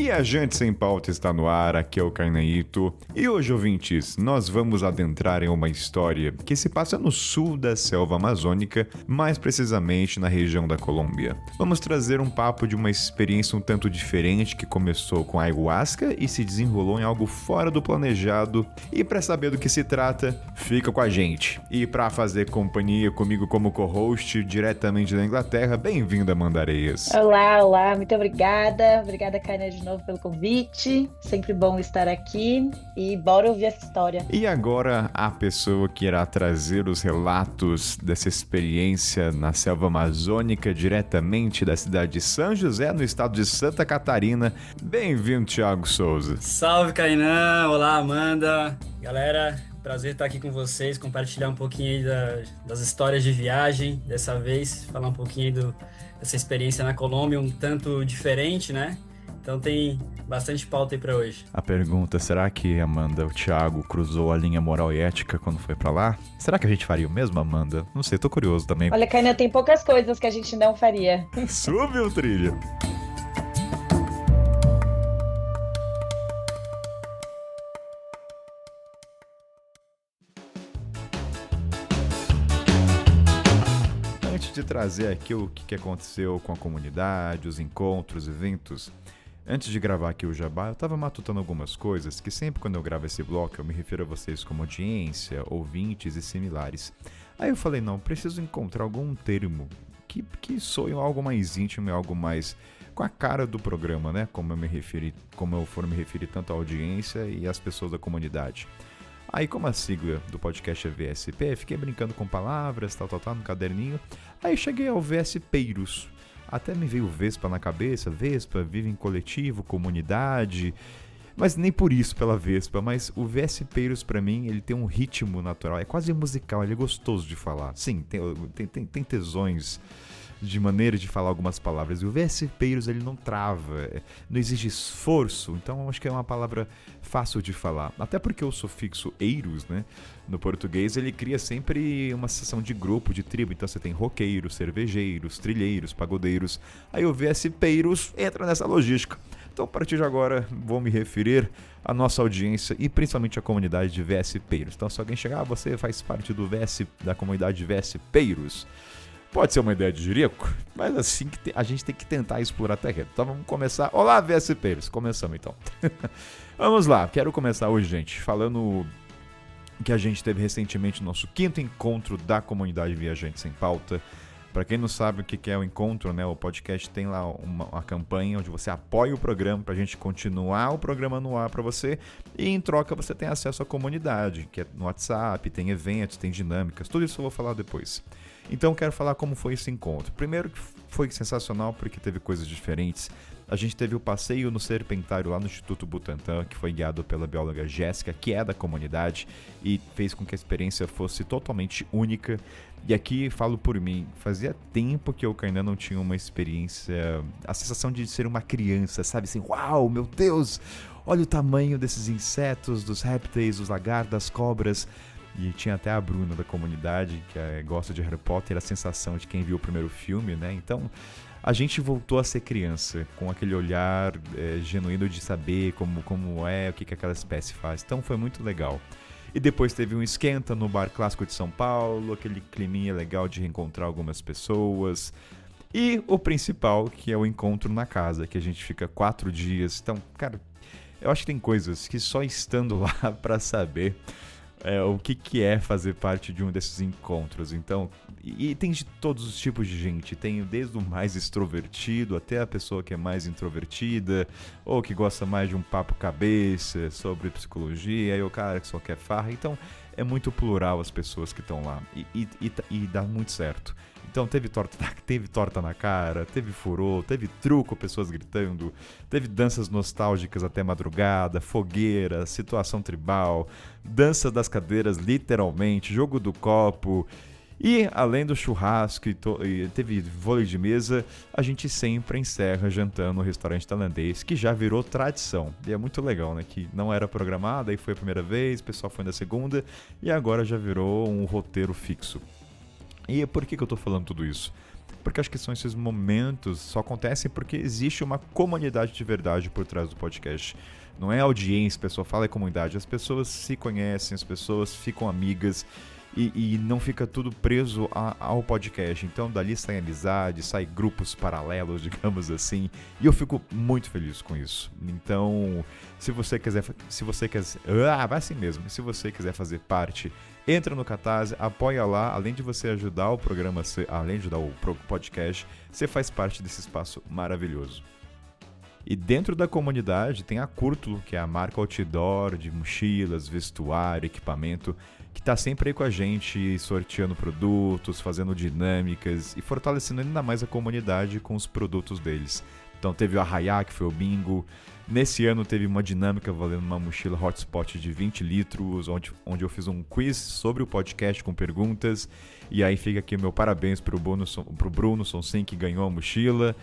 Viajante Sem Pauta está no ar, aqui é o Carnaíto. E hoje, ouvintes, nós vamos adentrar em uma história que se passa no sul da selva amazônica, mais precisamente na região da Colômbia. Vamos trazer um papo de uma experiência um tanto diferente que começou com a ayahuasca e se desenrolou em algo fora do planejado. E para saber do que se trata, fica com a gente. E para fazer companhia comigo como co-host, diretamente da Inglaterra, bem-vinda, Amanda Areias. Olá, muito obrigada. Obrigada, Kaina, de novo pelo convite. Sempre bom estar aqui e bora ouvir essa história. E agora, a pessoa que irá trazer os relatos dessa experiência na selva amazônica, diretamente da cidade de São José, no estado de Santa Catarina. Bem-vindo, Thiago Souza. Salve, Kainan! Olá, Amanda! Galera, prazer estar aqui com vocês, compartilhar um pouquinho aí das histórias de viagem, dessa vez, falar um pouquinho dessa experiência na Colômbia, um tanto diferente, né? Então tem bastante pauta aí pra hoje. A pergunta, será que, Amanda, o Thiago cruzou a linha moral e ética quando foi pra lá? Será que a gente faria o mesmo, Amanda? Não sei, tô curioso também. Olha, Kaina, tem poucas coisas que a gente não faria. Sube o trilho! Antes de trazer aqui o que aconteceu com a comunidade, os encontros, eventos, antes de gravar aqui o Jabá, eu tava matutando algumas coisas que sempre quando eu gravo esse bloco eu me refiro a vocês como audiência, ouvintes e similares. Aí eu falei, não, preciso encontrar algum termo que soe algo mais íntimo e algo mais com a cara do programa, né? Como eu for me referir tanto à audiência e às pessoas da comunidade. Aí, como a sigla do podcast é VSP, fiquei brincando com palavras, tal, no caderninho. Aí cheguei ao VSPeiros. Até me veio Vespa na cabeça. Vespa vive em coletivo, comunidade. Mas nem por isso pela Vespa. Mas o VSPeiros, pra mim, ele tem um ritmo natural. É quase musical, ele é gostoso de falar. Sim, tem tesões de maneira de falar algumas palavras. E o VSPeiros, ele não trava, não exige esforço. Então, eu acho que é uma palavra fácil de falar. Até porque o sufixo eiros, né, no português, ele cria sempre uma sensação de grupo, de tribo. Então, você tem roqueiros, cervejeiros, trilheiros, pagodeiros. Aí o VSPeiros entra nessa logística. Então, a partir de agora, vou me referir à nossa audiência e principalmente à comunidade de VSPeiros. Então, se alguém chegar, você faz parte da comunidade VSPeiros. Pode ser uma ideia de jirico, mas assim que a gente tem que tentar explorar a terra. Então vamos começar. Olá, VSPeiros. Começamos então. Vamos lá. Quero começar hoje, gente, falando que a gente teve recentemente o nosso 5º encontro da comunidade Viajante Sem Pauta. Para quem não sabe o que é o encontro, né? O podcast tem lá uma campanha onde você apoia o programa para a gente continuar o programa no ar para você. E em troca você tem acesso à comunidade, que é no WhatsApp, tem eventos, tem dinâmicas. Tudo isso eu vou falar depois. Então quero falar como foi esse encontro. Primeiro que foi sensacional porque teve coisas diferentes. A gente teve o passeio no Serpentário lá no Instituto Butantan, que foi guiado pela bióloga Jéssica, que é da comunidade, e fez com que a experiência fosse totalmente única. E aqui falo por mim, fazia tempo que eu ainda não tinha uma experiência, a sensação de ser uma criança, sabe? Assim, uau, meu Deus, olha o tamanho desses insetos, dos répteis, dos lagartos, das cobras. E tinha até a Bruna da comunidade, que gosta de Harry Potter, a sensação de quem viu o primeiro filme, né? Então, a gente voltou a ser criança, com aquele olhar genuíno de saber como é, o que aquela espécie faz. Então, foi muito legal. E depois teve um esquenta no Bar Clássico de São Paulo, aquele climinha legal de reencontrar algumas pessoas. E o principal, que é o encontro na casa, que a gente fica 4 dias. Então, cara, eu acho que tem coisas que só estando lá pra saber o que é fazer parte de um desses encontros. Então, e tem de todos os tipos de gente. Tem desde o mais extrovertido até a pessoa que é mais introvertida, ou que gosta mais de um papo cabeça sobre psicologia, e o cara que só quer farra. Então, é muito plural as pessoas que estão lá. E dá muito certo. Então teve torta na cara, teve furor, teve truco, pessoas gritando, teve danças nostálgicas até madrugada, fogueira, situação tribal, dança das cadeiras literalmente, jogo do copo. E além do churrasco e teve vôlei de mesa, a gente sempre encerra jantando no restaurante tailandês, que já virou tradição. E é muito legal, né? Que não era programado, aí foi a primeira vez, o pessoal foi na segunda, e agora já virou um roteiro fixo. E por que eu tô falando tudo isso? porque acho que são esses momentos, só acontecem porque existe uma comunidade de verdade por trás do podcast. Não é audiência, a pessoa fala é comunidade, as pessoas se conhecem, as pessoas ficam amigas e não fica tudo preso ao podcast. Então dali sai amizade, sai grupos paralelos, digamos assim, e eu fico muito feliz com isso. Então, se você quiser, vai assim mesmo. Se você quiser fazer parte, entra no Catarse, apoia lá, além de você ajudar o programa, além de ajudar o podcast, você faz parte desse espaço maravilhoso. E dentro da comunidade tem a Curtulo, que é a marca outdoor de mochilas, vestuário, equipamento, que está sempre aí com a gente, sorteando produtos, fazendo dinâmicas e fortalecendo ainda mais a comunidade com os produtos deles. Então teve o Arraiá, que foi o bingo. Nesse ano teve uma dinâmica valendo uma mochila hotspot de 20 litros, onde eu fiz um quiz sobre o podcast com perguntas. E aí fica aqui o meu parabéns pro Bruno Sonsin, que ganhou a mochila.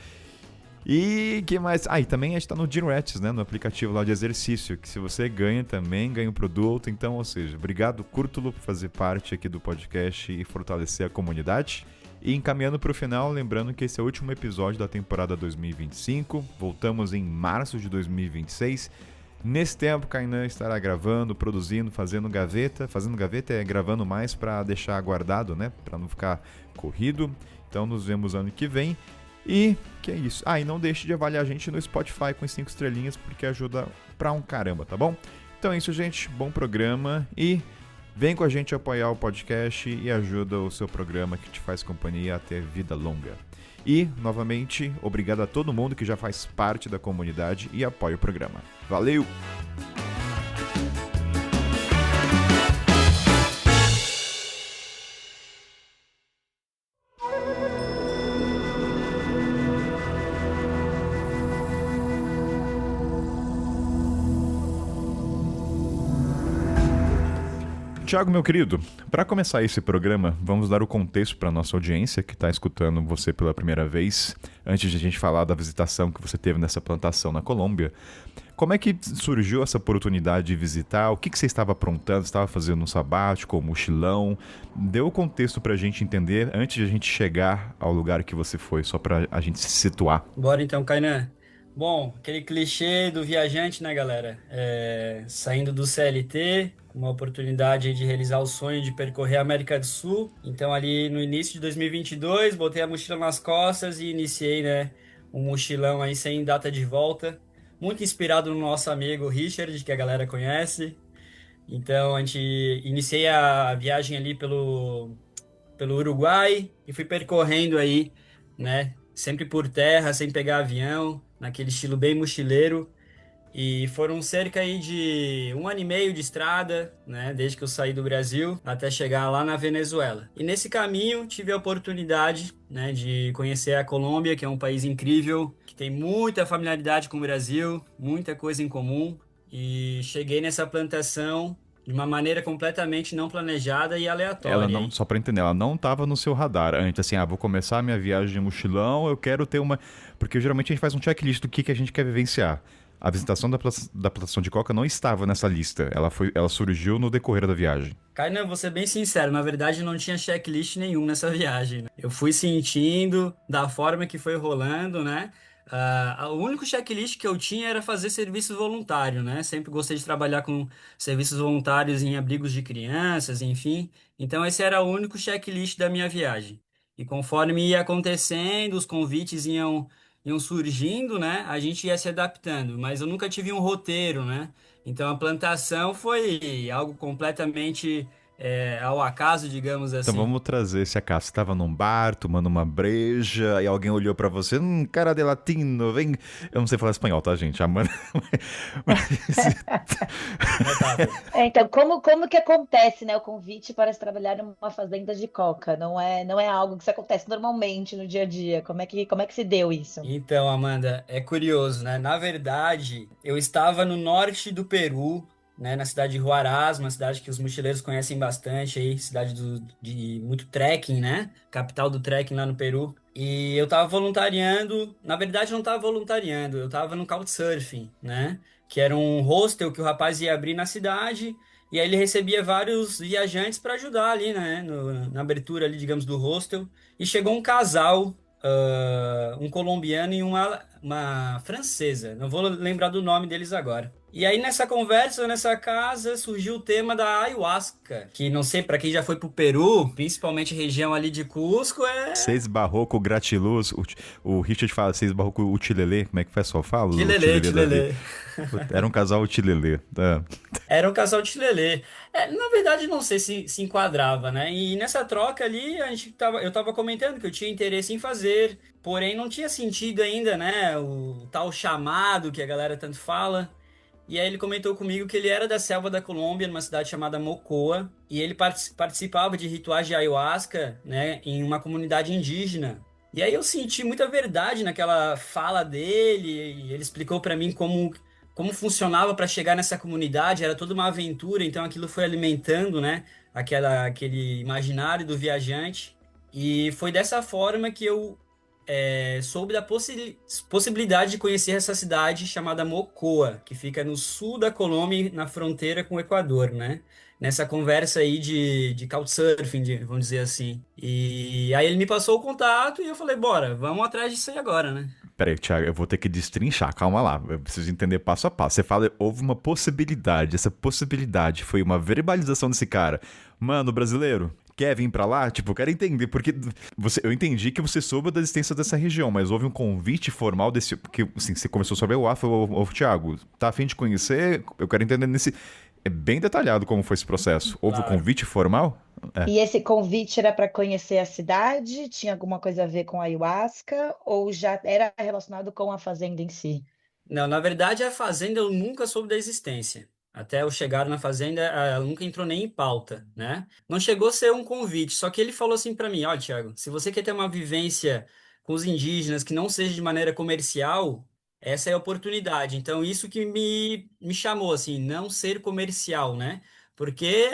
E que mais? E também a gente tá no Direttes, né? No aplicativo lá de exercício, que se você ganha também, ganha um produto. Então, ou seja, obrigado, Curtulo, por fazer parte aqui do podcast e fortalecer a comunidade. E encaminhando para o final, lembrando que esse é o último episódio da temporada 2025. Voltamos em março de 2026. Nesse tempo, Kainan estará gravando, produzindo, fazendo gaveta. Fazendo gaveta é gravando mais para deixar guardado, né? Para não ficar corrido. Então, nos vemos ano que vem. E que é isso. E não deixe de avaliar a gente no Spotify com 5 estrelinhas, porque ajuda pra um caramba, tá bom? Então é isso, gente. Bom programa e vem com a gente apoiar o podcast e ajuda o seu programa que te faz companhia a ter vida longa. E, novamente, obrigado a todo mundo que já faz parte da comunidade e apoia o programa. Valeu! Tiago, meu querido, para começar esse programa, vamos dar o contexto para a nossa audiência que está escutando você pela primeira vez, antes de a gente falar da visitação que você teve nessa plantação na Colômbia. Como é que surgiu essa oportunidade de visitar? O que você estava aprontando? Você estava fazendo um sabático, um mochilão? Dê o contexto para a gente entender antes de a gente chegar ao lugar que você foi, só para a gente se situar. Bora então, Kainan. Bom, aquele clichê do viajante, né, galera? Saindo do CLT, uma oportunidade de realizar o sonho de percorrer a América do Sul. Então, ali no início de 2022, botei a mochila nas costas e iniciei, né, um mochilão aí sem data de volta. Muito inspirado no nosso amigo Richard, que a galera conhece. Então, a gente iniciei a viagem ali pelo Uruguai e fui percorrendo aí, né? Sempre por terra, sem pegar avião, naquele estilo bem mochileiro. E foram cerca aí de 1 ano e meio de estrada, né? Desde que eu saí do Brasil até chegar lá na Venezuela. E nesse caminho tive a oportunidade, né, de conhecer a Colômbia, que é um país incrível, que tem muita familiaridade com o Brasil, muita coisa em comum. E cheguei nessa plantação de uma maneira completamente não planejada e Ela aleatória. não, só para entender, ela não estava no seu radar antes, assim, vou começar a minha viagem de mochilão, eu quero ter uma... Porque geralmente a gente faz um checklist do que a gente quer vivenciar. A visitação da plantação de coca não estava nessa lista, ela surgiu no decorrer da viagem. Kainan, vou ser bem sincero, na verdade não tinha checklist nenhum nessa viagem, né? Eu fui sentindo da forma que foi rolando, né? O único checklist que eu tinha era fazer serviço voluntário, né? Sempre gostei de trabalhar com serviços voluntários em abrigos de crianças, enfim. Então esse era o único checklist da minha viagem. E conforme ia acontecendo, os convites iam surgindo, né? A gente ia se adaptando, mas eu nunca tive um roteiro, né? Então a plantação foi algo completamente ao acaso, digamos Então assim. vamos trazer esse acaso. Você estava num bar, tomando uma breja, e alguém olhou pra você, cara de latino, vem... Eu não sei falar espanhol, tá, gente? Amanda... Notável. Então, como que acontece, né, o convite para se trabalhar numa fazenda de coca? Não é algo que se acontece normalmente no dia a dia. Como é que se deu isso? Então, Amanda, é curioso, né? Na verdade, eu estava no norte do Peru, né, na cidade de Huaraz, uma cidade que os mochileiros conhecem bastante aí, cidade de muito trekking, né? Capital do trekking lá no Peru. E eu estava voluntariando, na verdade não estava voluntariando, eu estava no Couchsurfing, né? Que era um hostel que o rapaz ia abrir na cidade E aí ele recebia vários viajantes para ajudar ali, né, na abertura ali, digamos, do hostel. E chegou um casal, um colombiano e uma francesa. Não vou lembrar do nome deles agora. E aí nessa conversa, nessa casa, surgiu o tema da ayahuasca, que não sei, para quem já foi pro Peru, principalmente região ali de Cusco, Você é esbarrou com o gratiluz, o Richard fala, você esbarrou com o utilelê, como é que o pessoal fala? O tilelê, utilelê da vida. tilelê. Puta, era um casal utilelê. Tá. Era um casal de chilelê. Na verdade, não sei se enquadrava, né? E nessa troca ali, eu tava comentando que eu tinha interesse em fazer, porém não tinha sentido ainda, né? O tal chamado que a galera tanto fala. E aí ele comentou comigo que ele era da selva da Colômbia, numa cidade chamada Mocoa, e ele participava de rituais de ayahuasca, né, em uma comunidade indígena. E aí eu senti muita verdade naquela fala dele, e ele explicou para mim como funcionava para chegar nessa comunidade, era toda uma aventura, então aquilo foi alimentando, né, aquele imaginário do viajante. E foi dessa forma que eu soube da possibilidade de conhecer essa cidade chamada Mocoa, que fica no sul da Colômbia, na fronteira com o Equador, né? Nessa conversa aí de couchsurfing, vamos dizer assim. E aí ele me passou o contato e eu falei, bora, vamos atrás disso aí agora, né? Peraí, Thiago, eu vou ter que destrinchar, calma lá. Eu preciso entender passo a passo. Você fala, houve uma possibilidade. Essa possibilidade foi uma verbalização desse cara. Mano, brasileiro, quer vir pra lá? Tipo, eu quero entender, porque eu entendi que você soube da existência dessa região, mas houve um convite formal desse. Porque, assim, você começou sobre o AFA, ô, Thiago, tá a fim de conhecer? Eu quero entender nesse. É bem detalhado como foi esse processo. Houve um Claro. convite formal? É. E esse convite era para conhecer a cidade? Tinha alguma coisa a ver com a ayahuasca? Ou já era relacionado com a fazenda em si? Não, na verdade, a fazenda eu nunca soube da existência. Até eu chegar na fazenda, ela nunca entrou nem em pauta, né? Não chegou a ser um convite, só que ele falou assim para mim: olha, Thiago, se você quer ter uma vivência com os indígenas que não seja de maneira comercial, essa é a oportunidade. Então, isso que me chamou, assim, não ser comercial, né? Porque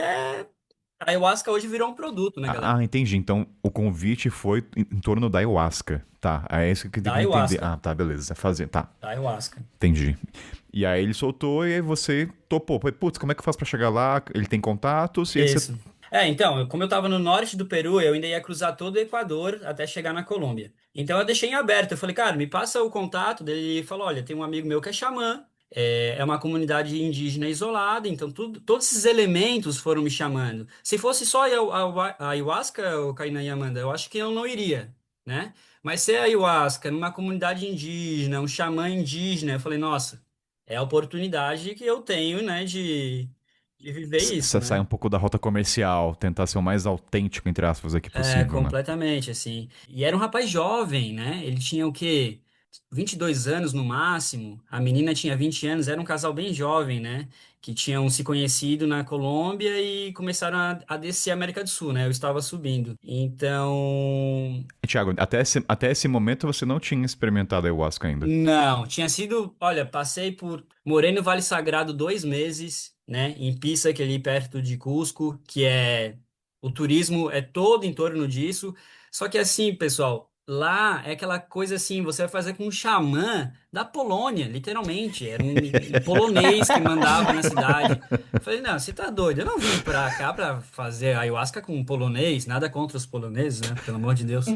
a ayahuasca hoje virou um produto, né, galera? Entendi. Então, o convite foi em torno da ayahuasca. Tá, é isso que eu tenho Da que entender. ayahuasca, Tá, beleza. Fazer, tá, da ayahuasca. entendi. E aí ele soltou e aí você topou. Putz, como é que eu faço pra chegar lá? Ele tem contatos e aí você... Isso. Então, como eu estava no norte do Peru, eu ainda ia cruzar todo o Equador até chegar na Colômbia. Então eu deixei em aberto. Eu falei, cara, me passa o contato dele. Ele falou, olha, tem um amigo meu que é xamã, é uma comunidade indígena isolada, então todos esses elementos foram me chamando. Se fosse só a ayahuasca, o Kainan e Amanda, eu acho que eu não iria, né? Mas ser ayahuasca numa comunidade indígena, um xamã indígena, eu falei, nossa, é a oportunidade que eu tenho, né, de viver isso, Você sai né? um pouco da rota comercial, tentar ser o mais autêntico, entre aspas, aqui É, possível, né? completamente, assim. E era um rapaz jovem, né? Ele tinha o quê? 22 anos no máximo. A menina tinha 20 anos. Era um casal bem jovem, né? Que tinham se conhecido na Colômbia e começaram a descer a América do Sul, né? Eu estava subindo. Então, E, Thiago, até esse momento você não tinha experimentado a ayahuasca ainda. não, tinha sido. Olha, Morei no Vale Sagrado 2 meses, né? Em Pisa, que é ali perto de Cusco, que é. O turismo é todo em torno disso. Só que assim, pessoal, lá é aquela coisa assim: você vai fazer com um xamã da Polônia, literalmente. Era um polonês que mandava na cidade. Eu falei, não, você tá doido? Eu não vim pra cá pra fazer ayahuasca com um polonês, nada contra os poloneses, né? Pelo amor de Deus.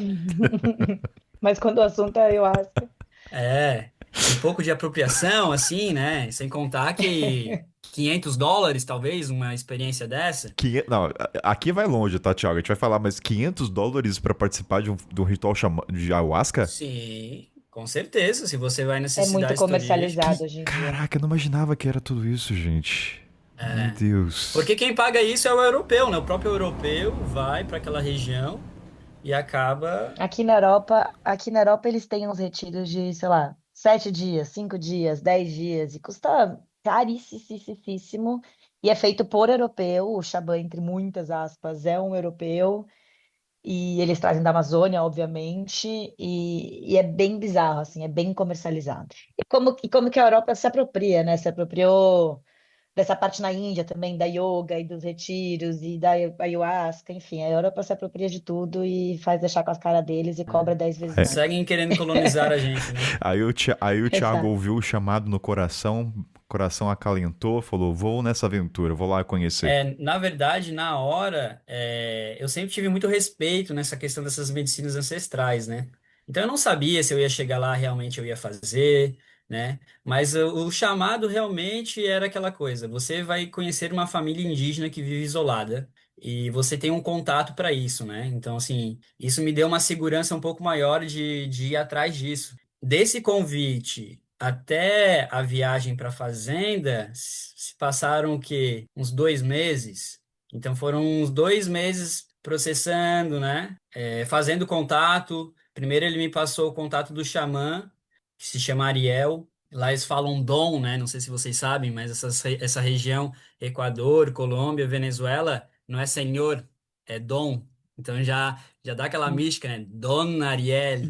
Mas quando o assunto é ayahuasca. É, um pouco de apropriação, assim, né? Sem contar que US$ 500, talvez, uma experiência dessa. Não, aqui vai longe, tá, Thiago? A gente vai falar, mas US$ 500 pra participar de um ritual de ayahuasca? Sim, com certeza. Se você vai É nessas muito cidades turísticas. comercializado hoje em dia. Caraca, eu não imaginava que era tudo isso, gente. Meu Deus. Porque quem paga isso é o europeu, né? O próprio europeu vai para aquela região e acaba. Aqui na Europa eles têm uns retiros de, sei lá, 7 dias, 5 dias, 10 dias, e custa caríssimo. E é feito por europeu, o Shaban, entre muitas aspas, é um europeu, e eles trazem da Amazônia, obviamente, e é bem bizarro, assim, é bem comercializado. E como que a Europa se apropria, né? Se apropriou dessa parte na Índia também, da yoga e dos retiros e da ayahuasca, enfim, a Europa se apropria de tudo e faz deixar com as caras deles e cobra 10 vezes É. mais. Seguem querendo colonizar a gente, né? Aí o Thiago Exato. ouviu o chamado no coração, coração acalentou, falou, vou nessa aventura, vou lá conhecer. Na verdade, na hora, eu sempre tive muito respeito nessa questão dessas medicinas ancestrais, né? Então eu não sabia se eu ia chegar lá, realmente eu ia fazer, né? Mas o chamado realmente era aquela coisa: você vai conhecer uma família indígena que vive isolada e você tem um contato para isso, né? Então, assim, isso me deu uma segurança um pouco maior de ir atrás disso. Desse convite até a viagem para a fazenda, se passaram o quê? Uns 2 meses. Então foram uns 2 meses processando, né? Fazendo contato. Primeiro ele me passou o contato do xamã, que se chama Ariel. Lá eles falam Dom, né? Não sei se vocês sabem, mas essa região, Equador, Colômbia, Venezuela, não é senhor, é Dom. Então já dá aquela mística, né? Dom Ariel.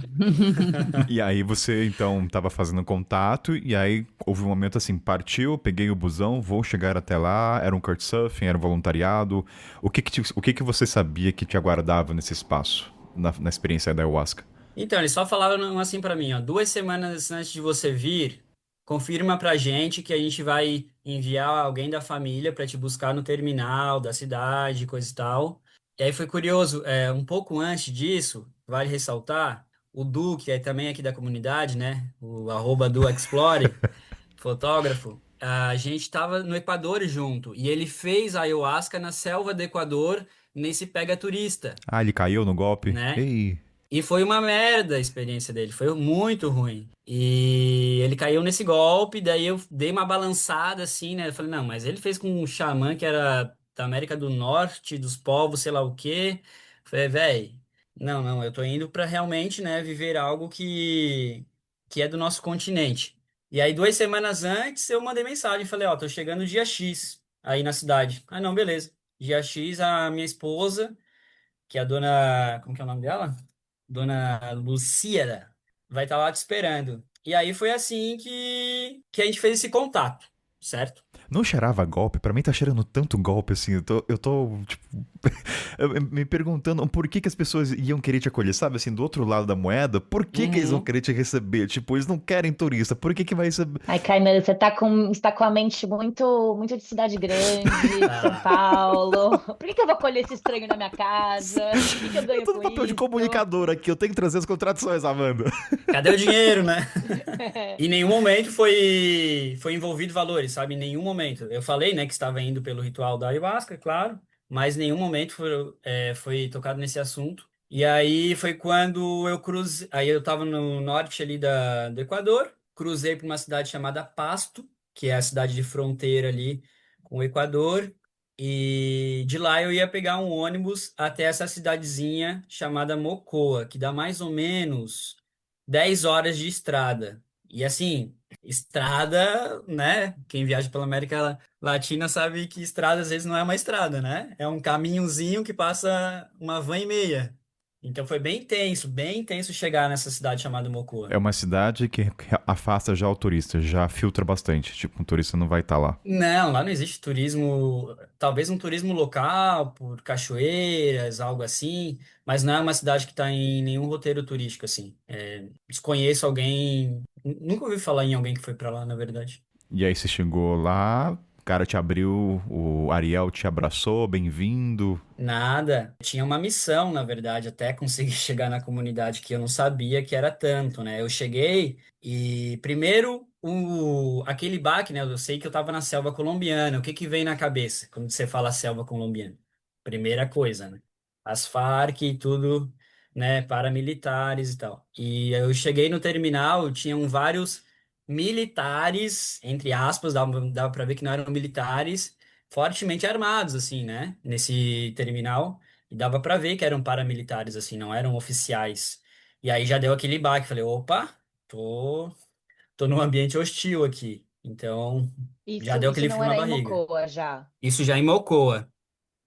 E aí você, então, estava fazendo contato, e aí houve um momento assim, partiu, peguei o busão, vou chegar até lá, era um couchsurfing, era um voluntariado. O que que você sabia que te aguardava nesse espaço, na experiência da ayahuasca? Então, eles só falaram assim pra mim, ó, 2 semanas antes de você vir, confirma pra gente que a gente vai enviar alguém da família pra te buscar no terminal da cidade, coisa e tal. E aí foi curioso, um pouco antes disso, vale ressaltar, o Du, que é também aqui da comunidade, né, o @DuExplore, fotógrafo, a gente estava no Equador junto, e ele fez a ayahuasca na selva do Equador, nesse pega turista, Ah, ele caiu no golpe? né? Ei, E foi uma merda a experiência dele, foi muito ruim. E ele caiu nesse golpe, daí eu dei uma balançada assim, né? Eu falei, não, mas ele fez com um xamã que era da América do Norte, dos povos, sei lá o quê. Falei, velho, não, não, eu tô indo pra realmente, né, viver algo que é do nosso continente. E aí, 2 semanas antes, eu mandei mensagem, falei, ó, tô chegando dia X aí na cidade. Ah, não, beleza. Dia X, a minha esposa, que é a dona, como que é o nome dela? Dona Lucíada vai estar lá te esperando. E aí foi assim que a gente fez esse contato, certo? não cheirava golpe? Pra mim tá cheirando tanto golpe assim. Eu tô tipo, me perguntando por que que as pessoas iam querer te acolher, sabe? Assim, do outro lado da moeda, por que que eles vão Uhum. querer te receber? Tipo, eles não querem turista, por que que vai ser. Ai, Kainan, você tá com a mente muito de cidade grande, de São Ah, Paulo. Por que que eu vou colher esse estranho na minha casa? O que que eu Eu ganho tô no com papel de isso? comunicador aqui, eu tenho que trazer as contradições, Amanda. cadê o dinheiro, né? Em nenhum momento foi envolvido valores, sabe? Em nenhum momento. Eu falei, né, que estava indo pelo ritual da ayahuasca, claro, mas em nenhum momento foi tocado nesse assunto. E aí foi quando eu cruzei. Aí eu estava no norte ali do Equador, cruzei para uma cidade chamada Pasto, que é a cidade de fronteira ali com o Equador. E de lá eu ia pegar um ônibus até essa cidadezinha chamada Mocoa, que dá mais ou menos 10 horas de estrada. E assim, estrada, né? Quem viaja pela América Latina sabe que estrada às vezes não é uma estrada, né? É um caminhozinho que passa uma van e meia. Então foi bem tenso chegar nessa cidade chamada É Mocoa. uma cidade que afasta já o turista, já filtra bastante. Tipo, um turista não vai estar lá. Não, lá não existe turismo, talvez um turismo local, por cachoeiras, algo assim, mas não é uma cidade que está em nenhum roteiro turístico, assim. Desconheço alguém, nunca ouvi falar em alguém que foi para lá, na verdade. E aí você chegou lá, o cara te abriu, o Ariel te abraçou, bem-vindo. Nada. Tinha uma missão, na verdade, até conseguir chegar na comunidade que eu não sabia que era tanto, né? Eu cheguei e primeiro aquele baque, né? Eu sei que eu estava na selva colombiana. O que que vem na cabeça quando você fala selva colombiana? Primeira coisa, né? As Farc e tudo, né? Paramilitares e tal. E eu cheguei no terminal, tinham vários militares, entre aspas, dava para ver que não eram militares fortemente armados, assim, né? Nesse terminal. E dava pra ver que eram paramilitares, assim, não eram oficiais. E aí já deu aquele baque. Falei, opa, tô, tô num ambiente hostil aqui. Então, já Isso, deu isso aquele não frio na era em barriga. Mocoa já. Isso já em Mocoa.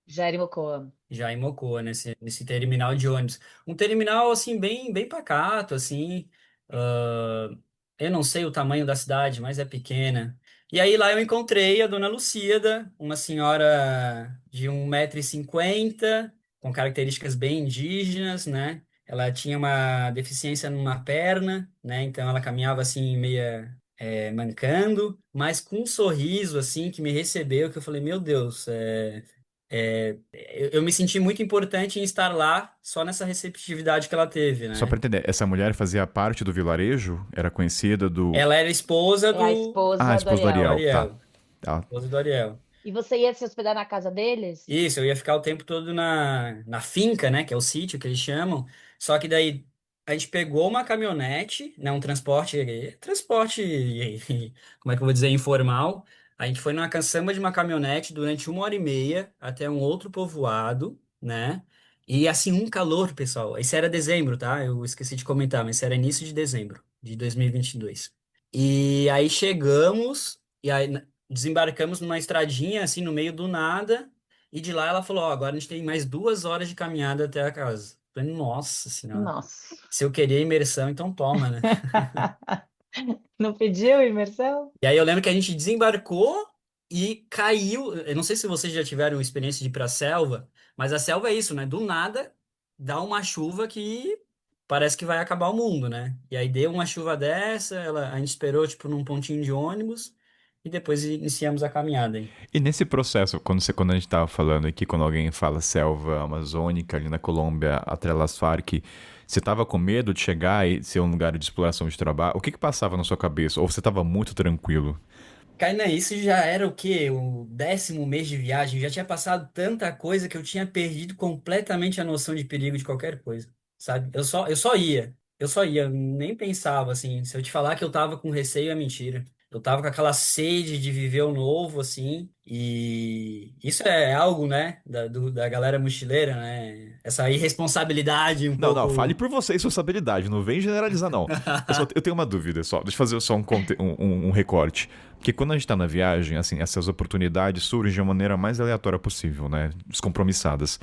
Já era em Mocoa. Já em Mocoa, nesse terminal de ônibus. Um terminal, assim, bem pacato, assim. ah, eu não sei o tamanho da cidade, mas é pequena. E aí lá eu encontrei a dona Lucíada, uma senhora de 1,50 m, com características bem indígenas, né? Ela tinha uma deficiência numa perna, né? Então ela caminhava assim, meia. mancando, mas com um sorriso, assim, que me recebeu, que eu falei, meu Deus, eu me senti muito importante em estar lá, só nessa receptividade que ela teve, Só pra né? entender, essa mulher fazia parte do vilarejo? Era conhecida do. Ela era esposa É a Ah, a esposa do esposa do do Ariel. Ariel, tá. Ariel, Tá. esposa do Ariel. E você ia se hospedar na casa deles? Isso, eu ia ficar o tempo todo na finca, né, que é o sítio que eles chamam. Só que daí a gente pegou uma caminhonete, né, um transporte, como é que eu vou dizer, informal. A gente foi numa caçamba de uma caminhonete durante 1 hora e meia até um outro povoado, né? E assim, um calor, pessoal. Isso era dezembro, tá? Eu esqueci de comentar, mas isso era início de dezembro de 2022. E aí chegamos, e aí desembarcamos numa estradinha, assim, no meio do nada. E de lá ela falou, ó, agora a gente tem mais 2 horas de caminhada até a casa. Eu falei, nossa senhora, Nossa. se eu queria imersão, então toma, né? Não pediu imersão? E aí eu lembro que a gente desembarcou e caiu. Eu não sei se vocês já tiveram experiência de ir pra selva, mas a selva é isso, né? Do nada dá uma chuva que parece que vai acabar o mundo, né? E aí deu uma chuva dessa, a gente esperou, tipo, num pontinho de ônibus e depois iniciamos a caminhada, hein? E nesse processo, quando a gente tava falando aqui, quando alguém fala selva amazônica ali na Colômbia, atrás das Farc, você tava com medo de chegar e ser um lugar de exploração de trabalho? O que que passava na sua cabeça? Ou você tava muito tranquilo? Kainan, isso já era o quê? O 10º mês de viagem. Já tinha passado tanta coisa que eu tinha perdido completamente a noção de perigo de qualquer coisa, sabe? Eu só ia. Eu só ia, eu nem pensava assim. Se eu te falar que eu tava com receio, é mentira. Eu tava com aquela sede de viver o novo, assim. E isso é algo, né, da galera mochileira, né? Essa irresponsabilidade um Não, não, fale pouco. por você e sua habilidade, não vem generalizar, não. Eu tenho uma dúvida só, deixa eu fazer só um recorte. Porque quando a gente tá na viagem, assim, essas oportunidades surgem de uma maneira mais aleatória possível, né? Descompromissadas.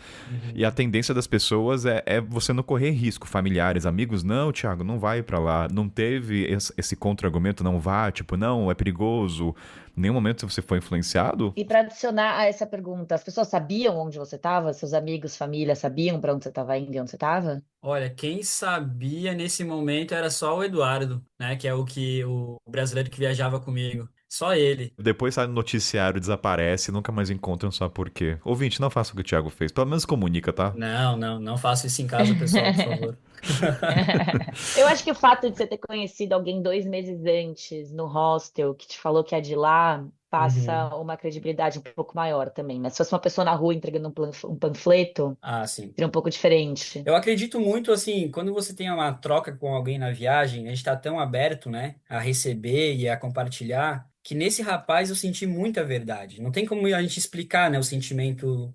E a Uhum. tendência das pessoas é você não correr risco. Familiares, amigos, não, Thiago, não vai pra lá. Não teve esse contra-argumento, não vá, tipo, não, é perigoso. Em nenhum momento você foi influenciado? E para adicionar a essa pergunta, as pessoas sabiam onde você estava? Seus amigos, família, sabiam para onde você estava indo e onde você estava? Olha, quem sabia nesse momento era só o Eduardo, né? Que é o brasileiro que viajava comigo. Só ele. Depois sai no noticiário, desaparece, nunca mais encontram, só por quê. Ouvinte, não faça o que o Thiago fez. Pelo menos comunica, tá? Não, não, não faça isso em casa, pessoal, por favor. Eu acho que o fato de você ter conhecido alguém 2 meses antes no hostel que te falou que é de lá Uhum. passa uma credibilidade um pouco maior também, né? Se fosse uma pessoa na rua entregando um panfleto, Ah, sim. seria um pouco diferente. Eu acredito muito, assim, quando você tem uma troca com alguém na viagem, a gente está tão aberto, né, a receber e a compartilhar, que nesse rapaz eu senti muita verdade. Não tem como a gente explicar, né, o sentimento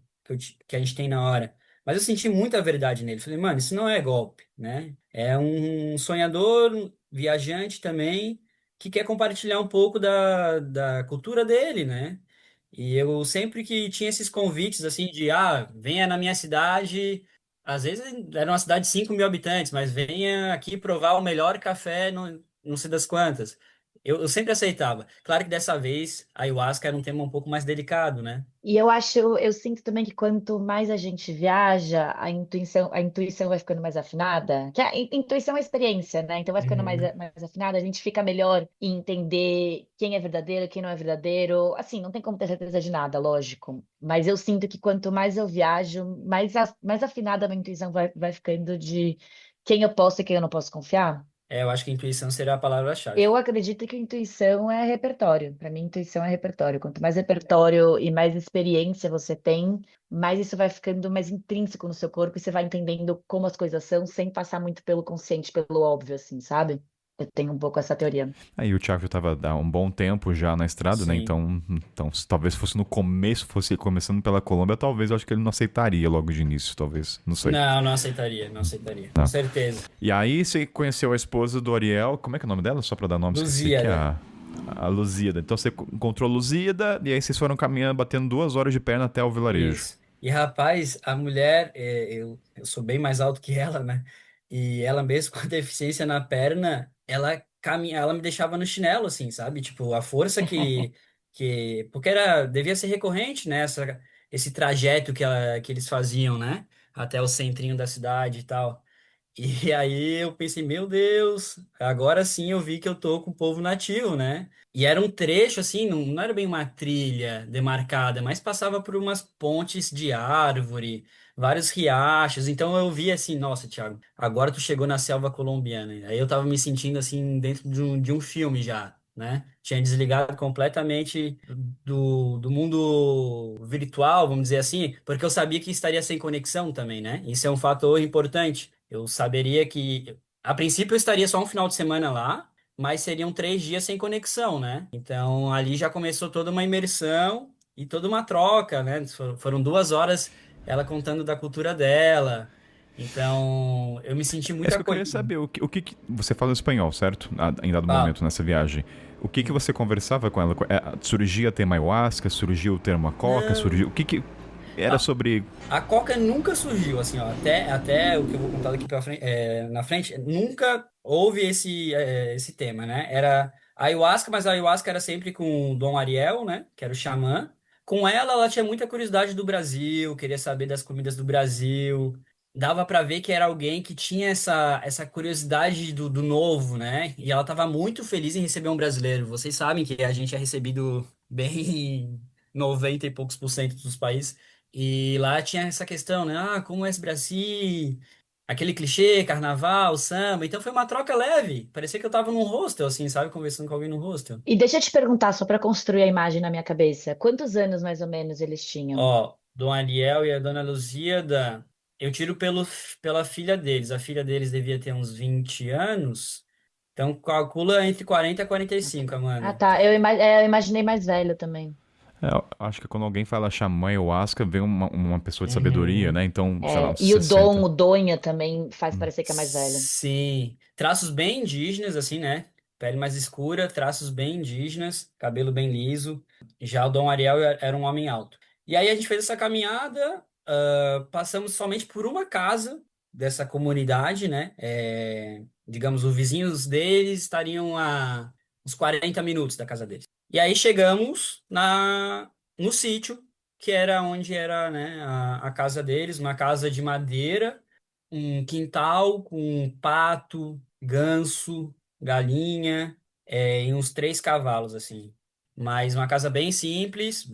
que a gente tem na hora. Mas eu senti muita verdade nele. Falei, mano, isso não é golpe, né? É um sonhador, um viajante também, que quer compartilhar um pouco da cultura dele, né? E eu sempre que tinha esses convites, assim, de, venha na minha cidade. Às vezes era uma cidade de 5 mil habitantes, mas venha aqui provar o melhor café, não sei das quantas. Eu sempre aceitava. Claro que dessa vez a ayahuasca era um tema um pouco mais delicado, né? E eu sinto também que quanto mais a gente viaja, a intuição vai ficando mais afinada. Que a intuição é experiência, né? Então vai ficando mais, Uhum. mais afinada, a gente fica melhor em entender quem é verdadeiro, quem não é verdadeiro. Assim, não tem como ter certeza de nada, lógico. Mas eu sinto que quanto mais eu viajo, mais afinada a minha intuição vai ficando de quem eu posso e quem eu não posso confiar. Eu acho que intuição seria a palavra-chave. Eu acredito que intuição é repertório. Para mim, intuição é repertório. Quanto mais repertório e mais experiência você tem, mais isso vai ficando mais intrínseco no seu corpo e você vai entendendo como as coisas são, sem passar muito pelo consciente, pelo óbvio, assim, sabe? Eu tenho um pouco essa teoria. Aí o Thiago já tava há um bom tempo já na estrada, né? Sim. Então se talvez fosse no começo, fosse começando pela Colômbia, talvez eu acho que ele não aceitaria logo de início, talvez. Não sei. Não, não aceitaria, não aceitaria. Com Não. certeza. E aí você conheceu a esposa do Ariel, como é que é o nome dela? Só pra dar nome, esqueci, que é Luzíada. a Luzíada. Então você encontrou a Luzíada e aí vocês foram caminhando, batendo 2 horas de perna até o vilarejo. Isso. E rapaz, a mulher, eu sou bem mais alto que ela, né? E ela mesmo com a deficiência na perna, ela caminha, ela me deixava no chinelo, assim, sabe? Tipo, a força porque devia ser recorrente, né? Esse trajeto que eles faziam, né? Até o centrinho da cidade e tal. E aí eu pensei, meu Deus, agora sim eu vi que eu tô com o povo nativo, né? E era um trecho assim, não era bem uma trilha demarcada, mas passava por umas pontes de árvore, vários riachos. Então eu vi assim, nossa, Thiago, agora tu chegou na selva colombiana. Aí eu tava me sentindo assim dentro de um filme já, né? Tinha desligado completamente do mundo virtual, vamos dizer assim, porque eu sabia que estaria sem conexão também, né? Isso é um fator importante. Eu saberia que, a princípio, eu estaria só um final de semana lá, mas seriam 3 dias sem conexão, né? Então ali já começou toda uma imersão e toda uma troca, né? Foram 2 horas ela contando da cultura dela. Então eu me senti É muito isso que eu queria acolhido. saber. Você fala espanhol, certo? Em dado Falo. momento nessa viagem. O que você conversava com ela? Surgia tema ayahuasca? Surgiu o termo coca? Não. Surgiu... O que era sobre... A Coca nunca surgiu, assim, ó, até o que eu vou contar daqui pra frente, na frente, nunca houve esse tema, né? Era a ayahuasca, mas a ayahuasca era sempre com o Dom Ariel, né? Que era o xamã. Com ela tinha muita curiosidade do Brasil, queria saber das comidas do Brasil. Dava pra ver que era alguém que tinha essa curiosidade do novo, né? E ela tava muito feliz em receber um brasileiro. Vocês sabem que a gente é recebido bem 90 e poucos por cento dos países. E lá tinha essa questão, né? Ah, como é esse Brasil? Aquele clichê, carnaval, samba. Então foi uma troca leve. Parecia que eu tava num hostel, assim, sabe? Conversando com alguém num hostel. E deixa eu te perguntar, só para construir a imagem na minha cabeça, quantos anos mais ou menos eles tinham? Ó, Dom Ariel e a Dona Luzíada, eu tiro pela filha deles. A filha deles devia ter uns 20 anos. Então calcula entre 40 e Ah, tá. 45, Ah, Amanda. tá. Eu imaginei mais velho também. Eu acho que quando alguém fala xamã ayahuasca, vem uma pessoa de sabedoria, Uhum. né? Então, sei lá, É, uns e o Dom, 60. o Donha também faz parecer que é mais velho. Sim, traços bem indígenas, assim, né? Pele mais escura, traços bem indígenas, cabelo bem liso. Já o Dom Ariel era um homem alto. E aí a gente fez essa caminhada, passamos somente por uma casa dessa comunidade, né? Digamos, os vizinhos deles estariam a uns 40 minutos da casa deles. E aí chegamos no sítio, que era onde era, né, a casa deles, uma casa de madeira, um quintal com um pato, ganso, galinha, e uns 3 cavalos, assim. Mas uma casa bem simples,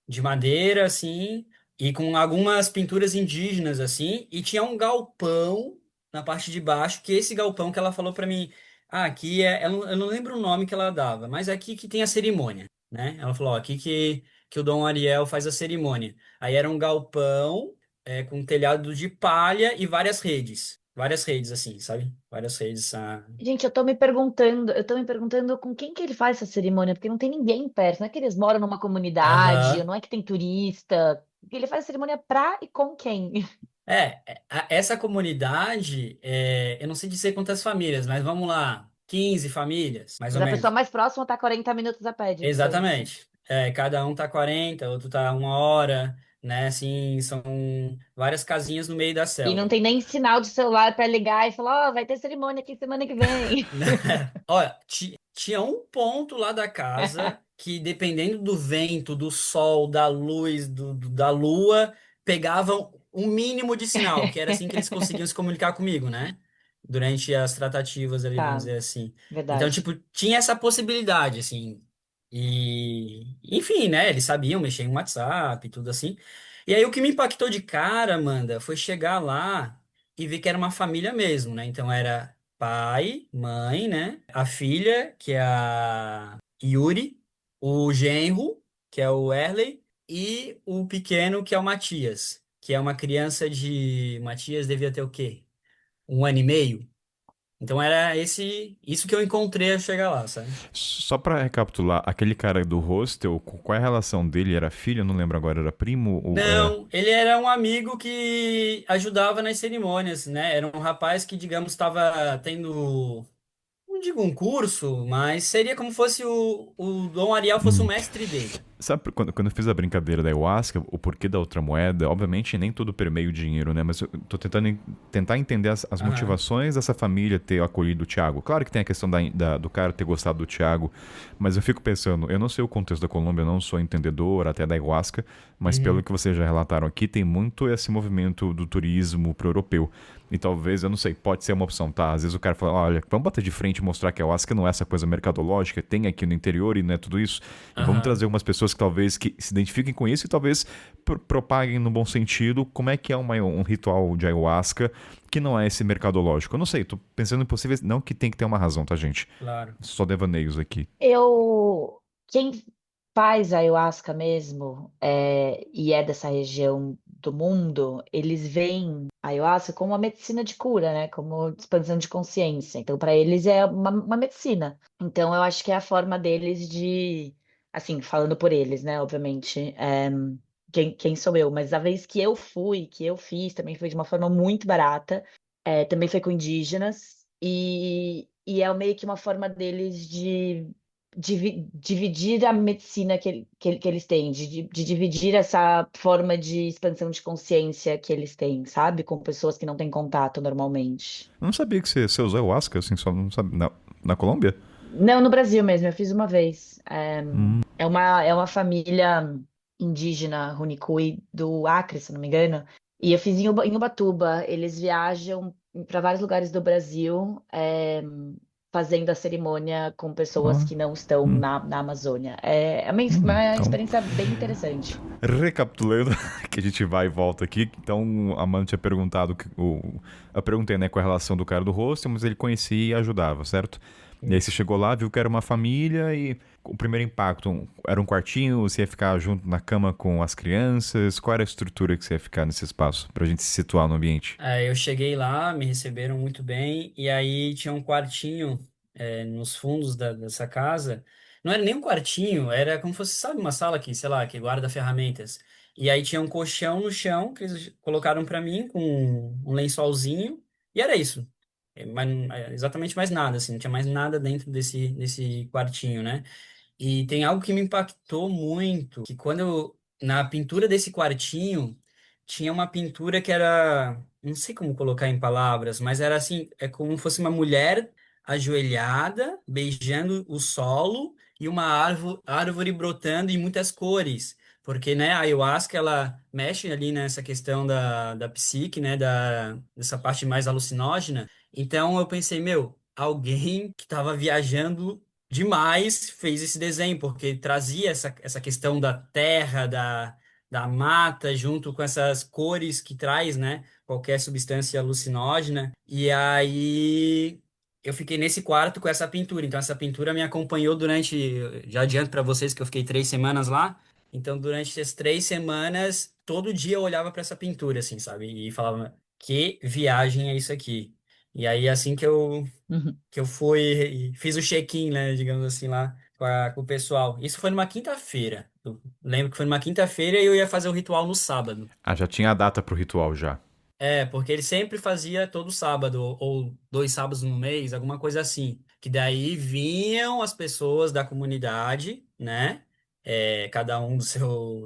de madeira, assim, e com algumas pinturas indígenas, assim, e tinha um galpão na parte de baixo, que esse galpão que ela falou para mim, aqui eu não lembro o nome que ela dava, mas é aqui que tem a cerimônia, né? Ela falou, ó, aqui que o Dom Ariel faz a cerimônia. Aí era um galpão com telhado de palha e várias redes. Várias redes, assim, sabe? Várias redes. Gente, eu tô me perguntando com quem que ele faz essa cerimônia, porque não tem ninguém perto, não é que eles moram numa comunidade, Aham. não é que tem turista. Ele faz a cerimônia pra e com quem? Essa comunidade, eu não sei dizer quantas famílias, mas vamos lá, 15 famílias, mais ou Mas a pessoa menos. mais próxima tá 40 minutos a pé de distância. Exatamente. Cada um tá 40, outro tá 1 hora, né? Assim, são várias casinhas no meio da E não selva. tem nem sinal de celular pra ligar e falar, ó, vai ter cerimônia aqui semana que vem. Olha, tinha um ponto lá da casa que, dependendo do vento, do sol, da luz, da lua, pegavam um mínimo de sinal, que era assim que eles conseguiam se comunicar comigo, né? Durante as tratativas ali, vamos Tá, dizer assim. Então, verdade. tipo, tinha essa possibilidade, assim. Enfim, né? Eles sabiam mexer em WhatsApp e tudo assim. E aí, o que me impactou de cara, Amanda, foi chegar lá e ver que era uma família mesmo, né? Então, era pai, mãe, né? A filha, que é a Yuri, o genro, que é o Erley, e o pequeno, que é o Matias, que é uma criança de. Matias devia ter o quê? 1 ano e meio. Então era isso que eu encontrei ao chegar lá, sabe? Só pra recapitular, aquele cara do hostel, qual é a relação dele? Era filho? Eu não lembro agora. Era primo? Não, ele era um amigo que ajudava nas cerimônias, né? Era um rapaz que, digamos, estava tendo, não digo um curso, mas seria como fosse o Dom Ariel fosse o Hum, mestre dele. Sabe, quando eu fiz a brincadeira da ayahuasca, o porquê da outra moeda, obviamente nem tudo permeia o dinheiro, né? Mas eu tô tentando tentar entender as Aham. motivações dessa família ter acolhido o Thiago. Claro que tem a questão do cara ter gostado do Thiago, mas eu fico pensando, eu não sei o contexto da Colômbia, eu não sou entendedor até da ayahuasca, mas pelo Uhum. que vocês já relataram aqui, tem muito esse movimento do turismo pro europeu. E talvez, eu não sei, pode ser uma opção, tá? Às vezes o cara fala, olha, vamos bater de frente e mostrar que a ayahuasca não é essa coisa mercadológica, tem aqui no interior e não é tudo isso. E vamos Aham. trazer algumas pessoas que talvez que se identifiquem com isso e talvez propaguem no bom sentido como é que é um ritual de ayahuasca que não é esse mercadológico. Eu não sei, tô pensando em possíveis. Não que tem que ter uma razão, tá, gente? Claro. Só devaneios aqui. Quem faz ayahuasca mesmo, e é dessa região do mundo, eles veem a ayahuasca como uma medicina de cura, né? Como expansão de consciência. Então, para eles é uma medicina. Então, eu acho que é a forma deles de, assim, falando por eles, né? Obviamente, quem sou eu? Mas a vez que eu fui, que eu fiz, também foi de uma forma muito barata. Também foi com indígenas. E é meio que uma forma deles de dividir a medicina que eles têm, de dividir essa forma de expansão de consciência que eles têm, sabe? Com pessoas que não têm contato normalmente. Eu não sabia que você usou ayahuasca, assim, só não sabe. Na Colômbia? Não, no Brasil mesmo, eu fiz uma vez. É uma família indígena, Runicui, do Acre, se não me engano. E eu fiz em Ubatuba. Eles viajam para vários lugares do Brasil, fazendo a cerimônia com pessoas Ó, que não estão hum, na Amazônia. É uma então, experiência bem interessante. recapitulando, que a gente vai e volta aqui. Então, a Amanda tinha perguntado, eu perguntei, né, com a relação do cara do hostel, mas ele conhecia e ajudava, certo? E aí você Isso. chegou lá, viu que era uma família e o primeiro impacto era um quartinho, você ia ficar junto na cama com as crianças? Qual era a estrutura que você ia ficar nesse espaço, pra gente se situar no ambiente? Eu cheguei lá, me receberam muito bem, e aí tinha um quartinho nos fundos dessa casa. Não era nem um quartinho, era como se fosse, sabe, uma sala aqui, sei lá, que guarda ferramentas. E aí tinha um colchão no chão que eles colocaram para mim com um lençolzinho, e era isso. Exatamente mais nada, assim, não tinha mais nada dentro desse quartinho, né? E tem algo que me impactou muito, que na pintura desse quartinho, tinha uma pintura que era, não sei como colocar em palavras, mas era assim, é como se fosse uma mulher ajoelhada, beijando o solo e uma árvore brotando em muitas cores. Porque, né, a ayahuasca, ela mexe ali nessa questão da psique, né, dessa parte mais alucinógena. Então eu pensei, meu, alguém que estava viajando demais fez esse desenho, porque trazia essa questão da terra, da mata, junto com essas cores que traz, né? Qualquer substância alucinógena. E aí eu fiquei nesse quarto com essa pintura. Então, essa pintura me acompanhou durante. Já adianto para vocês que eu fiquei 3 semanas lá. Então, durante essas 3 semanas, todo dia eu olhava para essa pintura, assim, sabe? E falava, que viagem é isso aqui? E aí, assim Uhum. que eu fui e fiz o check-in, né, digamos assim, lá com o pessoal. Isso foi numa quinta-feira. Eu lembro que foi numa quinta-feira e eu ia fazer o ritual no sábado. Ah, já tinha a data pro ritual já. Porque ele sempre fazia todo sábado, ou 2 sábados no mês, alguma coisa assim. Que daí vinham as pessoas da comunidade, né? Cada um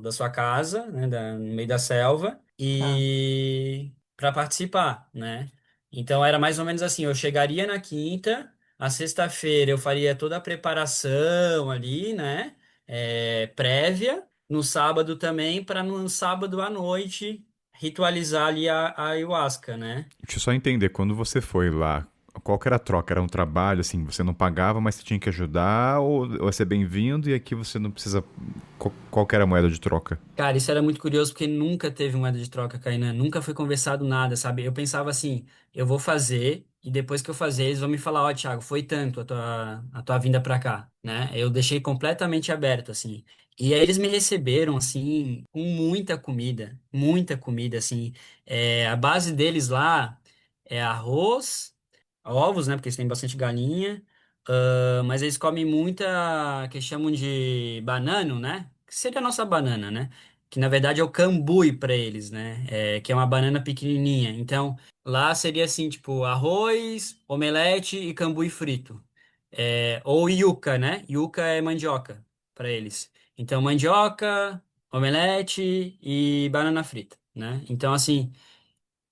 da sua casa, né? No meio da selva, Tá. e para participar, né? Então era mais ou menos assim: eu chegaria na quinta, a sexta-feira eu faria toda a preparação ali, né? Prévia. No sábado também, para no sábado à noite ritualizar ali a ayahuasca, né? Deixa eu só entender, quando você foi lá, qual que era a troca? Era um trabalho, assim, você não pagava, mas você tinha que ajudar, ou é ser bem-vindo e aqui você não precisa. Qual que era a moeda de troca? Cara, isso era muito curioso porque nunca teve moeda de troca, Kainan. Nunca foi conversado nada, sabe? Eu pensava assim, eu vou fazer e depois que eu fazer, eles vão me falar, ó, Thiago, foi tanto a tua vinda pra cá, né? Eu deixei completamente aberto, assim. E aí eles me receberam, assim, com muita comida, assim. A base deles lá é arroz, ovos, né? Porque eles têm bastante galinha. Mas eles comem muita, que chamam de banano, né? Que seria a nossa banana, né? Que na verdade é o cambui para eles, né? Que é uma banana pequenininha. Então, lá seria assim, tipo, arroz, omelete e cambui frito. Ou yuca, né? Yuca é mandioca. para eles. Então, mandioca, omelete e banana frita, né? Então, assim,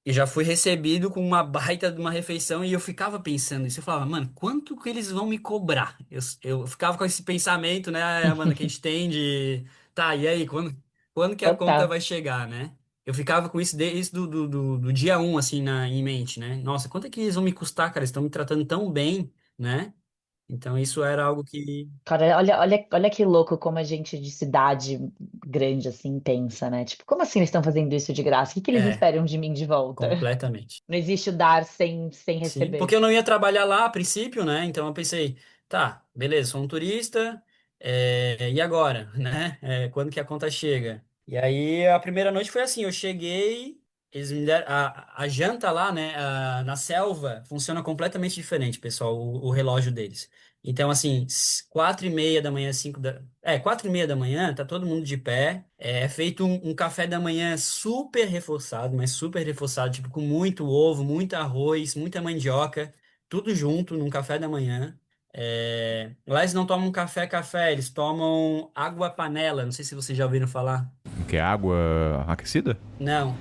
eu já fui recebido com uma baita de uma refeição e eu ficava pensando isso. Eu falava, mano, quanto que eles vão me cobrar? Eu ficava com esse pensamento, né, Amanda, que a gente tem de, tá, e aí, quando que a conta Total. vai chegar, né? Eu ficava com isso desde do dia um, assim, em mente, né? Nossa, quanto é que eles vão me custar, cara? Eles estão me tratando tão bem, né? Então, isso era algo que... Cara, olha que louco como a gente de cidade grande assim pensa, né? Tipo, como assim eles estão fazendo isso de graça? O que eles É, esperam de mim de volta? completamente. Não existe o dar sem Sim, porque receber. eu não ia trabalhar lá a princípio, né? Então eu pensei, tá, beleza, sou um turista, e agora, né? Quando que a conta chega? E aí a primeira noite foi assim, eu cheguei, eles me deram, a janta lá, né? Na selva funciona completamente diferente, pessoal, o relógio deles. Então, assim, 4:30 da manhã, 4:30 da manhã, tá todo mundo de pé. É feito um café da manhã super reforçado, mas super reforçado, tipo, com muito ovo, muito arroz, muita mandioca, tudo junto num café da manhã. Lá eles não tomam café, eles tomam água panela. Não sei se vocês já ouviram falar. Que é água aquecida? Não,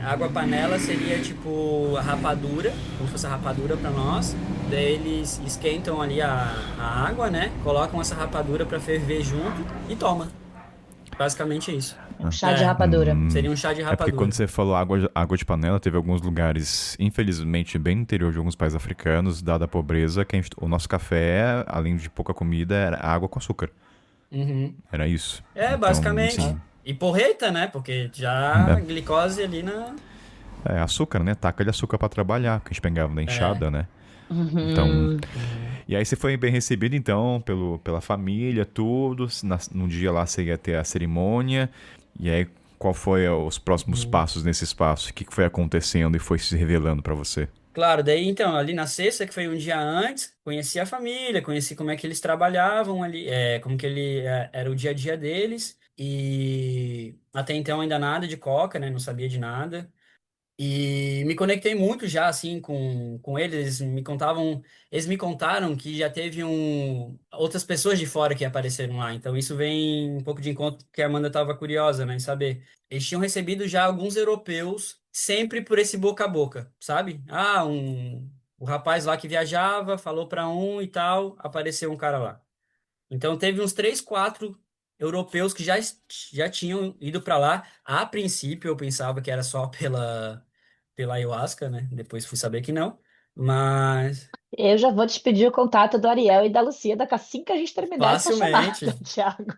água panela seria tipo a rapadura, como se fosse a rapadura para nós. Daí eles esquentam ali a água, né? Colocam essa rapadura para ferver junto e toma. Basicamente isso. É um chá de É, rapadura. seria um chá de É porque quando rapadura. você falou água de panela, teve alguns lugares, infelizmente, bem no interior de alguns países africanos, dada a pobreza, que o nosso café, além de pouca comida, era água com açúcar. Uhum. Era isso. Então, Basicamente. sim. E porreta, né? Porque já a glicose ali na. Açúcar, né? Taca de açúcar pra trabalhar, que a gente pegava na É. enxada, né? Então, Uhum. Uhum. e aí você foi bem recebido, então, pela família, tudo. No dia lá você ia ter a cerimônia. E aí, qual foi os próximos Uhum. passos nesse espaço? O que foi acontecendo e foi se revelando pra você? Claro, daí então, ali na sexta, que foi um dia antes, conheci a família, conheci como é que eles trabalhavam ali, como que era o dia a dia deles, e até então ainda nada de coca, né? Não sabia de nada. E me conectei muito já assim com eles, eles me contaram que já teve outras pessoas de fora que apareceram lá. Então isso vem um pouco de encontro que a Amanda estava curiosa, né, em saber. Eles tinham recebido já alguns europeus sempre por esse boca a boca, sabe? O rapaz lá que viajava falou para um e tal, apareceu um cara lá. Então teve uns três, quatro europeus que já tinham ido para lá. A princípio eu pensava que era só pela ayahuasca, né? Depois fui saber que não. Mas Eu já vou te pedir o contato do Ariel e da Lucia assim que a gente terminar essa chamada, facilmente, Thiago.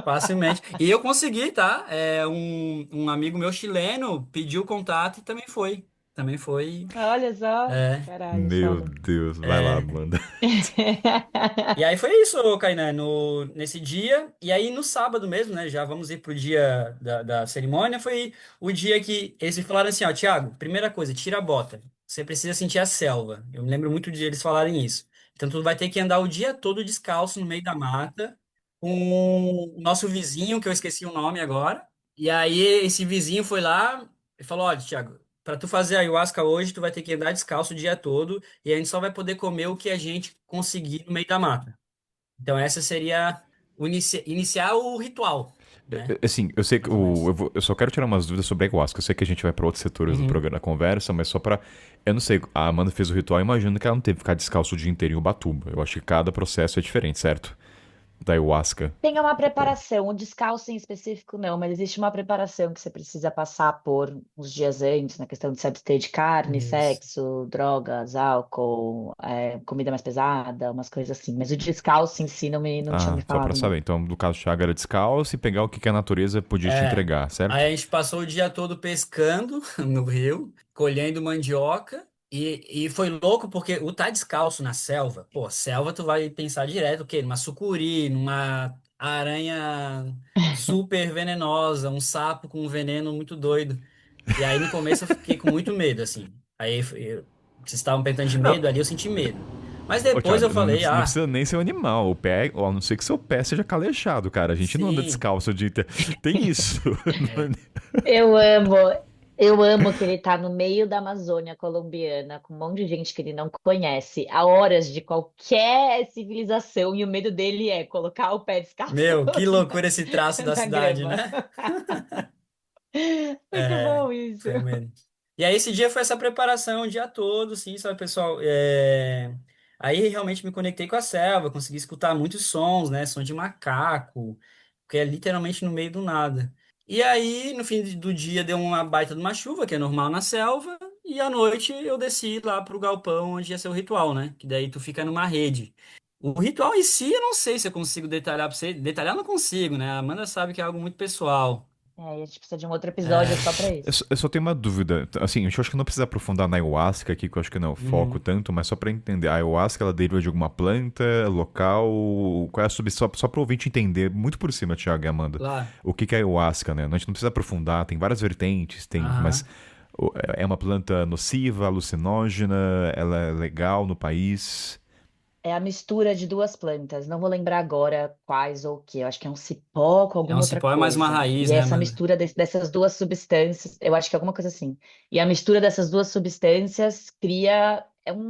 facilmente. E eu consegui, tá? Um amigo meu chileno pediu o contato e também foi. Também foi. Olha só. É, Caralho, Meu foda. Deus, vai lá, é. Amanda. E aí foi isso, Kainan, nesse dia. E aí no sábado mesmo, né? Já vamos ir pro dia da cerimônia. Foi o dia que eles me falaram assim: ó, Thiago, primeira coisa, tira a bota. Você precisa sentir a selva. Eu me lembro muito de eles falarem isso. Então tu vai ter que andar o dia todo descalço no meio da mata, com o nosso vizinho, que eu esqueci o nome agora. E aí esse vizinho foi lá e falou: olha, Thiago, para tu fazer a ayahuasca hoje, tu vai ter que andar descalço o dia todo e a gente só vai poder comer o que a gente conseguir no meio da mata. Então, essa seria iniciar o ritual, né? Assim, eu sei que Mais ou menos. eu só quero tirar umas dúvidas sobre a ayahuasca. Eu sei que a gente vai para outros setores do Uhum. programa da conversa, mas só pra. Eu não sei, a Amanda fez o ritual, eu imagino que ela não teve que ficar descalço o dia inteiro em Ubatuba. Eu acho que cada processo é diferente, certo? Da ayahuasca. Tem uma preparação, o descalço em específico não, mas existe uma preparação que você precisa passar por uns dias antes, na questão de se abster de carne, Isso. sexo, drogas, álcool, comida mais pesada, umas coisas assim. Mas o descalço em si não tinha Ah, me só pra falado, não. saber. Então, no caso, o Thiago era descalço e pegar o que que a natureza podia te É. entregar, Aí certo? a gente passou o dia todo pescando no rio, colhendo mandioca. E foi louco porque o tá descalço na selva, pô, selva tu vai pensar direto o quê? Numa sucuri, numa aranha super venenosa, um sapo com um veneno muito doido. E aí no começo eu fiquei com muito medo, assim. Vocês estavam perguntando de Não, medo ali, eu senti medo. Mas ô depois eu Thiago, não, falei, não precisa nem ser um animal. O pé, ou a não ser que seu pé seja calejado, cara. A gente não anda sim, descalço o dia inteiro. Tem isso. Eu amo. Eu amo que ele tá no meio da Amazônia colombiana, com um monte de gente que ele não conhece, a horas de qualquer civilização, e o medo dele é colocar o pé descalço Meu, que loucura esse traço da na cidade, grama. né? Muito É, bom isso. foi mesmo. E aí esse dia foi essa preparação o dia todo, sim, sabe, pessoal? Aí realmente me conectei com a selva, consegui escutar muitos sons, né? Som de macaco, que é literalmente no meio do nada. E aí, no fim do dia, deu uma baita de uma chuva, que é normal na selva, e à noite eu desci lá pro galpão onde ia ser o ritual, né? Que daí tu fica numa rede. O ritual em si, eu não sei se eu consigo detalhar pra você. Detalhar eu não consigo, né? A Amanda sabe que é algo muito pessoal. É, e a gente precisa de um outro episódio É. só pra Eu isso. só, eu só tenho uma dúvida. Assim, eu acho que não precisa aprofundar na ayahuasca aqui, que eu acho que não é o foco Uhum. tanto, mas só pra entender. A ayahuasca, ela deriva de alguma planta, local? Qual é a só pro ouvinte entender, muito por cima, Thiago e Amanda, Claro. o que que é ayahuasca, né? A gente não precisa aprofundar, tem várias vertentes, mas Aham. é uma planta nociva, alucinógena, ela é legal no país? É a mistura de duas plantas. Não vou lembrar agora quais ou o que. Eu acho que é um cipó com É um alguma outra cipó, é mais uma coisa. raiz, E é né, essa Amanda? mistura dessas duas substâncias, eu acho que é alguma coisa assim. E a mistura dessas duas substâncias cria.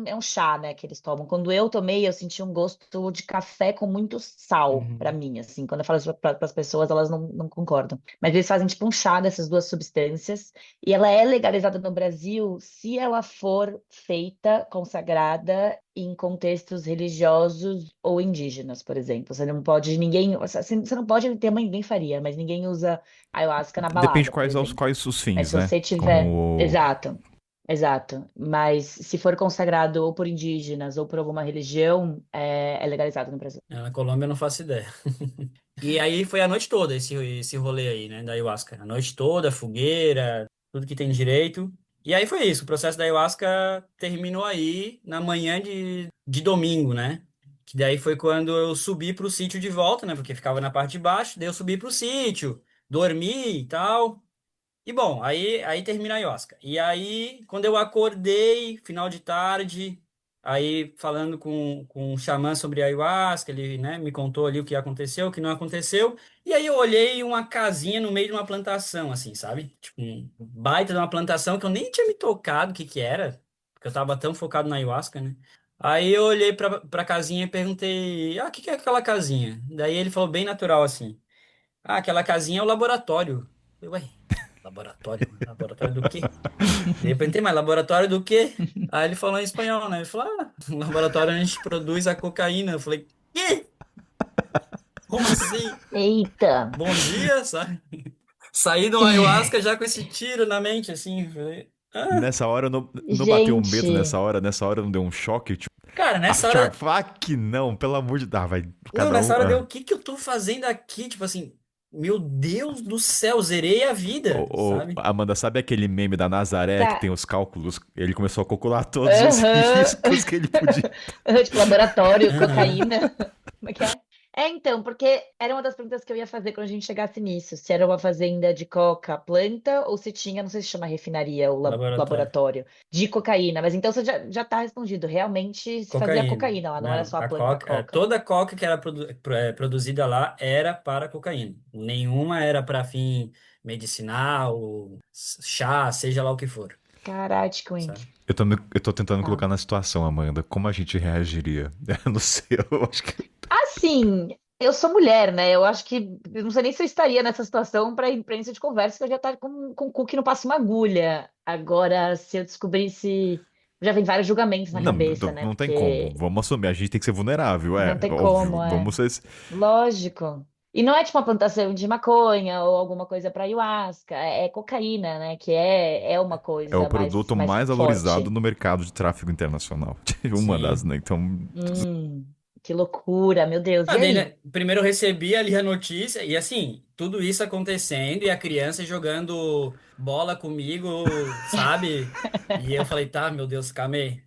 É um chá, né, que eles tomam. Quando eu tomei, eu senti um gosto de café com muito sal, pra Uhum. mim, assim. Quando eu falo isso para as pessoas, elas não concordam. Mas eles fazem tipo um chá dessas duas substâncias. E ela é legalizada no Brasil se ela for feita, consagrada em contextos religiosos ou indígenas, por exemplo. Você não pode, ninguém, você não pode ter, ninguém faria, mas ninguém usa ayahuasca na Depende balada, por exemplo. quais os Mas fins, se né? você tiver, Como. exato, exato. Mas se for consagrado ou por indígenas ou por alguma religião, é legalizado no Brasil. Na Colômbia eu não faço ideia. E aí foi a noite toda esse rolê aí, né, da ayahuasca. A noite toda, fogueira, tudo que tem direito. E aí foi isso, o processo da ayahuasca terminou aí na manhã de domingo, né? Que daí foi quando eu subi pro sítio de volta, né? Porque ficava na parte de baixo, daí eu subi pro sítio, dormi e tal. E bom, aí termina a ayahuasca. E aí, quando eu acordei, final de tarde, aí falando com um xamã sobre a ayahuasca, ele, né, me contou ali o que aconteceu, o que não aconteceu. E aí eu olhei uma casinha no meio de uma plantação, assim, sabe? Tipo, um baita de uma plantação que eu nem tinha me tocado o que que era, porque eu tava tão focado na ayahuasca, né? Aí eu olhei pra casinha e perguntei, o que que é aquela casinha? Daí ele falou bem natural assim. Ah, aquela casinha é o laboratório. Eu, ué, laboratório? Laboratório do quê? De repente, mas laboratório do quê? Aí ele falou em espanhol, né? Ele falou, laboratório a gente produz a cocaína. Eu falei, quê? Como assim? Eita! Bom dia, sabe? Saí do ayahuasca já com esse tiro na mente, assim. Eu falei, Nessa hora não bateu um medo Gente, nessa hora não deu um choque, tipo, cara, nessa Thiago, hora. fala que não, pelo amor de Deus, vai, Não, cada nessa um. hora deu, o que que eu tô fazendo aqui? Tipo assim, meu Deus do céu, zerei a vida, sabe? Amanda, sabe aquele meme da Nazaré que tá. tem os cálculos? Ele começou a calcular todos os Aham. riscos que ele podia. Tipo, laboratório, Aham. cocaína. Como é que é? É, então, porque era uma das perguntas que eu ia fazer quando a gente chegasse nisso. Se era uma fazenda de coca planta ou se tinha, não sei se chama refinaria ou Laboratório. laboratório, de cocaína. Mas então você já tá respondido. Realmente se fazia Cocaína. cocaína lá, não era Não, só a a planta coca, coca. toda a coca que era produzida lá era para cocaína. Nenhuma era para fim medicinal, chá, seja lá o que for, Caralho, Queen. sabe? Eu tô tentando Tá. colocar na situação, Amanda. Como a gente reagiria? Eu não sei, eu acho que. Assim, eu sou mulher, né? Eu acho que. Eu não sei nem se eu estaria nessa situação para início de conversa, que eu já estaria com o cu que não passa uma agulha. Agora, se eu descobrisse. Já vem vários julgamentos na Não, cabeça, né? não tem como. Porque Vamos assumir, a gente tem que ser vulnerável, não é, tem óbvio. como, é. Vamos ser. Lógico. E não é tipo uma plantação de maconha ou alguma coisa para ayahuasca, é cocaína, né? Que é uma É o coisa produto mais mais valorizado forte. no mercado de tráfego internacional. Uma das, Sim. né? Então, Hum, que loucura, meu Deus. Ah, E daí, aí? né, primeiro eu recebi ali a notícia e assim, tudo isso acontecendo e a criança jogando bola comigo, sabe? E eu falei, tá, meu Deus, calma aí.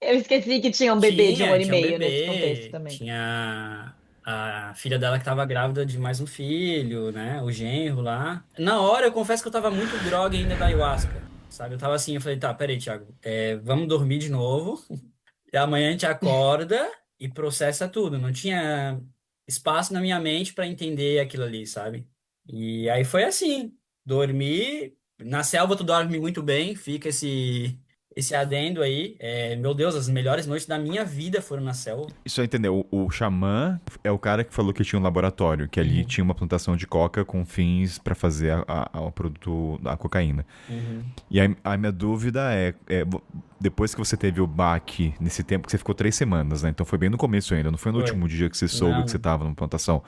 Eu esqueci que tinha um bebê de um ano e Tinha um meio nesse contexto bebê, também. tinha a filha dela que estava grávida de mais um filho, né? O genro lá. Na hora, eu confesso que eu tava muito grog ainda da ayahuasca, sabe? Eu tava assim, eu falei, tá, peraí, Thiago, vamos dormir de novo. E amanhã a gente acorda e processa tudo. Não tinha espaço na minha mente para entender aquilo ali, sabe? E aí foi assim, dormi. Na selva tu dorme muito bem, fica esse adendo aí. Meu Deus, as melhores noites da minha vida foram na selva. Isso aí entendeu? O xamã é o cara que falou que tinha um laboratório, que ali Uhum, tinha uma plantação de coca com fins para fazer o produto, a cocaína. uhum. E aí, a minha dúvida depois que você teve o baque, nesse tempo que você ficou 3 semanas, né? Então foi bem no começo ainda, não foi no Foi. último dia que você soube que você Não. estava numa plantação.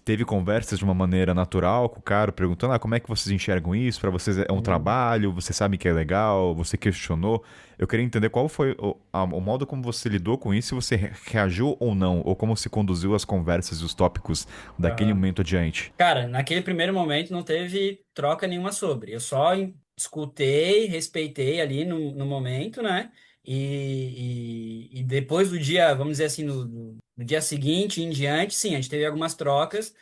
Teve conversas de uma maneira natural com o cara, perguntando, como é que vocês enxergam isso? Para vocês é um Uhum. trabalho? Você sabe que é legal? Você questionou? Eu queria entender qual foi o modo como você lidou com isso, se você reagiu ou não, ou como se conduziu as conversas e os tópicos daquele Aham. momento adiante. Cara, naquele primeiro momento não teve troca nenhuma sobre. Eu só escutei, respeitei ali no momento, né? E depois do dia, vamos dizer assim, no dia seguinte em diante, sim, a gente teve algumas trocas.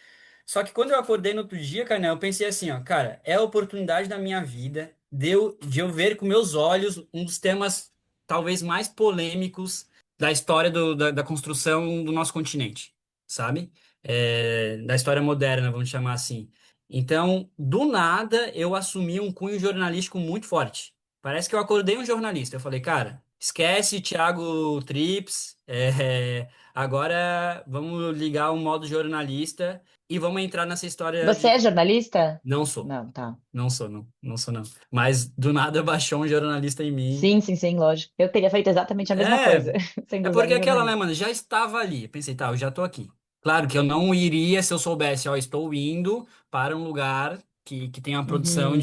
Só que quando eu acordei no outro dia, cara, né, eu pensei assim, ó, cara, é a oportunidade da minha vida de eu ver com meus olhos um dos temas talvez mais polêmicos da história da construção do nosso continente, sabe? Da história moderna, vamos chamar assim. Então, do nada, eu assumi um cunho jornalístico muito forte. Parece que eu acordei um jornalista. Eu falei, cara, esquece Thiago Trips, agora vamos ligar o modo jornalista e vamos entrar nessa história Você de. é jornalista? Não sou, Não, tá. não sou, não, não sou, não. Mas do nada baixou um jornalista em mim. Sim, sim, sim, lógico. Eu teria feito exatamente a mesma É, coisa, sem é usar porque nenhum aquela, né, jornalista. mano, já estava ali. Eu pensei, tá, eu já tô aqui. Claro que eu não iria se eu soubesse, ó, estou indo para um lugar que tem uma produção Uhum.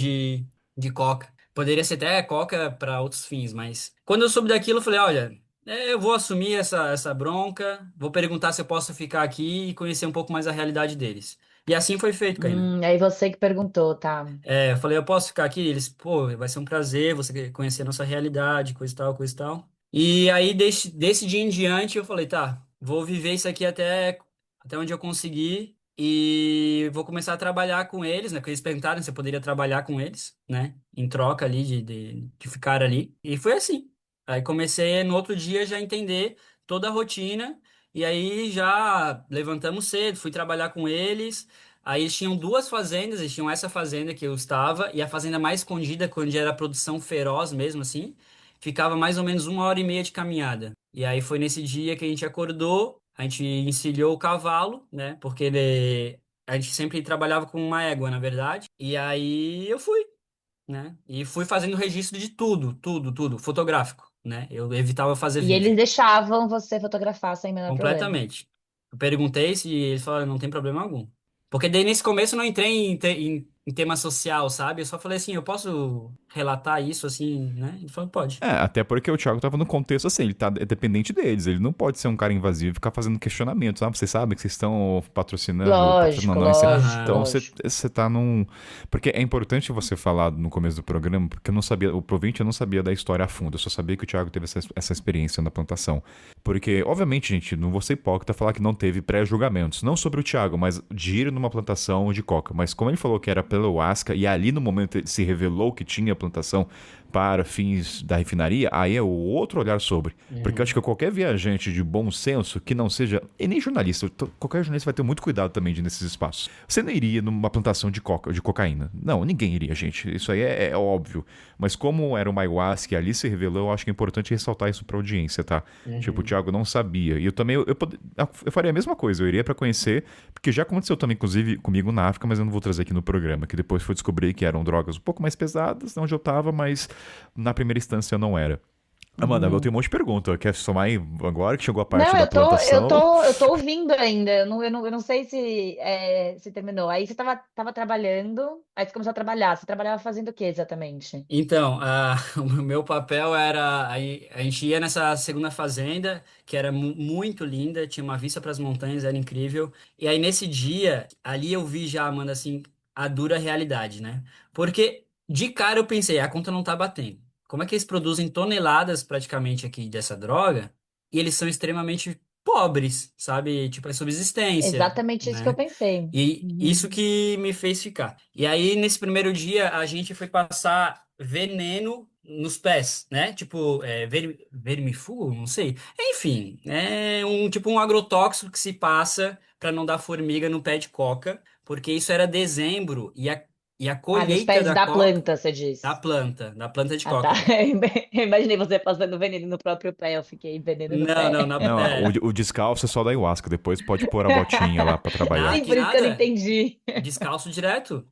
de coca. Poderia ser até coca para outros fins, mas quando eu soube daquilo, eu falei, olha, eu vou assumir essa bronca, vou perguntar se eu posso ficar aqui e conhecer um pouco mais a realidade deles. E assim foi feito, Kainan. Aí você que perguntou, tá? Eu falei, eu posso ficar aqui? Eles, pô, vai ser um prazer você conhecer a nossa realidade, coisa e tal, coisa e tal. E aí, desse dia em diante, eu falei, tá, vou viver isso aqui até onde eu conseguir e vou começar a trabalhar com eles, né? Porque eles perguntaram se eu poderia trabalhar com eles, né? Em troca ali de ficar ali. E foi assim. Aí comecei no outro dia já a entender toda a rotina. E aí já levantamos cedo, fui trabalhar com eles. Aí eles tinham duas fazendas, eles tinham essa fazenda que eu estava e a fazenda mais escondida, onde era a produção feroz mesmo, assim, ficava mais ou menos 1 hora e meia de caminhada. E aí foi nesse dia que a gente acordou, a gente encilhou o cavalo, né? Porque a gente sempre trabalhava com uma égua, na verdade. E aí eu fui, né? E fui fazendo registro de tudo, tudo, tudo, fotográfico, né? Eu evitava fazer E vídeo. eles deixavam você fotografar sem o menor problema. Completamente. Eu perguntei se eles falaram, não tem problema algum. Porque daí nesse começo eu não entrei em tema social, sabe? Eu só falei assim, eu posso relatar isso assim, né? Ele falou, pode. Até porque o Thiago tava no contexto assim, ele é dependente deles, ele não pode ser um cara invasivo e ficar fazendo questionamentos, vocês sabem que vocês estão patrocinando Lógico, nós. lógico, Aham. Então você, lógico. você tá num. Porque é importante você falar no começo do programa, porque eu não sabia, o Provinte eu não sabia da história a fundo, eu só sabia que o Thiago teve essa experiência na plantação. Porque, obviamente, gente, não vou ser hipócrita falar que não teve pré-julgamentos, não sobre o Thiago, mas de ir numa plantação de coca. Mas como ele falou que era pela Huasca e ali no momento ele se revelou que tinha plantação para fins da refinaria, aí é o outro olhar sobre. Porque eu acho Uhum. que qualquer viajante de bom senso, que não seja, e nem jornalista, qualquer jornalista vai ter muito cuidado também nesses espaços. Você não iria numa plantação de cocaína. Não, ninguém iria, gente. Isso aí é óbvio. Mas como era uma ayahuasca e ali se revelou, eu acho que é importante ressaltar isso pra audiência, tá? Tipo, o Uhum. Thiago não sabia. E eu também, eu faria a mesma coisa, eu iria pra conhecer, porque já aconteceu também, inclusive, comigo na África, mas eu não vou trazer aqui no programa, que depois foi descobrir que eram drogas um pouco mais pesadas, onde eu tava, mas na primeira instância não era. Amanda, eu tenho um Uhum. monte de pergunta. Quer somar aí agora que chegou a parte Não, da plantação? eu tô ouvindo ainda. Eu não sei se terminou. Aí você tava trabalhando, aí você começou a trabalhar. Você trabalhava fazendo o que exatamente? Então, o meu papel era. A gente ia nessa segunda fazenda, que era muito linda, tinha uma vista para as montanhas, era incrível. E aí, nesse dia, ali eu vi já, Amanda, assim, a dura realidade, né? Porque de cara eu pensei, a conta não tá batendo. Como é que eles produzem toneladas praticamente aqui dessa droga e eles são extremamente pobres, sabe? Tipo, é subsistência, Exatamente isso que eu né? pensei. E isso Uhum. que me fez ficar. E aí, nesse primeiro dia, a gente foi passar veneno nos pés, né? Tipo, vermifugo, não sei. Enfim, é tipo um agrotóxico que se passa para não dar formiga no pé de coca, porque isso era dezembro E a Ah, nos colheita pés da da coca, planta, você diz. da planta de Ah, tá. coca. Eu imaginei você passando veneno no próprio pé. Eu fiquei veneno no Não, não, pé. Não, o descalço é só da ayahuasca. Depois pode pôr a botinha lá pra trabalhar. Sim, que por isso que eu não nada. entendi. Descalço direto.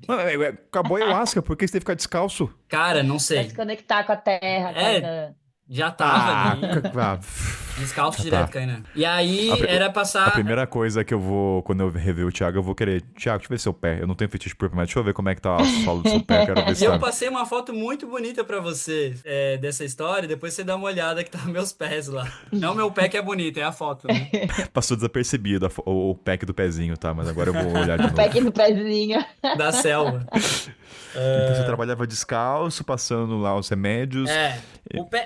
Mano, acabou a ayahuasca, por que você tem que ficar descalço? Cara, não Pra se sei. conectar com a terra, É, Kainan. já tava Ah, ali. Descalço ah, direto, tá. Kainan. E A, aí pri- era a passar. primeira coisa que eu vou, quando eu rever o Thiago, eu vou querer. Thiago, deixa eu ver seu pé. Eu não tenho fetiche por pé, mas deixa eu ver como é que tá a sola do seu pé. Eu quero ver E se eu tá. passei uma foto muito bonita pra você dessa história. Depois você dá uma olhada que tá meus pés lá. Não meu pé que é bonito, é a foto, né? Passou desapercebido o pack do pezinho, tá? Mas agora eu vou olhar O de pé novo. aqui no pezinho. Da selva. Então você trabalhava descalço, passando lá os remédios. É,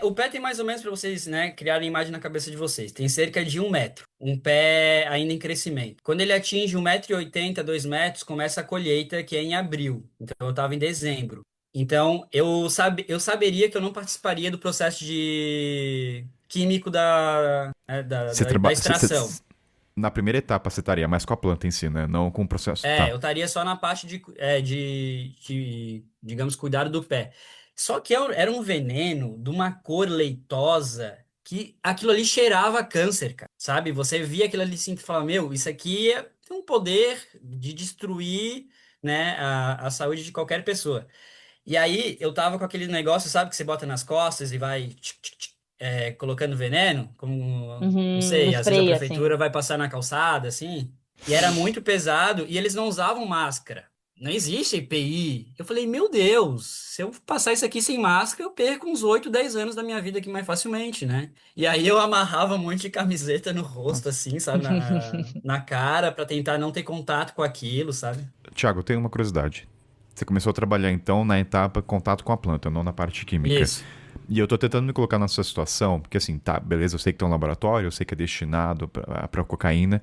o pé tem mais ou menos para vocês, né, criarem imagem na cabeça de vocês. Tem cerca de 1 metro. Um pé ainda em crescimento. Quando ele atinge 1,80 m, 2 metros, começa a colheita, que é em abril. Então eu estava em dezembro. Então eu saberia que eu não participaria do processo de químico Você da trabalha. extração. Na primeira etapa você estaria mais com a planta em si, né? Não com o processo. Tá. Eu estaria só na parte digamos, cuidar do pé. Só que era um veneno de uma cor leitosa que aquilo ali cheirava câncer, cara, sabe? Você via aquilo ali assim e falava, meu, isso aqui tem um poder de destruir, né, a saúde de qualquer pessoa. E aí eu tava com aquele negócio, sabe, que você bota nas costas e vai colocando veneno, como, não Uhum, no sei, às vezes a spray, prefeitura assim. vai passar na calçada, assim, e era muito pesado e eles não usavam máscara. Não existe EPI. Eu falei, meu Deus, se eu passar isso aqui sem máscara, eu perco uns 8, 10 anos da minha vida aqui mais facilmente, né? E aí eu amarrava um monte de camiseta no rosto, Nossa. assim, sabe, na cara, pra tentar não ter contato com aquilo, sabe? Thiago, eu tenho uma curiosidade. Você começou a trabalhar então na etapa contato com a planta, não na parte química. Isso. E eu tô tentando me colocar na sua situação, porque assim, tá, beleza, eu sei que tem um laboratório, eu sei que é destinado pra cocaína.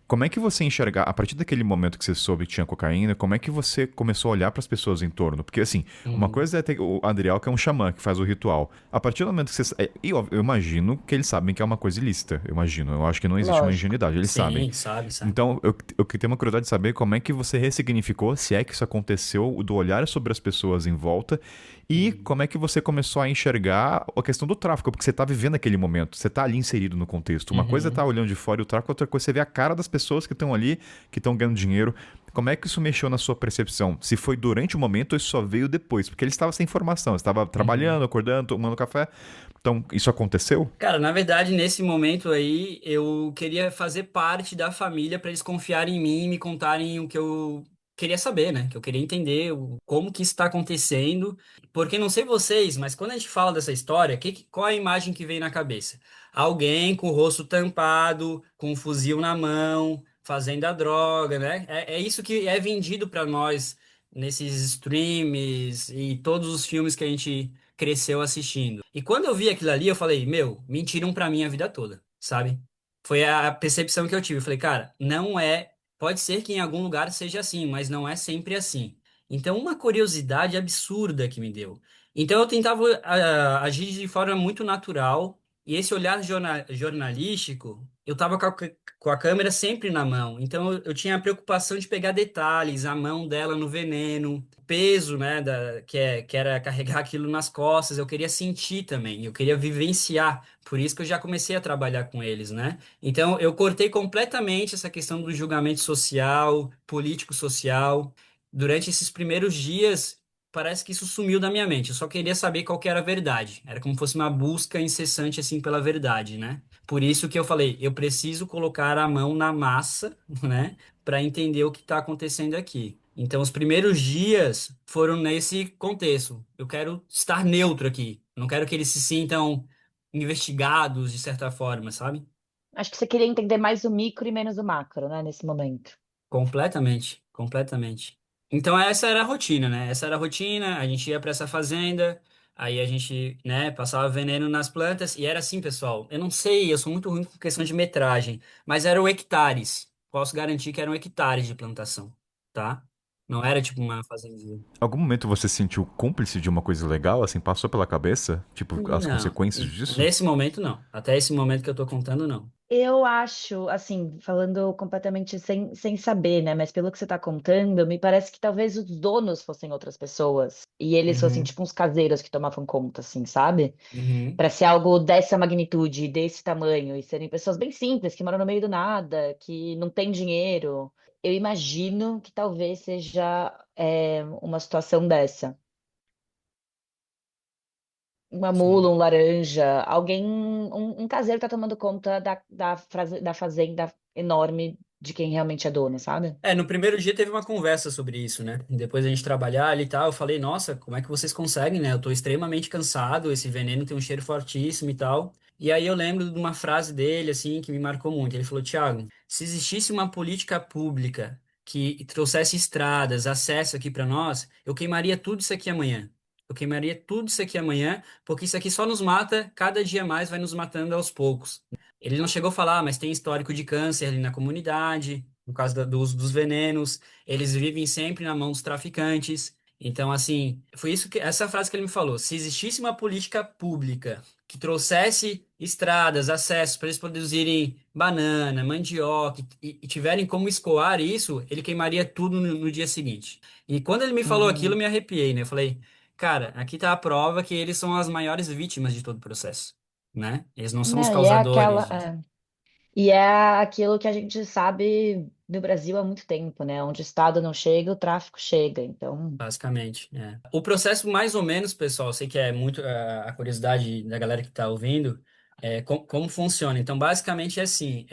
Como é que você enxergar, a partir daquele momento que você soube que tinha cocaína, como é que você começou a olhar para as pessoas em torno? Porque, assim, uma Uhum. coisa é ter o Adriel, que é um xamã, que faz o ritual. A partir do momento que você. E ó, eu imagino que eles sabem que é uma coisa ilícita. Eu imagino. Eu acho que não existe uma Lógico. ingenuidade. Eles sabem. Sim, sabe, sabe. Então, eu tenho uma curiosidade de saber como é que você ressignificou, se é que isso aconteceu, do olhar sobre as pessoas em volta, e como é que você começou a enxergar a questão do tráfico, porque você está vivendo aquele momento, você está ali inserido no contexto. Uma coisa é estar Uhum. olhando de fora e o tráfico, outra coisa é você ver a cara das pessoas que estão ali, que estão ganhando dinheiro. Como é que isso mexeu na sua percepção? Se foi durante o momento ou isso só veio depois? Porque ele estava sem informação, estava Uhum. trabalhando, acordando, tomando café. Então, isso aconteceu? Cara, na verdade, nesse momento aí, eu queria fazer parte da família para eles confiarem em mim e me contarem o que eu queria saber, né? Que eu queria entender como que isso está acontecendo. Porque não sei vocês, mas quando a gente fala dessa história, qual a imagem que vem na cabeça? Alguém com o rosto tampado, com um fuzil na mão, fazendo a droga, né? É isso que é vendido para nós nesses streams e todos os filmes que a gente cresceu assistindo. E quando eu vi aquilo ali, eu falei, meu, mentiram pra mim a vida toda, sabe? Foi a percepção que eu tive. Eu falei, cara, não é. Pode ser que em algum lugar seja assim, mas não é sempre assim. Então, uma curiosidade absurda que me deu. Então, eu tentava agir de forma muito natural, e esse olhar jornalístico, eu tava com a câmera sempre na mão. Então, eu tinha a preocupação de pegar detalhes, a mão dela no veneno, peso, né, que era carregar aquilo nas costas, eu queria sentir também, eu queria vivenciar, por isso que eu já comecei a trabalhar com eles, né? Então eu cortei completamente essa questão do julgamento social, político-social. Durante esses primeiros dias, parece que isso sumiu da minha mente. Eu só queria saber qual que era a verdade. Era como se fosse uma busca incessante assim pela verdade, né? Por isso que eu falei, eu preciso colocar a mão na massa, né, para entender o que está acontecendo aqui. Então, os primeiros dias foram nesse contexto. Eu quero estar neutro aqui. Não quero que eles se sintam investigados de certa forma, sabe? Acho que você queria entender mais o micro e menos o macro, né, nesse momento. Completamente, completamente. Então, essa era a rotina, né? Essa era a rotina. A gente ia para essa fazenda, aí a gente, né, passava veneno nas plantas e era assim, pessoal. Eu não sei, eu sou muito ruim com questão de metragem, mas eram hectares. Posso garantir que eram hectares de plantação, tá? Não era tipo uma fazendinha. Algum momento você se sentiu cúmplice de uma coisa legal, assim, passou pela cabeça? Tipo, as Não, consequências disso? nesse momento não. Até esse momento que eu tô contando, não. Eu acho, assim, falando completamente sem saber, né? Mas pelo que você está contando, me parece que talvez os donos fossem outras pessoas. E eles fossem Uhum, tipo uns caseiros que tomavam conta, assim, sabe? uhum. Para ser algo dessa magnitude, desse tamanho, e serem pessoas bem simples, que moram no meio do nada, que não têm dinheiro. Eu imagino que talvez seja uma situação dessa. Uma mula, Sim. um laranja, alguém, um caseiro tá tomando conta da fazenda enorme de quem realmente é dono, sabe? No primeiro dia teve uma conversa sobre isso, né? Depois a gente trabalhar ali e tal, eu falei, nossa, como é que vocês conseguem, né? Eu tô extremamente cansado, esse veneno tem um cheiro fortíssimo e tal. E aí eu lembro de uma frase dele, assim, que me marcou muito. Ele falou, Thiago, se existisse uma política pública que trouxesse estradas, acesso aqui para nós, eu queimaria tudo isso aqui amanhã. Eu queimaria tudo isso aqui amanhã, porque isso aqui só nos mata, cada dia mais vai nos matando aos poucos. Ele não chegou a falar, mas tem histórico de câncer ali na comunidade, no caso do uso dos venenos, eles vivem sempre na mão dos traficantes. Então, assim, foi isso que essa frase que ele me falou. Se existisse uma política pública que trouxesse estradas, acessos para eles produzirem banana, mandioca e tiverem como escoar isso, ele queimaria tudo no dia seguinte. E quando ele me falou aquilo, eu Uhum. me arrepiei, né? Eu falei, cara, aqui tá a prova que eles são as maiores vítimas de todo o processo, né? Eles não são os Não, e é causadores aquela. disso. E é aquilo que a gente sabe no Brasil há muito tempo, né? Onde o Estado não chega, o tráfico chega. Então, Basicamente, é. O processo, mais ou menos, pessoal, eu sei que é muito a curiosidade da galera que está ouvindo, como funciona. Então, basicamente é assim: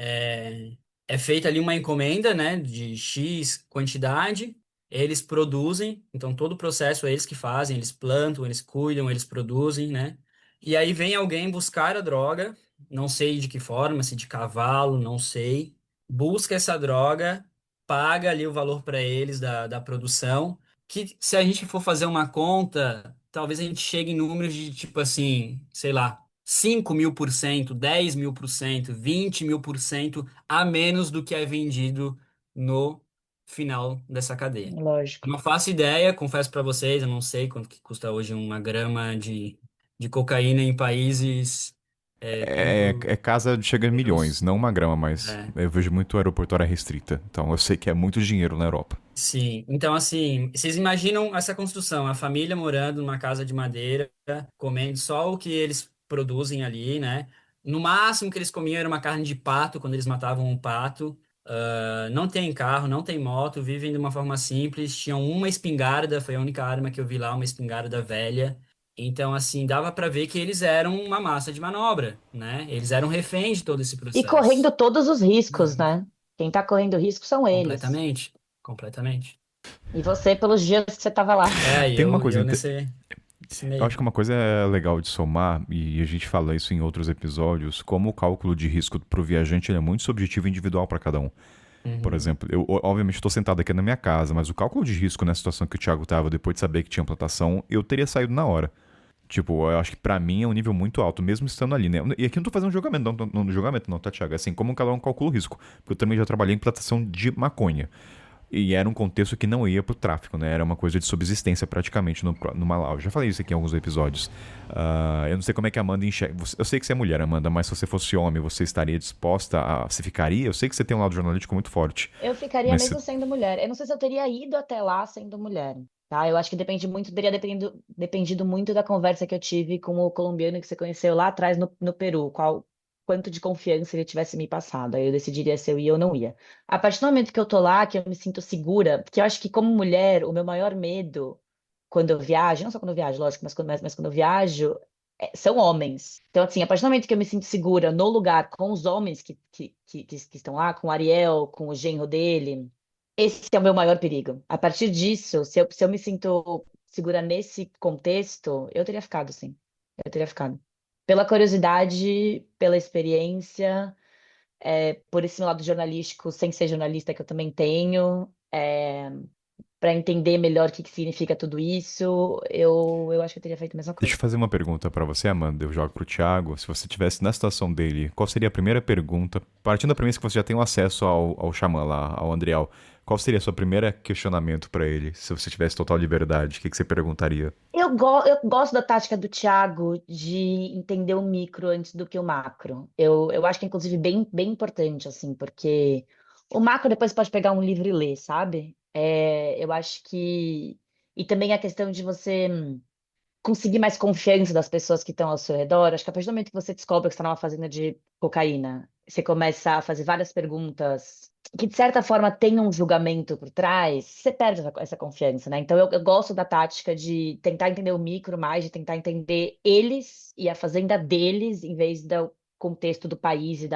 é feita ali uma encomenda, né, de X quantidade, eles produzem, então todo o processo é eles que fazem, eles plantam, eles cuidam, eles produzem, né? E aí vem alguém buscar a droga, não sei de que forma, se de cavalo, não sei, busca essa droga, paga ali o valor para eles da produção que se a gente for fazer uma conta, talvez a gente chegue em números de tipo assim, sei lá, 5.000%, 10.000%, 20.000% a menos do que é vendido no final dessa cadeia. lógico. Eu não faço ideia, confesso para vocês, eu não sei quanto que custa hoje uma grama de cocaína em países É casa de chega em milhões, pequenos. não uma grama, mas É, eu vejo muito aeroportuária restrita. Então eu sei que é muito dinheiro na Europa. sim, então assim, vocês imaginam essa construção, a família morando numa casa de madeira, comendo só o que eles produzem ali, né? No máximo que eles comiam era uma carne de pato, quando eles matavam um pato. Não tem carro, não tem moto, vivem de uma forma simples. Tinham uma espingarda, foi a única arma que eu vi lá, uma espingarda velha. Então, assim, dava para ver que eles eram uma massa de manobra, né? Eles eram reféns de todo esse E processo. correndo todos os riscos, É. né? Quem tá correndo risco são eles. Completamente, completamente. E você, pelos dias que você tava lá. É, e Tem uma eu, e coisa eu nesse Eu acho meio. que uma coisa legal de somar, e a gente fala isso em outros episódios, como o cálculo de risco para o viajante ele é muito subjetivo e individual para cada um. Por Uhum, exemplo, eu obviamente estou sentado aqui na minha casa, mas o cálculo de risco na situação que o Thiago estava depois de saber que tinha plantação, eu teria saído na hora. Tipo, eu acho que pra mim é um nível muito alto, mesmo estando ali, né? E aqui eu não tô fazendo julgamento, não, julgamento não, tá, Thiago? É assim, como cada um calcula o risco. Porque eu também já trabalhei em plantação de maconha. E era um contexto que não ia pro tráfico, né? Era uma coisa de subsistência praticamente no Malau. Eu já falei isso aqui em alguns episódios. Eu não sei como é que a Amanda enxerga. Eu sei que você é mulher, Amanda, mas se você fosse homem, você estaria disposta a. Você ficaria? Eu sei que você tem um lado jornalístico muito forte. Eu ficaria Mas você. mesmo sendo mulher. Eu não sei se eu teria ido até lá sendo mulher, tá? Eu acho que depende muito, teria dependido muito da conversa que eu tive com o colombiano que você conheceu lá atrás no Peru. Quanto de confiança ele tivesse me passado. Aí eu decidiria se eu ia ou não ia. A partir do momento que eu tô lá, que eu me sinto segura, porque eu acho que como mulher, o meu maior medo quando eu viajo, não só quando eu viajo, lógico, mas quando eu viajo, são homens. Então, assim, a partir do momento que eu me sinto segura no lugar com os homens que estão lá, com o Ariel, com o genro dele, esse é o meu maior perigo. A partir disso, se eu me sinto segura nesse contexto, eu teria ficado, sim. Eu teria ficado. Pela curiosidade, pela experiência, por esse meu lado jornalístico, sem ser jornalista que eu também tenho, para entender melhor o que significa tudo isso, eu acho que eu teria feito a mesma Deixa eu coisa. fazer uma pergunta pra você, Amanda. Eu jogo pro Thiago. Se você estivesse na situação dele, qual seria a primeira pergunta? Partindo da premissa que você já tem um acesso ao xamã lá, ao Andriel. Qual seria a sua primeira questionamento pra ele, se você tivesse total liberdade? O que que você perguntaria? Eu gosto da tática do Thiago de entender o micro antes do que o macro. Eu acho que é, inclusive, bem importante, assim, porque o macro depois pode pegar um livro e ler, sabe? Eu acho que. E também a questão de você conseguir mais confiança das pessoas que estão ao seu redor. Acho que a partir do momento que você descobre que você está numa fazenda de cocaína, você começa a fazer várias perguntas que, de certa forma, tem um julgamento por trás, você perde essa confiança, né? Então, eu gosto da tática de tentar entender o micro mais, de tentar entender eles e a fazenda deles, em vez do contexto do país e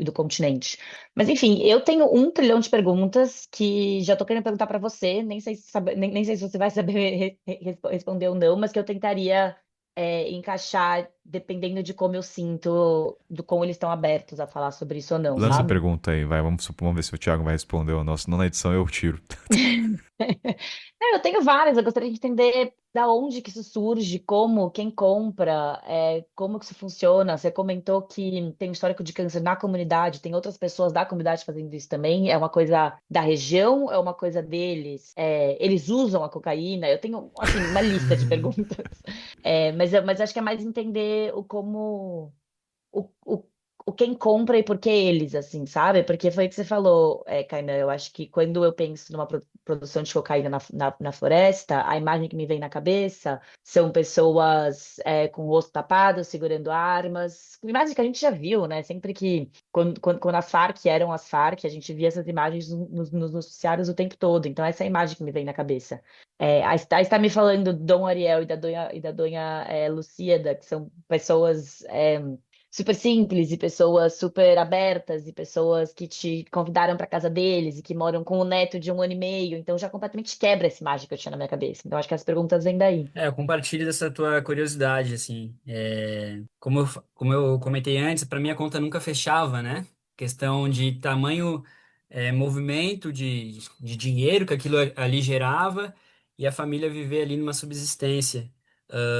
do continente. Mas, enfim, eu tenho 1 trilhão de perguntas que já estou querendo perguntar para você, nem sei se você vai saber responder ou não, mas que eu tentaria encaixar dependendo de como eu sinto, do como eles estão abertos a falar sobre isso ou não, Lança a sabe? pergunta aí, vai. Vamos ver se o Thiago vai responder ou não. Senão na edição eu tiro. Eu tenho várias, eu gostaria de entender da onde que isso surge, como, quem compra, como que isso funciona. Você comentou que tem um histórico de câncer na comunidade, tem outras pessoas da comunidade fazendo isso também. É uma coisa da região, é uma coisa deles? Eles usam a cocaína? Eu tenho, assim, uma lista de perguntas. Mas acho que é mais entender o, o quem compra e por que eles, assim, sabe? Porque foi o que você falou, Kainan. Eu acho que quando eu penso numa produção de cocaína na floresta, a imagem que me vem na cabeça são pessoas com o rosto tapado, segurando armas. Imagem que a gente já viu, né? Sempre que, quando a Farc eram as Farc, a gente via essas imagens nos noticiários o tempo todo. Então, essa é a imagem que me vem na cabeça. Aí está me falando do Dom Ariel e da Dona Lucíada, que são pessoas super simples e pessoas super abertas e pessoas que te convidaram para casa deles e que moram com o neto de 1 ano e meio. Então já completamente quebra essa imagem que eu tinha na minha cabeça. Então acho que as perguntas vêm daí. Eu compartilho dessa tua curiosidade, assim. Como eu comentei antes, para mim a conta nunca fechava, né? Questão de tamanho, movimento de dinheiro que aquilo ali gerava e a família viver ali numa subsistência.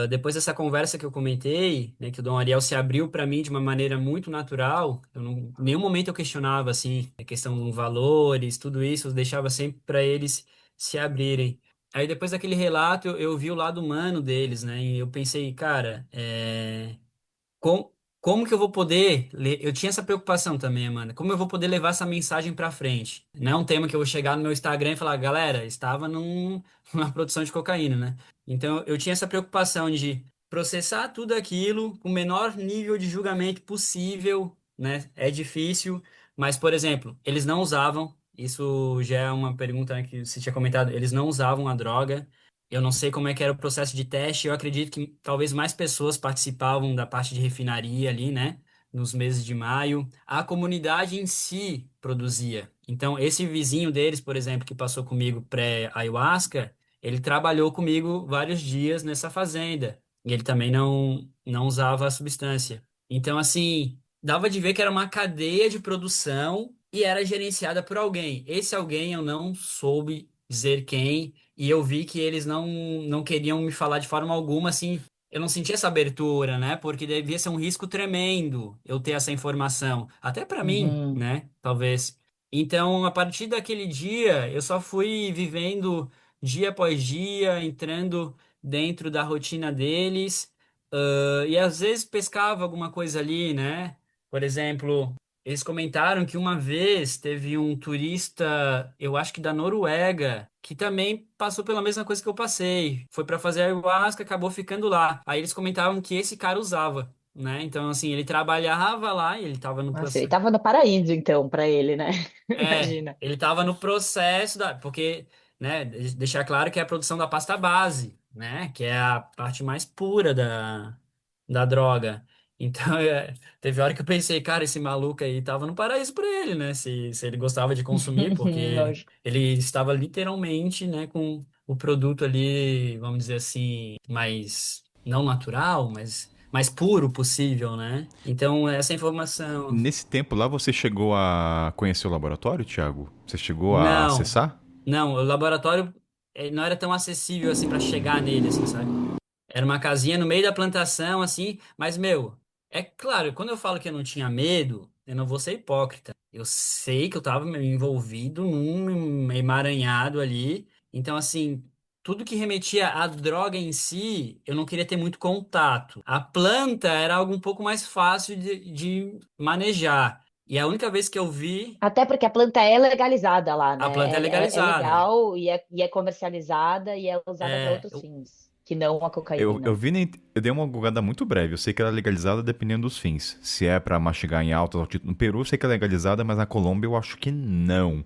Depois dessa conversa que eu comentei, né, que o Dom Ariel se abriu para mim de uma maneira muito natural, em nenhum momento eu questionava, assim, a questão dos valores, tudo isso, eu deixava sempre para eles se abrirem. Aí depois daquele relato eu vi o lado humano deles, né? E eu pensei, cara, como que eu vou poder. Eu tinha essa preocupação também, Amanda. Como eu vou poder levar essa mensagem pra frente? Não é um tema que eu vou chegar no meu Instagram e falar, galera, estava numa produção de cocaína, né? Então eu tinha essa preocupação de processar tudo aquilo com o menor nível de julgamento possível, né? É difícil, mas, por exemplo, eles não usavam. Isso já é uma pergunta, né, que você tinha comentado. Eles não usavam a droga. Eu não sei como é que era o processo de teste. Eu acredito que talvez mais pessoas participavam da parte de refinaria ali, né? Nos meses de maio. A comunidade em si produzia. Então, esse vizinho deles, por exemplo, que passou comigo pré-ayahuasca, ele trabalhou comigo vários dias nessa fazenda. E ele também não usava a substância. Então, assim, dava de ver que era uma cadeia de produção e era gerenciada por alguém. Esse alguém eu não soube dizer quem. E eu vi que eles não queriam me falar de forma alguma, assim, eu não senti essa abertura, né? Porque devia ser um risco tremendo eu ter essa informação, até para mim, Uhum. né? Talvez. Então, a partir daquele dia, eu só fui vivendo dia após dia, entrando dentro da rotina deles, e às vezes pescava alguma coisa ali, né? Por exemplo, eles comentaram que uma vez teve um turista, eu acho que da Noruega, que também passou pela mesma coisa que eu passei. Foi para fazer ayahuasca, acabou ficando lá. Aí eles comentavam que esse cara usava, né? Então, assim, ele trabalhava lá e ele estava no Nossa, ele processo. tava no paraíso, então, para ele, né? Imagina. Ele estava no processo da, porque, né, deixar claro que é a produção da pasta base, né, que é a parte mais pura da droga. Então, teve hora que eu pensei, cara, esse maluco aí tava no paraíso para ele, né, se ele gostava de consumir, porque Lógico. ele estava literalmente, né, com o produto ali, vamos dizer assim, mais não natural, mas mais puro possível, né? Então, essa informação. Nesse tempo lá, você chegou a conhecer o laboratório, Thiago? Você chegou a Não. acessar? Não, o laboratório não era tão acessível assim para chegar nele, assim, sabe? Era uma casinha no meio da plantação, assim, mas, meu, é claro, quando eu falo que eu não tinha medo, eu não vou ser hipócrita. Eu sei que eu estava envolvido num emaranhado ali. Então, assim, tudo que remetia à droga em si, eu não queria ter muito contato. A planta era algo um pouco mais fácil de manejar. E a única vez que eu vi, Até porque a planta é legalizada lá, a né? planta é É legalizada. legal e é comercializada e é usada para É, outros fins, que não a Eu cocaína. vi, eu dei uma googada muito breve. Eu sei que ela é legalizada dependendo dos fins. Se é pra mastigar em alta altitude. No Peru eu sei que é legalizada, mas na Colômbia eu acho que não.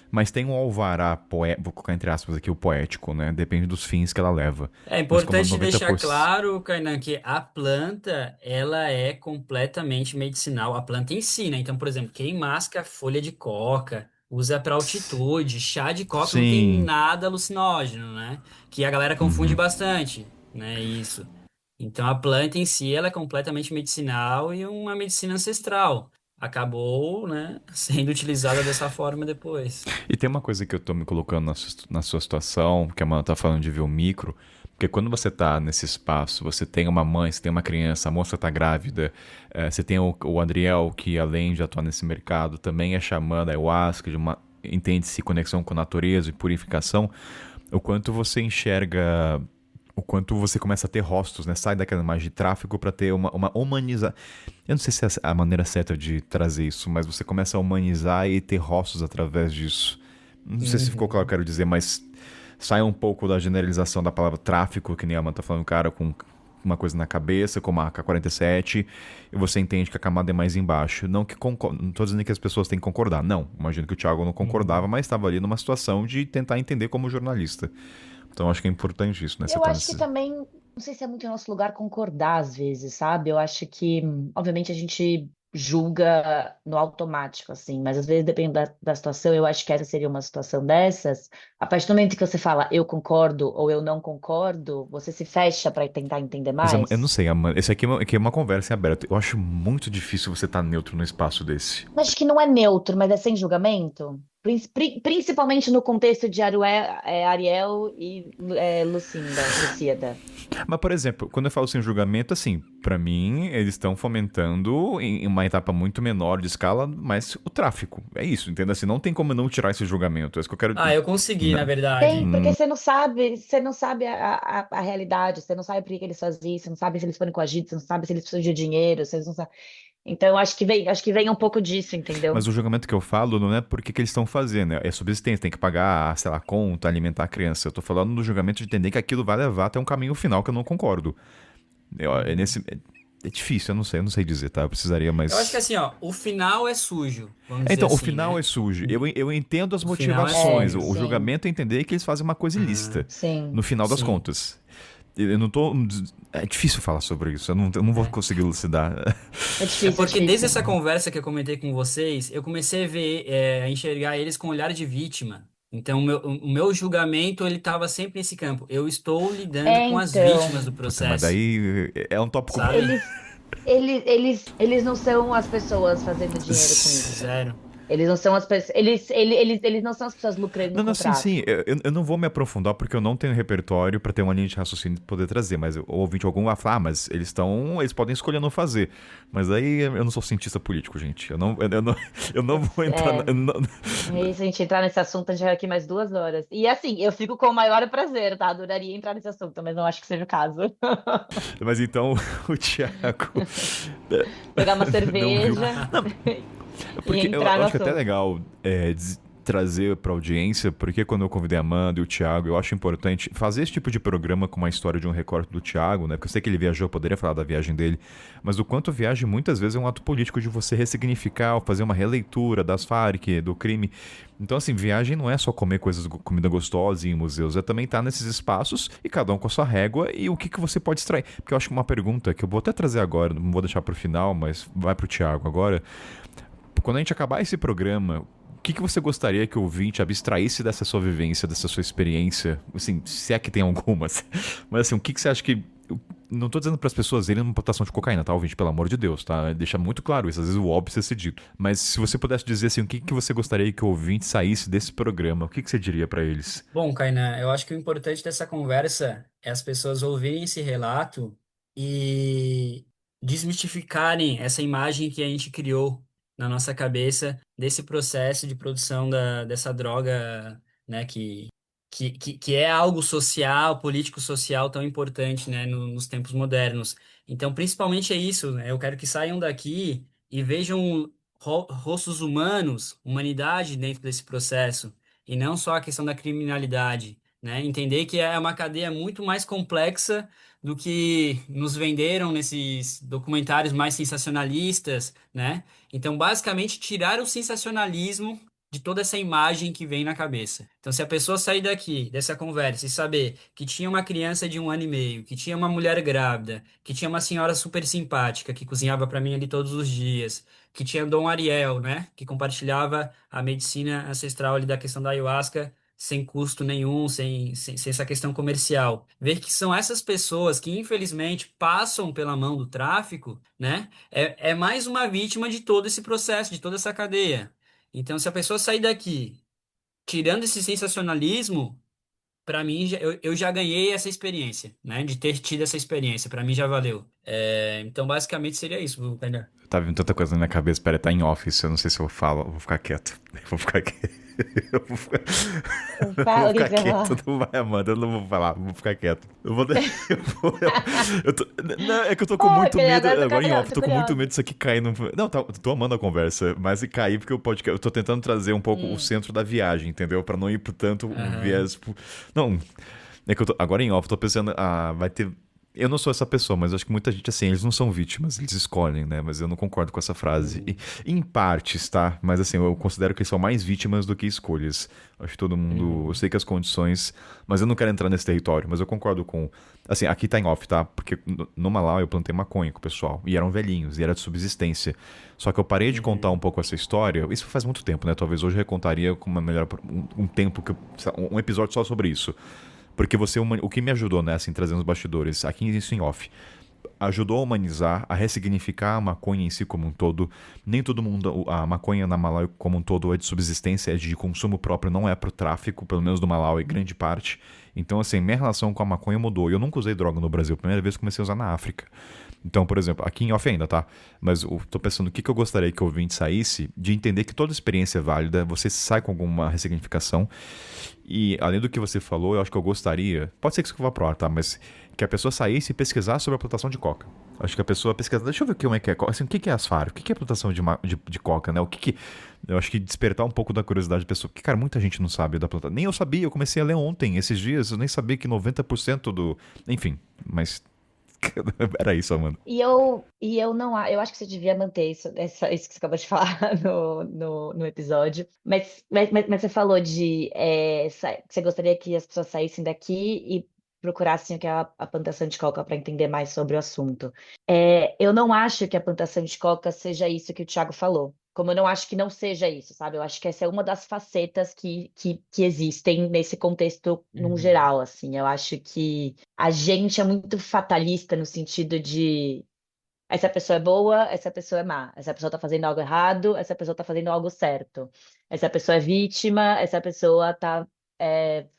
Mas tem um alvará, vou colocar entre aspas aqui o poético, né? Depende dos fins que ela leva. é Mas como importante deixar 90%. claro, Kainan, que a planta, ela é completamente medicinal, a planta em si, né? Então, por exemplo, quem masca folha de coca, usa para altitude, chá de coca não tem Sim. nada alucinógeno, né? Que a galera confunde Uhum. bastante, né? Isso. Então, a planta em si, ela é completamente medicinal e uma medicina ancestral. Acabou, né, sendo utilizada dessa forma depois. E tem uma coisa que eu tô me colocando na sua situação, que a Amanda tá falando de ver o micro, porque quando você tá nesse espaço, você tem uma mãe, você tem uma criança, a moça tá grávida, você tem o Adriel, que além de atuar nesse mercado, também é xamã da ayahuasca, entende-se conexão com a natureza e purificação, o quanto você enxerga, o quanto você começa a ter rostos, né? Sai daquela imagem de tráfego para ter uma humanização. Eu não sei se é a maneira certa de trazer isso, mas você começa a humanizar e ter rostos através disso. Não sei se ficou claro o que eu Uhum. quero dizer, mas sai um pouco da generalização da palavra tráfico, que nem a Amanda tá falando, cara com uma coisa na cabeça, como a AK-47, e você entende que a camada é mais embaixo. Não que não tô dizendo que as pessoas têm que concordar, não. Imagino que o Thiago não concordava, Uhum. mas estava ali numa situação de tentar entender como jornalista. Então acho que é importante isso, né? Você Eu tá acho que nesse. também, não sei se é muito nosso lugar concordar às vezes, sabe? Eu acho que, obviamente, a gente julga no automático, assim, mas às vezes, depende da situação, eu acho que essa seria uma situação dessas. A partir do momento que você fala eu concordo ou eu não concordo, você se fecha para tentar entender Mas eu não mais. sei, Amanda, esse aqui é uma conversa em aberto. Eu acho muito difícil você estar neutro no espaço desse. Mas acho que não é neutro, mas é sem julgamento. Principalmente no contexto de Ariel e Lucíada. Mas, por exemplo, quando eu falo sem julgamento, assim, pra mim, eles estão fomentando em uma etapa muito menor de escala, mas o tráfico. É isso, entende? Assim, não tem como não tirar esse julgamento. É isso que eu quero. Ah, eu consegui, na Não. Tem, verdade. porque você não sabe a realidade, você não sabe por que que eles fazem isso, você não sabe se eles foram coagidos, você não sabe se eles precisam de dinheiro, vocês não sabem. Então, eu acho que vem um pouco disso, entendeu? Mas o julgamento que eu falo não é porque que eles estão fazendo, é subsistência, tem que pagar, sei lá, conta, alimentar a criança. Eu tô falando do julgamento de entender que aquilo vai levar até um caminho final que eu não concordo. É Uhum. nesse. É difícil, eu não sei dizer, tá? Eu precisaria Eu acho que mais. assim, ó, o final é sujo, vamos É, dizer então, o assim, final é né? sujo. O, Eu entendo as o final é motivações. É, sujo. O sim, julgamento é entender que eles fazem uma coisa Ah, ilícita, no sim. final das sim. contas. Eu não tô. É difícil falar sobre isso. Eu não vou É. conseguir elucidar. É É difícil, é porque desde difícil. essa conversa que eu comentei com vocês, eu comecei a ver, a enxergar eles com olhar de vítima. Então, o meu julgamento, ele estava sempre nesse campo. Eu estou lidando É, com as vítimas então, do Puta, mas processo, daí é um tópico. sabe? eles não são as pessoas fazendo dinheiro com isso. Zero. Eles não são as pessoas, eles não são as pessoas lucrando Não, não, com sim, sim. tráfico. Eu não vou me aprofundar porque eu não tenho repertório pra ter uma linha de raciocínio pra poder trazer. Mas o ouvinte algum vai falar, mas eles estão. Eles podem escolher não fazer. Mas aí eu não sou cientista político, gente. Eu não vou entrar. É, e se a gente entrar nesse assunto, a gente vai aqui mais 2 horas. E assim, eu fico com o maior prazer, tá? Adoraria entrar nesse assunto, mas não acho que seja o caso. Mas então o Thiago Pegar uma não viu. cerveja Não, e porque entrar eu no acho que é até assunto. legal trazer pra audiência, porque quando eu convidei a Amanda e o Thiago, eu acho importante fazer esse tipo de programa com uma história de um recorte do Thiago, né? Porque eu sei que ele viajou, eu poderia falar da viagem dele, mas o quanto viagem muitas vezes é um ato político de você ressignificar ou fazer uma releitura das Farc, do crime. Então, assim, viagem não é só comer comida gostosa e ir em museus, é também estar nesses espaços e cada um com a sua régua e o que, que você pode extrair. Porque eu acho que uma pergunta que eu vou até trazer agora, não vou deixar pro final, mas vai pro Thiago agora. Quando a gente acabar esse programa, o que, que você gostaria que o ouvinte abstraísse dessa sua vivência, dessa sua experiência? Assim, se é que tem algumas. Mas assim, o que, que você acha que. Não tô dizendo para as pessoas irem numa plantação de cocaína, tá, ouvinte? Pelo amor de Deus, tá? Deixa muito claro isso. Às vezes o óbvio precisa ser dito. Mas se você pudesse dizer assim, o que, que você gostaria que o ouvinte saísse desse programa, o que, que você diria para eles? Bom, Kainan, eu acho que o importante dessa conversa é as pessoas ouvirem esse relato e desmistificarem essa imagem que a gente criou na nossa cabeça desse processo de produção dessa droga, né, que é algo social, político-social tão importante, né, nos tempos modernos. Então, principalmente é isso, né? Eu quero que saiam daqui e vejam rostos humanos, humanidade dentro desse processo, e não só a questão da criminalidade, né? Entender que é uma cadeia muito mais complexa do que nos venderam nesses documentários mais sensacionalistas, né? Então, basicamente, tirar o sensacionalismo de toda essa imagem que vem na cabeça. Então, se a pessoa sair daqui, dessa conversa, e saber que tinha uma criança de 1 ano e meio, que tinha uma mulher grávida, que tinha uma senhora super simpática, que cozinhava para mim ali todos os dias, que tinha Dom Ariel, né, que compartilhava a medicina ancestral ali da questão da ayahuasca, sem custo nenhum, sem essa questão comercial. Ver que são essas pessoas que, infelizmente, passam pela mão do tráfico, né? É mais uma vítima de todo esse processo, de toda essa cadeia. Então, se a pessoa sair daqui tirando esse sensacionalismo, para mim, eu já ganhei essa experiência, né? De ter tido essa experiência, para mim já valeu. Então, basicamente, seria isso, Kainan. Tá vindo tanta coisa na minha cabeça, pera, tá em office, eu não sei se eu falo, eu vou ficar quieto. Eu vou ficar quieto. Eu vou ficar, eu vou Fala o que ficar que você vai quieto, falar. não vai, Amanda, eu não vou falar, vou ficar quieto. Eu vou. Não, é que eu tô com Ah, muito queria, medo, agora eu tô agora em off, curiosa, eu tô tô com muito medo curiosa. disso aqui cair no. Não, tô amando a conversa, mas se cair porque o podcast. Eu tô tentando trazer um pouco o Hum, centro da viagem, entendeu? Pra não ir por tanto Aham. viés. Não, é que eu tô. Agora em off, eu tô pensando, vai ter. Eu não sou essa pessoa, mas acho que muita gente, assim, eles não são vítimas, eles escolhem, né? Mas eu não concordo com essa frase. Uhum. Em partes, tá? Mas, assim, eu considero que eles são mais vítimas do que escolhas. Acho que todo mundo. Eu Uhum. sei que as condições. Mas eu não quero entrar nesse território, mas eu concordo com. Assim, aqui tá em off, tá? Porque no Malau eu plantei maconha com o pessoal. E eram velhinhos, e era de subsistência. Só que eu parei de contar Uhum. um pouco essa história. Isso faz muito tempo, né? Talvez hoje eu recontaria com uma melhor. Um tempo que. Um episódio só sobre isso. Porque você, o que me ajudou nessa, em trazer os bastidores, aqui isso em off, ajudou a humanizar, a ressignificar a maconha em si como um todo. Nem todo mundo, a maconha na Malawi como um todo é de subsistência, é de consumo próprio, não é pro tráfico, pelo menos do Malawi, grande parte. Então, assim, minha relação com a maconha mudou. Eu nunca usei droga no Brasil, primeira vez que comecei a usar na África. Então, por exemplo, aqui em off ainda, tá? Mas eu tô pensando o que eu gostaria que o ouvinte saísse de entender que toda experiência é válida, você sai com alguma ressignificação. E além do que você falou, eu acho que eu gostaria, pode ser que isso vá pro ar, tá? Mas que a pessoa saísse e pesquisar sobre a plantação de coca. Acho que a pessoa pesquisa, deixa eu ver como é que é, assim, o que que é asfaro, o que que é plantação de coca, né? O que que, eu acho que despertar um pouco da curiosidade da pessoa, porque, cara, muita gente não sabe da plantação. Nem eu sabia, eu comecei a ler ontem, esses dias, eu nem sabia que 90% do, enfim, mas era isso, Amanda. e eu não, eu acho que você devia manter isso que você acabou de falar no episódio. Mas você falou de que você gostaria que as pessoas saíssem daqui e procurassem o que é a plantação de coca para entender mais sobre o assunto. Eu não acho que a plantação de coca seja isso que o Thiago falou. Como eu não acho que não seja isso, sabe? Eu acho que essa é uma das facetas que existem nesse contexto num Uhum. geral, assim. Eu acho que a gente é muito fatalista no sentido de essa pessoa é boa, essa pessoa é má, essa pessoa tá fazendo algo errado, essa pessoa tá fazendo algo certo, essa pessoa é vítima, essa pessoa tá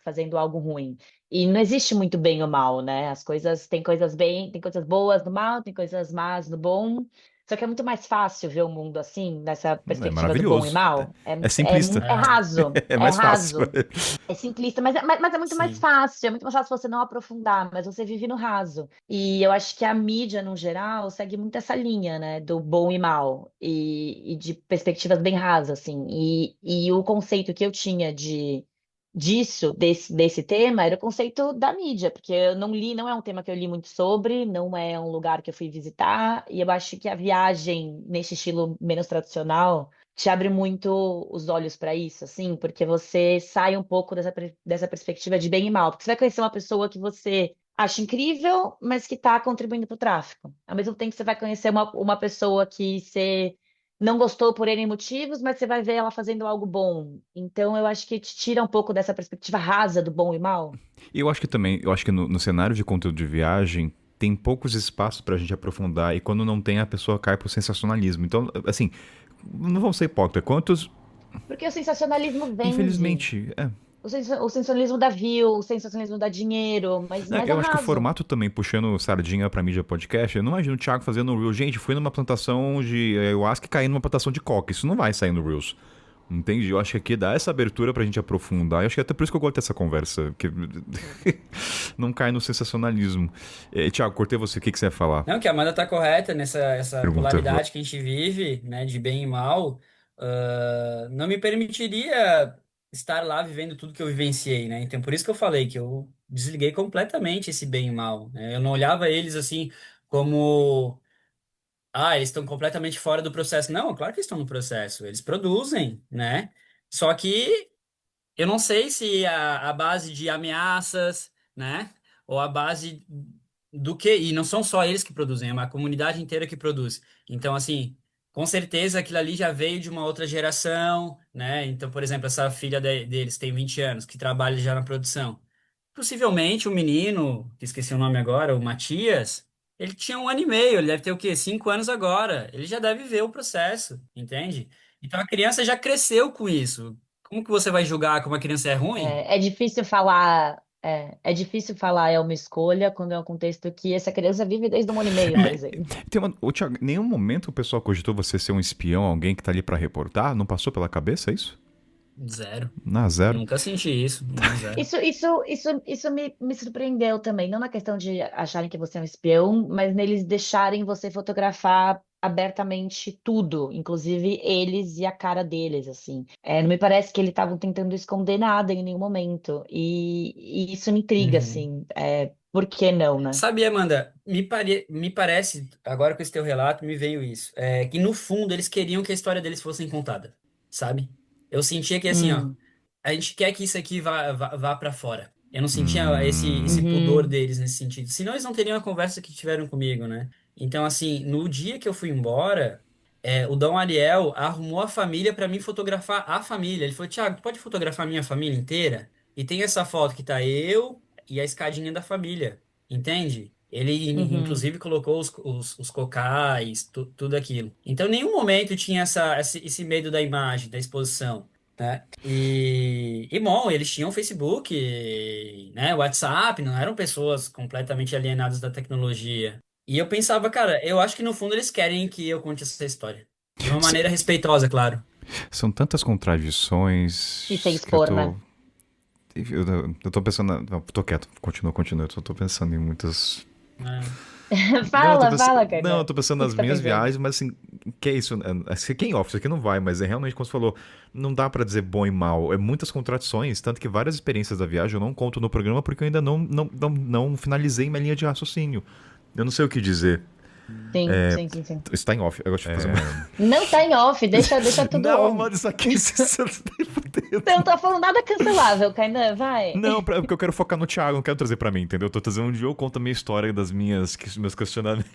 fazendo algo ruim. E não existe muito bem ou mal, né? As coisas tem coisas bem, tem coisas boas no mal, tem coisas más no bom. Só que é muito mais fácil ver o mundo assim, nessa É perspectiva do bom e maravilhoso. mal. É simplista. É É, raso, É é mais fácil. raso. É simplista, mas é muito mais sim. fácil, é muito mais fácil você não aprofundar, mas você vive no raso. E eu acho que a mídia, no geral, segue muito essa linha, né, do bom e mal, e de perspectivas bem rasas, assim. E o conceito que eu tinha desse tema, era o conceito da mídia, porque eu não li, não é um tema que eu li muito sobre, não é um lugar que eu fui visitar, e eu acho que a viagem nesse estilo menos tradicional te abre muito os olhos para isso, assim, porque você sai um pouco dessa perspectiva de bem e mal, porque você vai conhecer uma pessoa que você acha incrível, mas que está contribuindo para o tráfico. Ao mesmo tempo, você vai conhecer uma pessoa que você não gostou por N motivos, mas você vai ver ela fazendo algo bom. Então, eu acho que te tira um pouco dessa perspectiva rasa do bom e mal. E eu acho que também, eu acho que no cenário de conteúdo de viagem, tem poucos espaços pra gente aprofundar, e quando não tem, a pessoa cai pro sensacionalismo. Então, assim, não vamos ser hipócritas. Quantos, Porque o sensacionalismo vende. infelizmente, o sensacionalismo dá view, o sensacionalismo dá dinheiro, mas Não, mais eu acho que o raso. formato também, puxando sardinha pra mídia podcast, eu não imagino o Thiago fazendo um Reels. Gente, fui numa plantação de ayahuasca e caí numa plantação de coca. Isso não vai sair no Reels. Entendi. Eu acho que aqui dá essa abertura pra gente aprofundar. Eu acho que é até por isso que eu gosto dessa conversa. Que não cai no sensacionalismo. Thiago, cortei você. O que você ia falar? Não, que a Amanda tá correta nessa essa Pergunta. polaridade que a gente vive, né, de bem e mal, não me permitiria estar lá vivendo tudo que eu vivenciei, né? Então, por isso que eu falei que eu desliguei completamente esse bem e mal, né? Eu não olhava eles assim como, eles estão completamente fora do processo. Não, claro que estão no processo. Eles produzem, né? Só que eu não sei se a base de ameaças, né? Ou a base do que. E não são só eles que produzem, é uma comunidade inteira que produz. Então, assim, com certeza aquilo ali já veio de uma outra geração, né? Então, por exemplo, essa filha deles tem 20 anos, que trabalha já na produção. Possivelmente o menino, que esqueci o nome agora, o Matias, ele tinha 1 ano e meio, ele deve ter o quê? 5 anos agora. Ele já deve ver o processo, entende? Então a criança já cresceu com isso. Como que você vai julgar que uma criança é ruim? É difícil falar, é difícil falar é uma escolha quando é um contexto que essa criança vive desde 1 ano e meio, por exemplo. Thiago, em nenhum momento o pessoal cogitou você ser um espião, alguém que tá ali pra reportar? Não passou pela cabeça isso? Zero. Na zero. Nunca senti isso. Não, zero. Isso me surpreendeu também, não na questão de acharem que você é um espião, mas neles deixarem você fotografar abertamente tudo, inclusive eles e a cara deles, assim. Não me parece que eles estavam tentando esconder nada em nenhum momento, e isso me intriga, Uhum. assim. Por que não, né? Sabe, Amanda, me parece, agora com esse teu relato, me veio isso, que no fundo eles queriam que a história deles fosse contada, sabe? Eu sentia que assim, ó, Hum, a gente quer que isso aqui vá para fora. Eu não sentia esse pudor uhum, deles nesse sentido. Senão eles não teriam a conversa que tiveram comigo, né? Então, assim, no dia que eu fui embora, o Dom Ariel arrumou a família para mim fotografar a família. Ele falou, Thiago, tu pode fotografar a minha família inteira? E tem essa foto que tá eu e a escadinha da família. Entende? Ele, uhum. inclusive, colocou os cocais, tudo aquilo. Então, em nenhum momento tinha esse medo da imagem, da exposição, né? Bom, eles tinham Facebook, né? WhatsApp, não eram pessoas completamente alienadas da tecnologia. E eu pensava, cara, eu acho que no fundo eles querem que eu conte essa história. De uma maneira respeitosa, claro. São tantas E sem contradições que eu expor, tô. né? Eu tô pensando. Não, tô quieto, continua. Eu tô pensando em muitas. Né? Não, eu tô Fala, pensando, não, eu Kainan. O tô pensando que que nas você tá minhas pensando? viagens, mas assim, que é isso? Quem off, isso aqui não vai, mas é realmente, como você falou, não dá pra dizer bom e mal. É muitas contradições, tanto que várias experiências da viagem eu não conto no programa porque eu ainda não finalizei minha linha de raciocínio. Eu não sei o que dizer. Sim, sim, sim, sim. Está em off, eu gosto de fazer uma. Não tá em off, deixa tudo Não, on. mano, isso aqui você tá Você não fudendo. tá falando nada cancelável, Kainan, vai. Não, porque eu quero focar no Thiago, não quero trazer pra mim, entendeu? Eu tô trazendo onde eu conto a minha história das meus questionamentos.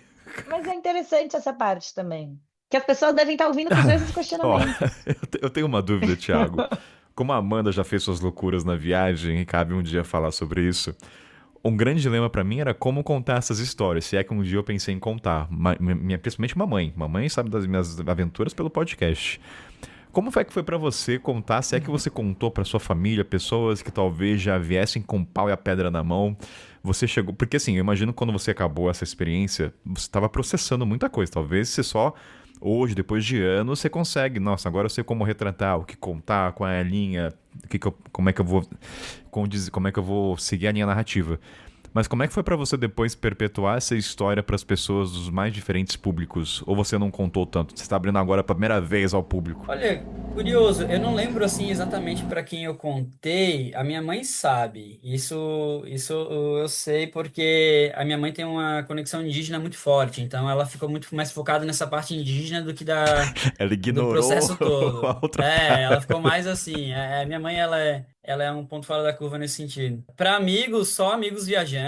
Mas é interessante essa parte também. Que as pessoas devem estar ouvindo com os mesmos Ó, questionamentos. eu tenho uma dúvida, Thiago. Como a Amanda já fez suas loucuras na viagem e cabe um dia falar sobre isso, um grande dilema pra mim era como contar essas histórias, se é que um dia eu pensei em contar. Principalmente mamãe. Mamãe sabe das minhas aventuras pelo podcast. Como foi que foi pra você contar, se é que você contou pra sua família, pessoas que talvez já viessem com o pau e a pedra na mão, você chegou... Porque assim, eu imagino que quando você acabou essa experiência, você estava processando muita coisa. Talvez você só, hoje, depois de anos, você consegue, nossa, agora eu sei como retratar, o que contar, qual é a linha, como é que eu vou, como é que eu vou seguir a linha narrativa. Mas como é que foi pra você depois perpetuar essa história pras pessoas dos mais diferentes públicos? Ou você não contou tanto? Você está abrindo agora pela primeira vez ao público? Olha, curioso, eu não lembro assim exatamente para quem eu contei. A minha mãe sabe. Isso eu sei porque a minha mãe tem uma conexão indígena muito forte. Então ela ficou muito mais focada nessa parte indígena do que Ela do ignorou processo a todo. outra parte. Ela ficou mais assim. Minha mãe ela é um ponto fora da curva nesse sentido. Para amigos, só amigos viajantes.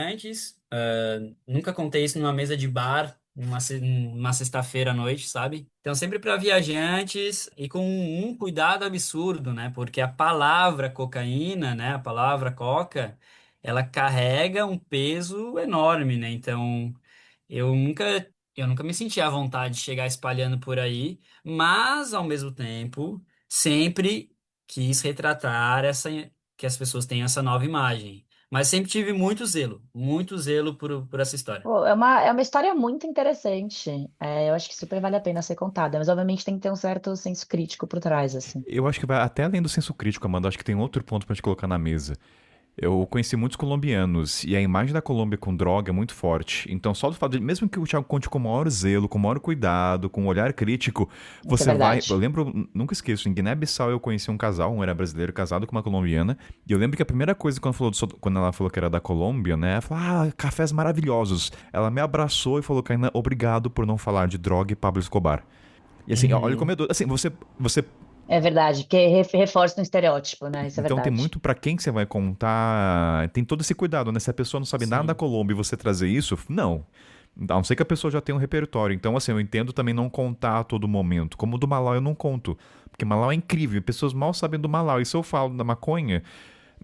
Nunca contei isso numa mesa de bar, numa sexta-feira à noite, sabe? Então, sempre para viajantes e com um cuidado absurdo, né? Porque a palavra cocaína, né? A palavra coca, ela carrega um peso enorme, né? Então, eu nunca, eu nunca me senti à vontade de chegar espalhando por aí, mas, ao mesmo tempo, sempre quis retratar que as pessoas tenham essa nova imagem. Mas sempre tive muito zelo por essa história. Pô, é uma história muito interessante. Eu acho que super vale a pena ser contada, mas obviamente tem que ter um certo senso crítico por trás, assim. Eu acho que vai até além do senso crítico, Amanda. Acho que tem outro ponto pra gente colocar na mesa. Eu conheci muitos colombianos e a imagem da Colômbia com droga é muito forte. Então, só do fato de, mesmo que o Thiago conte com o maior zelo, com o maior cuidado, com um olhar crítico, Isso é você vai. Eu verdade. lembro, nunca esqueço, em Guiné-Bissau eu conheci um casal, um era brasileiro casado com uma colombiana. E eu lembro que a primeira coisa quando ela falou que era da Colômbia, né? Ela falou: Ah, cafés maravilhosos. Ela me abraçou e falou: Kainan, obrigado por não falar de droga e Pablo Escobar. E assim, olha como Uhum. é doido. Assim, você É verdade, porque reforça um estereótipo, né? Isso é Então tem verdade. muito pra quem que você vai contar. Tem todo esse cuidado, né? Se a pessoa não sabe nada da Sim. Colômbia e você trazer isso, não. A não ser que a pessoa já tenha um repertório. Então, assim, eu entendo também não contar a todo momento. Como o do Malau eu não conto. Porque Malau é incrível. Pessoas mal sabem do Malau. E se eu falo da maconha,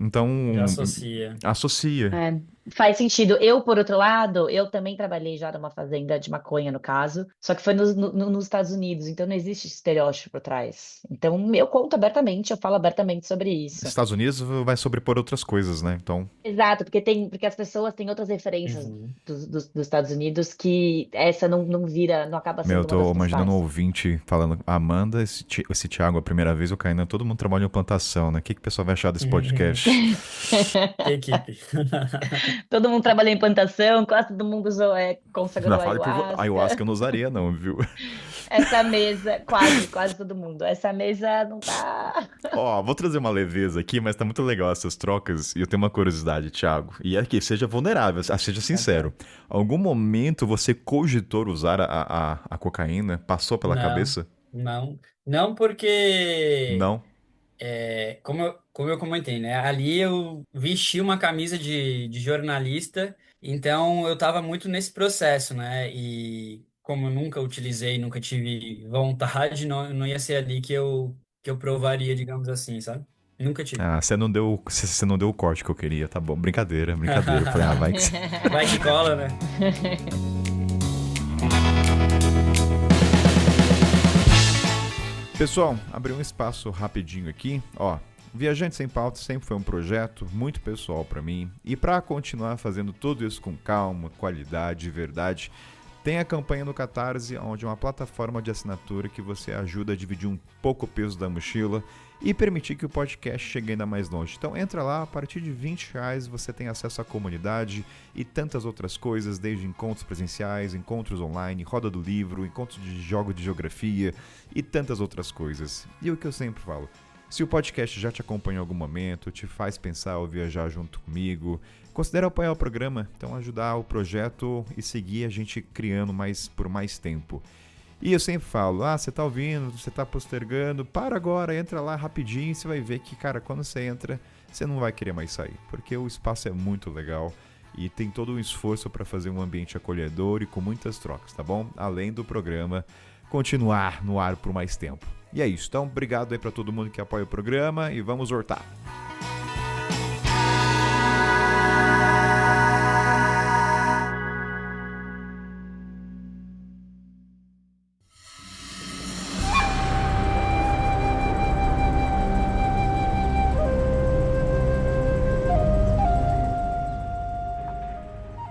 então Já associa. associa. É, faz sentido. Eu, por outro lado, eu também trabalhei já numa fazenda de maconha, no caso, só que foi nos Estados Unidos, então não existe esse estereótipo por trás. Então eu conto abertamente, eu falo abertamente sobre isso. Estados Unidos vai sobrepor outras coisas, né? Então, Exato, porque as pessoas têm outras referências Uhum. dos Estados Unidos que essa não vira, não acaba meu, eu sendo uma das tô imaginando um principais. ouvinte falando, Amanda, esse Thiago, a primeira vez, o Kainan, todo mundo trabalha em plantação, né? O que que o pessoal vai achar desse podcast? Que equipe. Todo mundo trabalha em plantação, quase todo mundo Não consagrou fale por ayahuasca ayahuasca. eu não usaria, não, viu? Essa mesa, quase todo mundo. Essa mesa não tá. Ó, vou trazer uma leveza aqui, mas tá muito legal essas trocas. E eu tenho uma curiosidade, Thiago. E é que seja vulnerável, seja sincero. Aham. Algum momento você cogitou usar a cocaína? Passou pela Não, cabeça? não. Não porque, Não. como eu comentei, né? Ali eu vesti uma camisa de jornalista, então eu estava muito nesse processo, né? E como eu nunca utilizei, nunca tive vontade, não ia ser ali que eu provaria, digamos assim, sabe? Nunca tive. Ah, você não deu o corte que eu queria, tá bom. Brincadeira, brincadeira. Eu falei, vai que. Vai que cola, né? Pessoal, abri um espaço rapidinho aqui. Ó, Viajante Sem Pauta sempre foi um projeto muito pessoal pra mim. E pra continuar fazendo tudo isso com calma, qualidade e verdade, tem a campanha no Catarse, onde é uma plataforma de assinatura que você ajuda a dividir um pouco o peso da mochila e permitir que o podcast chegue ainda mais longe. Então entra lá, a partir de R$ 20 você tem acesso à comunidade e tantas outras coisas, desde encontros presenciais, encontros online, roda do livro, encontros de jogo de geografia e tantas outras coisas. E o que eu sempre falo, se o podcast já te acompanha em algum momento, te faz pensar ou viajar junto comigo, considere apoiar o programa, então ajudar o projeto e seguir a gente criando por mais tempo. E eu sempre falo, você tá ouvindo, você tá postergando, para agora, entra lá rapidinho e você vai ver que, cara, quando você entra, você não vai querer mais sair, porque o espaço é muito legal e tem todo um esforço para fazer um ambiente acolhedor e com muitas trocas, tá bom? Além do programa continuar no ar por mais tempo. E é isso, então obrigado aí para todo mundo que apoia o programa e vamos hortar.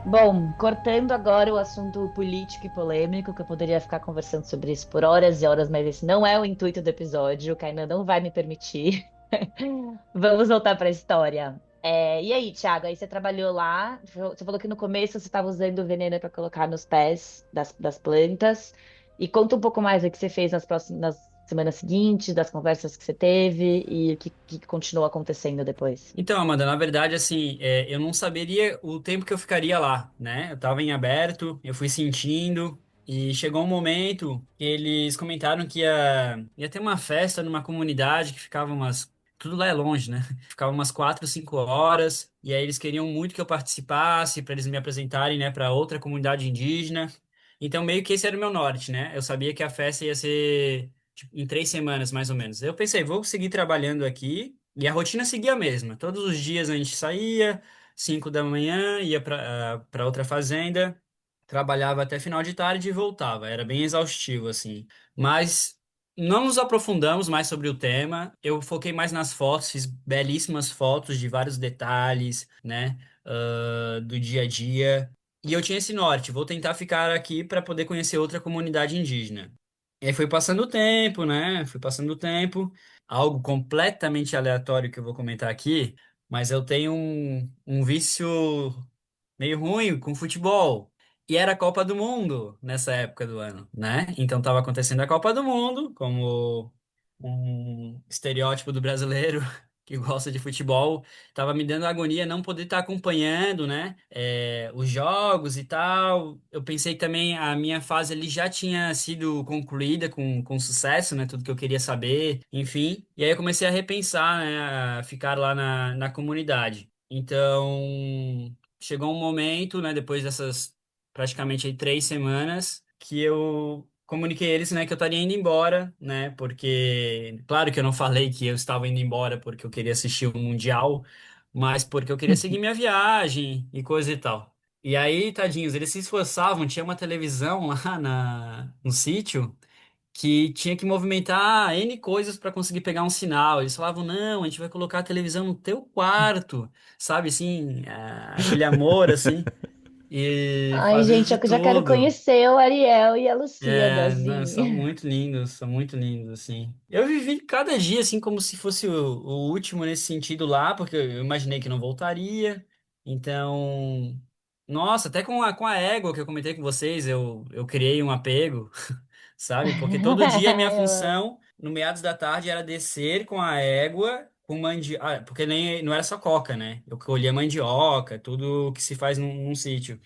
Bom, cortando agora o assunto político e polêmico, que eu poderia ficar conversando sobre isso por horas e horas, mas esse não é o intuito do episódio, o Kainan não vai me permitir. Vamos voltar para a história. E aí, Thiago, aí você trabalhou lá, você falou que no começo você estava usando veneno para colocar nos pés das plantas, e conta um pouco mais o que você fez nas semanas seguintes, das conversas que você teve e o que continuou acontecendo depois. Então, Amanda, na verdade, assim, eu não saberia o tempo que eu ficaria lá, né? Eu estava em aberto, eu fui sentindo, e chegou um momento que eles comentaram que ia ter uma festa numa comunidade que ficava tudo lá é longe, né? Ficava umas 4, 5 horas, e aí eles queriam muito que eu participasse, para eles me apresentarem, né, para outra comunidade indígena. Então, meio que esse era o meu norte, né? Eu sabia que a festa ia ser tipo, em 3 semanas, mais ou menos. Eu pensei, vou seguir trabalhando aqui. E a rotina seguia a mesma. Todos os dias a gente saía, 5 da manhã, ia para outra fazenda, trabalhava até final de tarde e voltava. Era bem exaustivo, assim. Mas Não nos aprofundamos mais sobre o tema. Eu foquei mais nas fotos, fiz belíssimas fotos de vários detalhes, né, do dia a dia. E eu tinha esse norte, vou tentar ficar aqui para poder conhecer outra comunidade indígena. E aí foi passando o tempo, né? Fui passando o tempo. Algo completamente aleatório que eu vou comentar aqui, mas eu tenho um vício meio ruim com futebol. E era a Copa do Mundo nessa época do ano, né? Então estava acontecendo a Copa do Mundo, como um estereótipo do brasileiro que gosta de futebol. Tava me dando agonia não poder estar acompanhando, né? Os jogos e tal. Eu pensei que também a minha fase ali já tinha sido concluída com sucesso, né? Tudo que eu queria saber, enfim. E aí eu comecei a repensar, né? A ficar lá na comunidade. Então chegou um momento, né, depois dessas praticamente aí 3 semanas, que eu comuniquei a eles, né, que eu estaria indo embora, né, porque, claro que eu não falei que eu estava indo embora porque eu queria assistir o Mundial, mas porque eu queria seguir minha viagem e coisa e tal. E aí, tadinhos, eles se esforçavam, tinha uma televisão lá no sítio, que tinha que movimentar N coisas para conseguir pegar um sinal. Eles falavam, não, a gente vai colocar a televisão no teu quarto, sabe, assim, aquele amor, assim, e Ai, fazendo gente, de eu já quero tudo. conhecer o Ariel e a Lucíada, Não, assim. são muito lindos, assim. Eu vivi cada dia, assim, como se fosse o último nesse sentido lá, porque eu imaginei que não voltaria. Então, nossa, até com a égua que eu comentei com vocês, eu criei um apego, sabe? Porque todo dia minha Eu amo. função, no meados da tarde, era descer com a égua, com mandioca, porque nem, não era só coca, né? Eu colhia mandioca, tudo que se faz num sítio.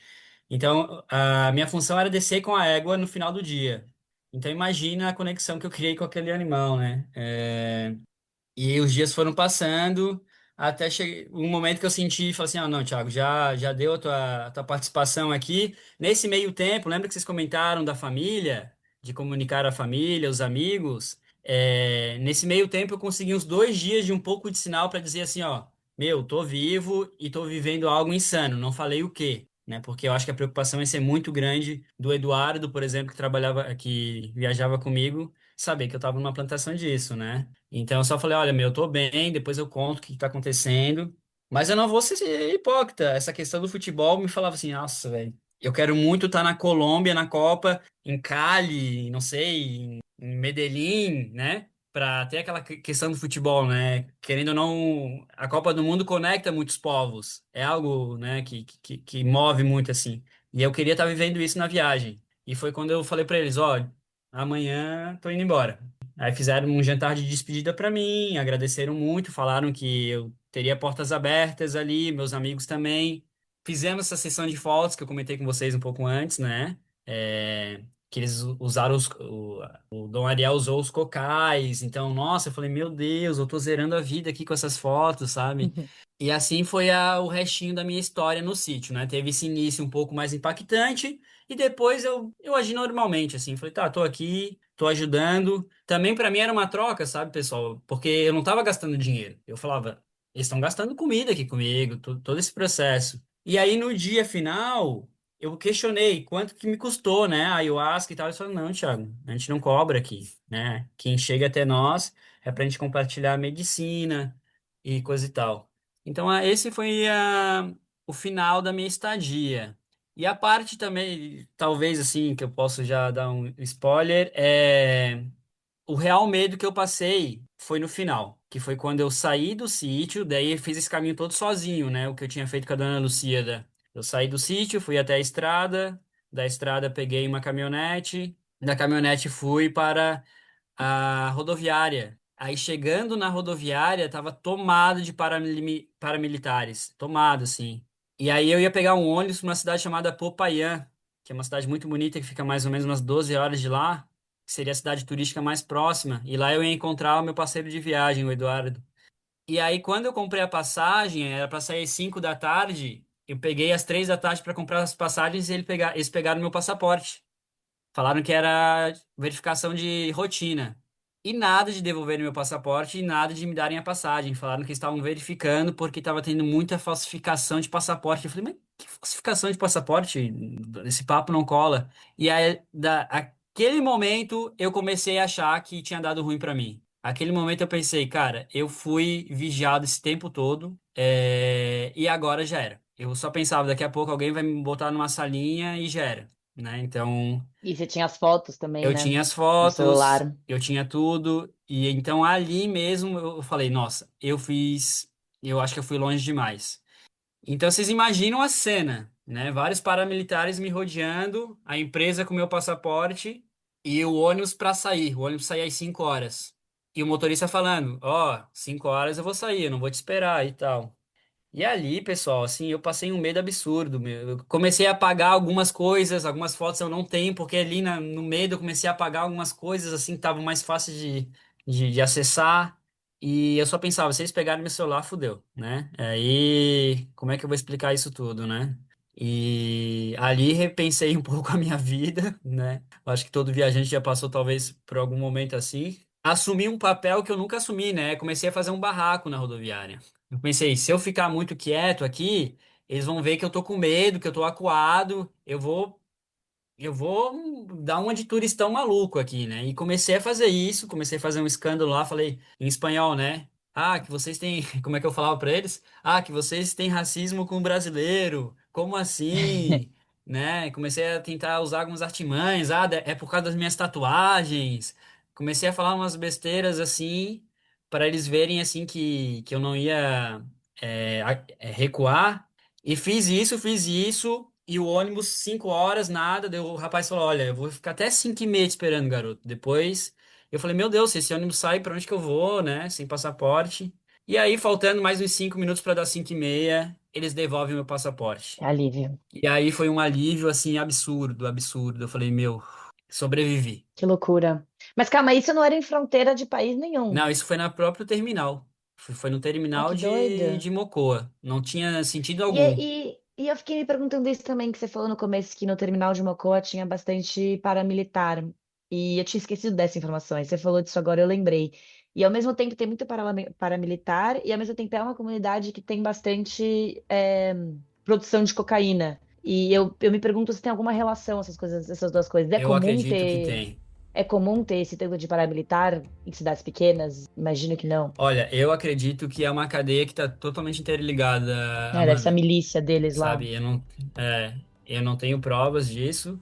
Então, a minha função era descer com a égua no final do dia. Então, imagina a conexão que eu criei com aquele animal, né? E os dias foram passando até um momento que eu senti e falei assim: ah, não, Thiago, já deu a tua participação aqui. Nesse meio tempo, lembra que vocês comentaram da família, de comunicar a família, os amigos? Nesse meio tempo, eu consegui uns 2 dias de um pouco de sinal para dizer assim: ó, meu, tô vivo e tô vivendo algo insano. Não falei o quê, né? Porque eu acho que a preocupação ia ser muito grande do Eduardo, por exemplo, que trabalhava, que viajava comigo, saber que eu estava numa plantação disso, né? Então eu só falei, olha, meu, eu tô bem, depois eu conto o que tá acontecendo. Mas eu não vou ser hipócrita. Essa questão do futebol me falava assim, nossa, velho, eu quero muito estar na Colômbia, na Copa, em Cali, não sei, em Medellín, né? Pra ter aquela questão do futebol, né? Querendo ou não, a Copa do Mundo conecta muitos povos. É algo, né, que move muito assim. E eu queria estar vivendo isso na viagem. E foi quando eu falei pra eles, ó, amanhã tô indo embora. Aí fizeram um jantar de despedida para mim, agradeceram muito, falaram que eu teria portas abertas ali, meus amigos também. Fizemos essa sessão de fotos que eu comentei com vocês um pouco antes, né? Que eles usaram o Dom Ariel usou os cocais. Então, nossa, eu falei, meu Deus, eu tô zerando a vida aqui com essas fotos, sabe? E assim foi o restinho da minha história no sítio, né? Teve esse início um pouco mais impactante e depois eu agi normalmente, assim. Falei, tá, tô aqui, tô ajudando. Também para mim era uma troca, sabe, pessoal? Porque eu não tava gastando dinheiro. Eu falava, eles estão gastando comida aqui comigo, todo esse processo. E aí no dia final, eu questionei quanto que me custou, né? A ayahuasca e tal. Eles falaram, não, Thiago, a gente não cobra aqui, né? Quem chega até nós é pra gente compartilhar a medicina e coisa e tal. Então, esse foi o final da minha estadia. E a parte também, talvez assim, que eu posso já dar um spoiler, o real medo que eu passei foi no final, que foi quando eu saí do sítio, daí eu fiz esse caminho todo sozinho, né? O que eu tinha feito com a dona Lucíada. Eu saí do sítio, fui até a estrada, da estrada peguei uma caminhonete, da caminhonete fui para a rodoviária. Aí chegando na rodoviária, tava tomado de paramilitares, tomado assim. E aí eu ia pegar um ônibus para uma cidade chamada Popayán, que é uma cidade muito bonita que fica mais ou menos umas 12 horas de lá, que seria a cidade turística mais próxima. E lá eu ia encontrar o meu parceiro de viagem, o Eduardo. E aí quando eu comprei a passagem, era para sair às 5 da tarde, eu peguei às 3 da tarde para comprar as passagens e eles pegaram meu passaporte. Falaram que era verificação de rotina. E nada de devolverem meu passaporte e nada de me darem a passagem. Falaram que estavam verificando porque estava tendo muita falsificação de passaporte. Eu falei, mas que falsificação de passaporte? Esse papo não cola. E aí, Aquele momento eu comecei a achar que tinha dado ruim pra mim. Aquele momento eu pensei, cara, eu fui vigiado esse tempo todo, e agora já era. Eu só pensava, daqui a pouco alguém vai me botar numa salinha e já era, né? Então, E você tinha as fotos também, eu né? tinha as No fotos, celular. eu tinha tudo, e então ali mesmo eu falei, nossa, eu acho que eu fui longe demais. Então vocês imaginam a cena, né? Vários paramilitares me rodeando, a empresa com meu passaporte e o ônibus para sair. O ônibus saía às 5 horas. E o motorista falando: Ó, 5 horas eu vou sair, eu não vou te esperar e tal. E ali, pessoal, assim, eu passei um medo absurdo, meu. Eu comecei a apagar algumas coisas, algumas fotos eu não tenho, porque ali no medo eu comecei a apagar algumas coisas, assim, que estavam mais fáceis de acessar. E eu só pensava, se eles pegarem meu celular, fudeu, né? Aí, como é que eu vou explicar isso tudo, né? E ali repensei um pouco a minha vida, né? Eu acho que todo viajante já passou, talvez, por algum momento assim. Assumi um papel que eu nunca assumi, né? Comecei a fazer um barraco na rodoviária. Eu pensei, se eu ficar muito quieto aqui, eles vão ver que eu tô com medo, que eu tô acuado, eu vou dar uma de turistão maluco aqui, né? E comecei a fazer isso, comecei a fazer um escândalo lá, falei em espanhol, né? Ah, que vocês têm, como é que eu falava pra eles? Ah, que vocês têm racismo com o brasileiro. Como assim? Né? Comecei a tentar usar algumas artimanhas. Ah, é por causa das minhas tatuagens. Comecei a falar umas besteiras assim, para eles verem assim que eu não ia recuar. E fiz isso, e o ônibus, 5 horas, nada. Daí o rapaz falou: Olha, eu vou ficar até 5h30 te esperando, garoto. Depois eu falei: Meu Deus, se esse ônibus sai, pra onde que eu vou, né? Sem passaporte. E aí, faltando mais uns 5 minutos pra dar 5h30, eles devolvem o meu passaporte. Alívio. E aí foi um alívio, assim, absurdo, absurdo. Eu falei: Meu, sobrevivi. Que loucura. Mas calma, isso não era em fronteira de país nenhum. Não, isso foi na próprio terminal. Foi no Oh, terminal que de doido. Mocoa. Não tinha sentido E, algum. e eu fiquei me perguntando isso também, que você falou no começo que no terminal de Mocoa tinha bastante paramilitar. E eu tinha esquecido dessa informação. Aí você falou disso agora, eu lembrei. E ao mesmo tempo tem muito paramilitar, e ao mesmo tempo é uma comunidade que tem bastante produção de cocaína. E eu me pergunto se tem alguma relação essas coisas, essas duas coisas. Eu acredito que tem. É comum ter esse tanto de paramilitar em cidades pequenas? Imagino que não. Olha, eu acredito que é uma cadeia que está totalmente interligada, É, deve ser a Amanda. milícia deles lá. Sabe? Eu não tenho provas disso,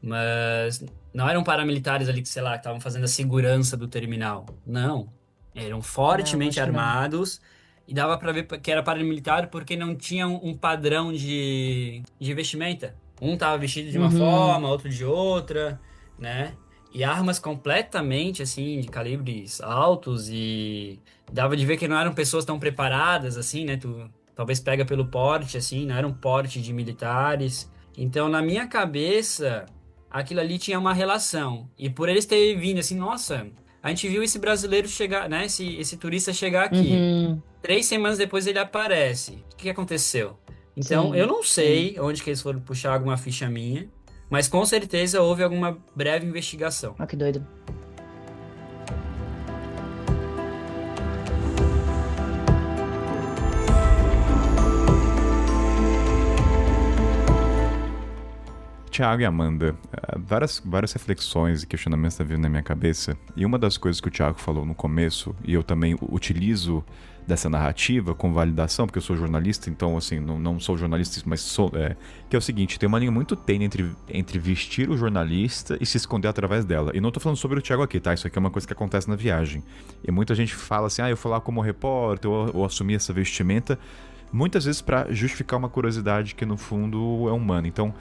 mas não eram paramilitares ali que, sei lá, que estavam fazendo a segurança do terminal. Não. Eram Não, fortemente acho que não. armados e dava para ver que era paramilitar porque não tinha um padrão de vestimenta. Um estava vestido de uma Uhum. forma, outro de outra, né? E armas completamente assim, de calibres altos e dava de ver que não eram pessoas tão preparadas assim, né? Tu talvez pega pelo porte assim, não era um porte de militares. Então, na minha cabeça, aquilo ali tinha uma relação. E por eles terem vindo assim, nossa, a gente viu esse brasileiro chegar, né? Esse turista chegar aqui. Uhum. 3 semanas depois ele aparece. O que aconteceu? Então, eu Sim, não sim. sei onde que eles foram puxar alguma ficha minha, mas com certeza houve alguma breve investigação. Ó, que doido. Tiago e Amanda, várias reflexões e questionamentos estão vindo na minha cabeça. E uma das coisas que o Tiago falou no começo, e eu também utilizo dessa narrativa com validação, porque eu sou jornalista, então, assim, não sou jornalista, mas sou. Que é o seguinte: tem uma linha muito tênue entre vestir o jornalista e se esconder através dela. E não tô falando sobre o Tiago aqui, tá? Isso aqui é uma coisa que acontece na viagem. E muita gente fala assim: eu fui lá como repórter, ou assumi essa vestimenta, muitas vezes para justificar uma curiosidade que no fundo é humana. Então.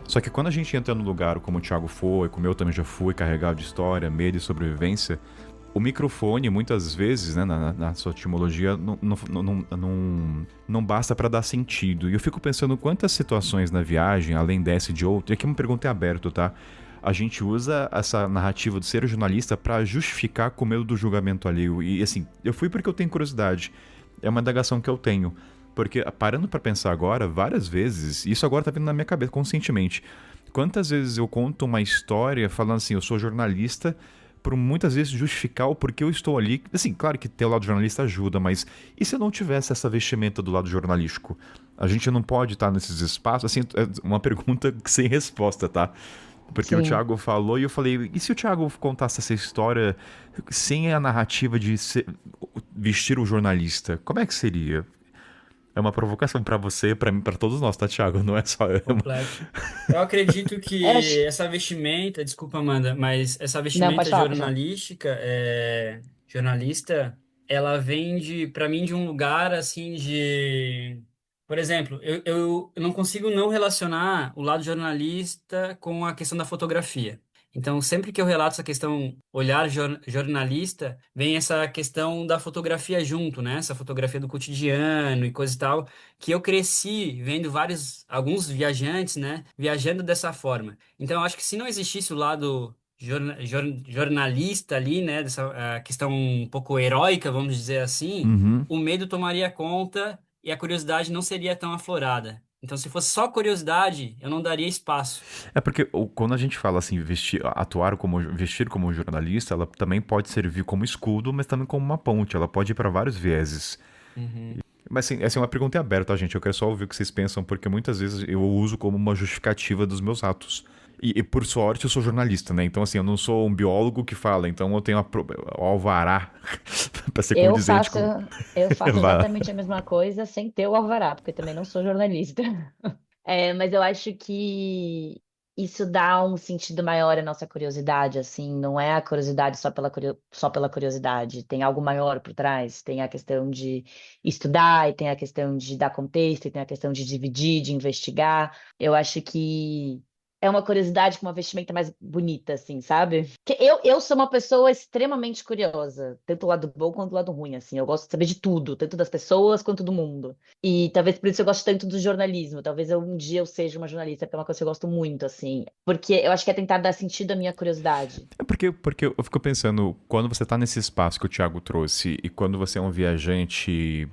Só que quando a gente entra no lugar como o Thiago foi, como eu também já fui, carregado de história, medo e sobrevivência, o microfone, muitas vezes, né, na sua etimologia, não basta para dar sentido. E eu fico pensando quantas situações na viagem, além dessa e de outra, e aqui uma pergunta é aberta, tá? A gente usa essa narrativa de ser jornalista para justificar com medo do julgamento alheio. E assim, eu fui porque eu tenho curiosidade. É uma indagação que eu tenho. Porque, parando pra pensar agora, várias vezes, isso agora tá vindo na minha cabeça conscientemente. Quantas vezes eu conto uma história falando assim, eu sou jornalista, por muitas vezes justificar o porquê eu estou ali. Assim, claro que ter o lado jornalista ajuda, mas e se eu não tivesse essa vestimenta do lado jornalístico? A gente não pode estar nesses espaços? Assim, é uma pergunta sem resposta, tá? Porque o Sim. Thiago falou e eu falei, e se o Thiago contasse essa história sem a narrativa de vestir o jornalista? Como é que seria? É uma provocação pra você, pra mim, pra todos nós, tá, Thiago? Não é só eu. Completo. Eu acredito Eu que acho... essa vestimenta, desculpa, Amanda, mas essa Não, pode vestimenta falar, pode falar. jornalística, jornalista, ela vem de, para mim, de um lugar assim de, por exemplo, eu não consigo não relacionar o lado jornalista com a questão da fotografia. Então, sempre que eu relato essa questão, olhar jornalista, vem essa questão da fotografia junto, né? Essa fotografia do cotidiano e coisa e tal que eu cresci vendo alguns viajantes, né, viajando dessa forma. Então, eu acho que se não existisse o lado jornalista ali, né, dessa questão um pouco heróica, vamos dizer assim, Uhum. o medo tomaria conta e a curiosidade não seria tão aflorada. Então, se fosse só curiosidade, eu não daria espaço. É porque quando a gente fala assim, vestir como jornalista, ela também pode servir como escudo, mas também como uma ponte. Ela pode ir para vários vieses. Uhum. Mas assim, essa é uma pergunta em aberto, tá, gente? Eu quero só ouvir o que vocês pensam, porque muitas vezes eu uso como uma justificativa dos meus atos. E por sorte eu sou jornalista, né? Então assim, eu não sou um biólogo que fala, então eu tenho o alvará pra ser Eu condizente faço, com. eu faço Vai lá. exatamente a mesma coisa sem ter o alvará, porque eu também não sou jornalista. Mas eu acho que isso dá um sentido maior à nossa curiosidade, assim, não é a curiosidade só pela curiosidade, tem algo maior por trás, tem a questão de estudar, e tem a questão de dar contexto, e tem a questão de dividir, de investigar. Eu acho que é uma curiosidade com uma vestimenta mais bonita, assim, sabe? Que eu sou uma pessoa extremamente curiosa, tanto do lado bom quanto do lado ruim, assim, eu gosto de saber de tudo, tanto das pessoas quanto do mundo. E talvez por isso eu gosto tanto do jornalismo. Talvez um dia eu seja uma jornalista, porque é uma coisa que eu gosto muito, assim. Porque eu acho que é tentar dar sentido à minha curiosidade. É porque eu fico pensando, quando você tá nesse espaço que o Thiago trouxe, e quando você é um viajante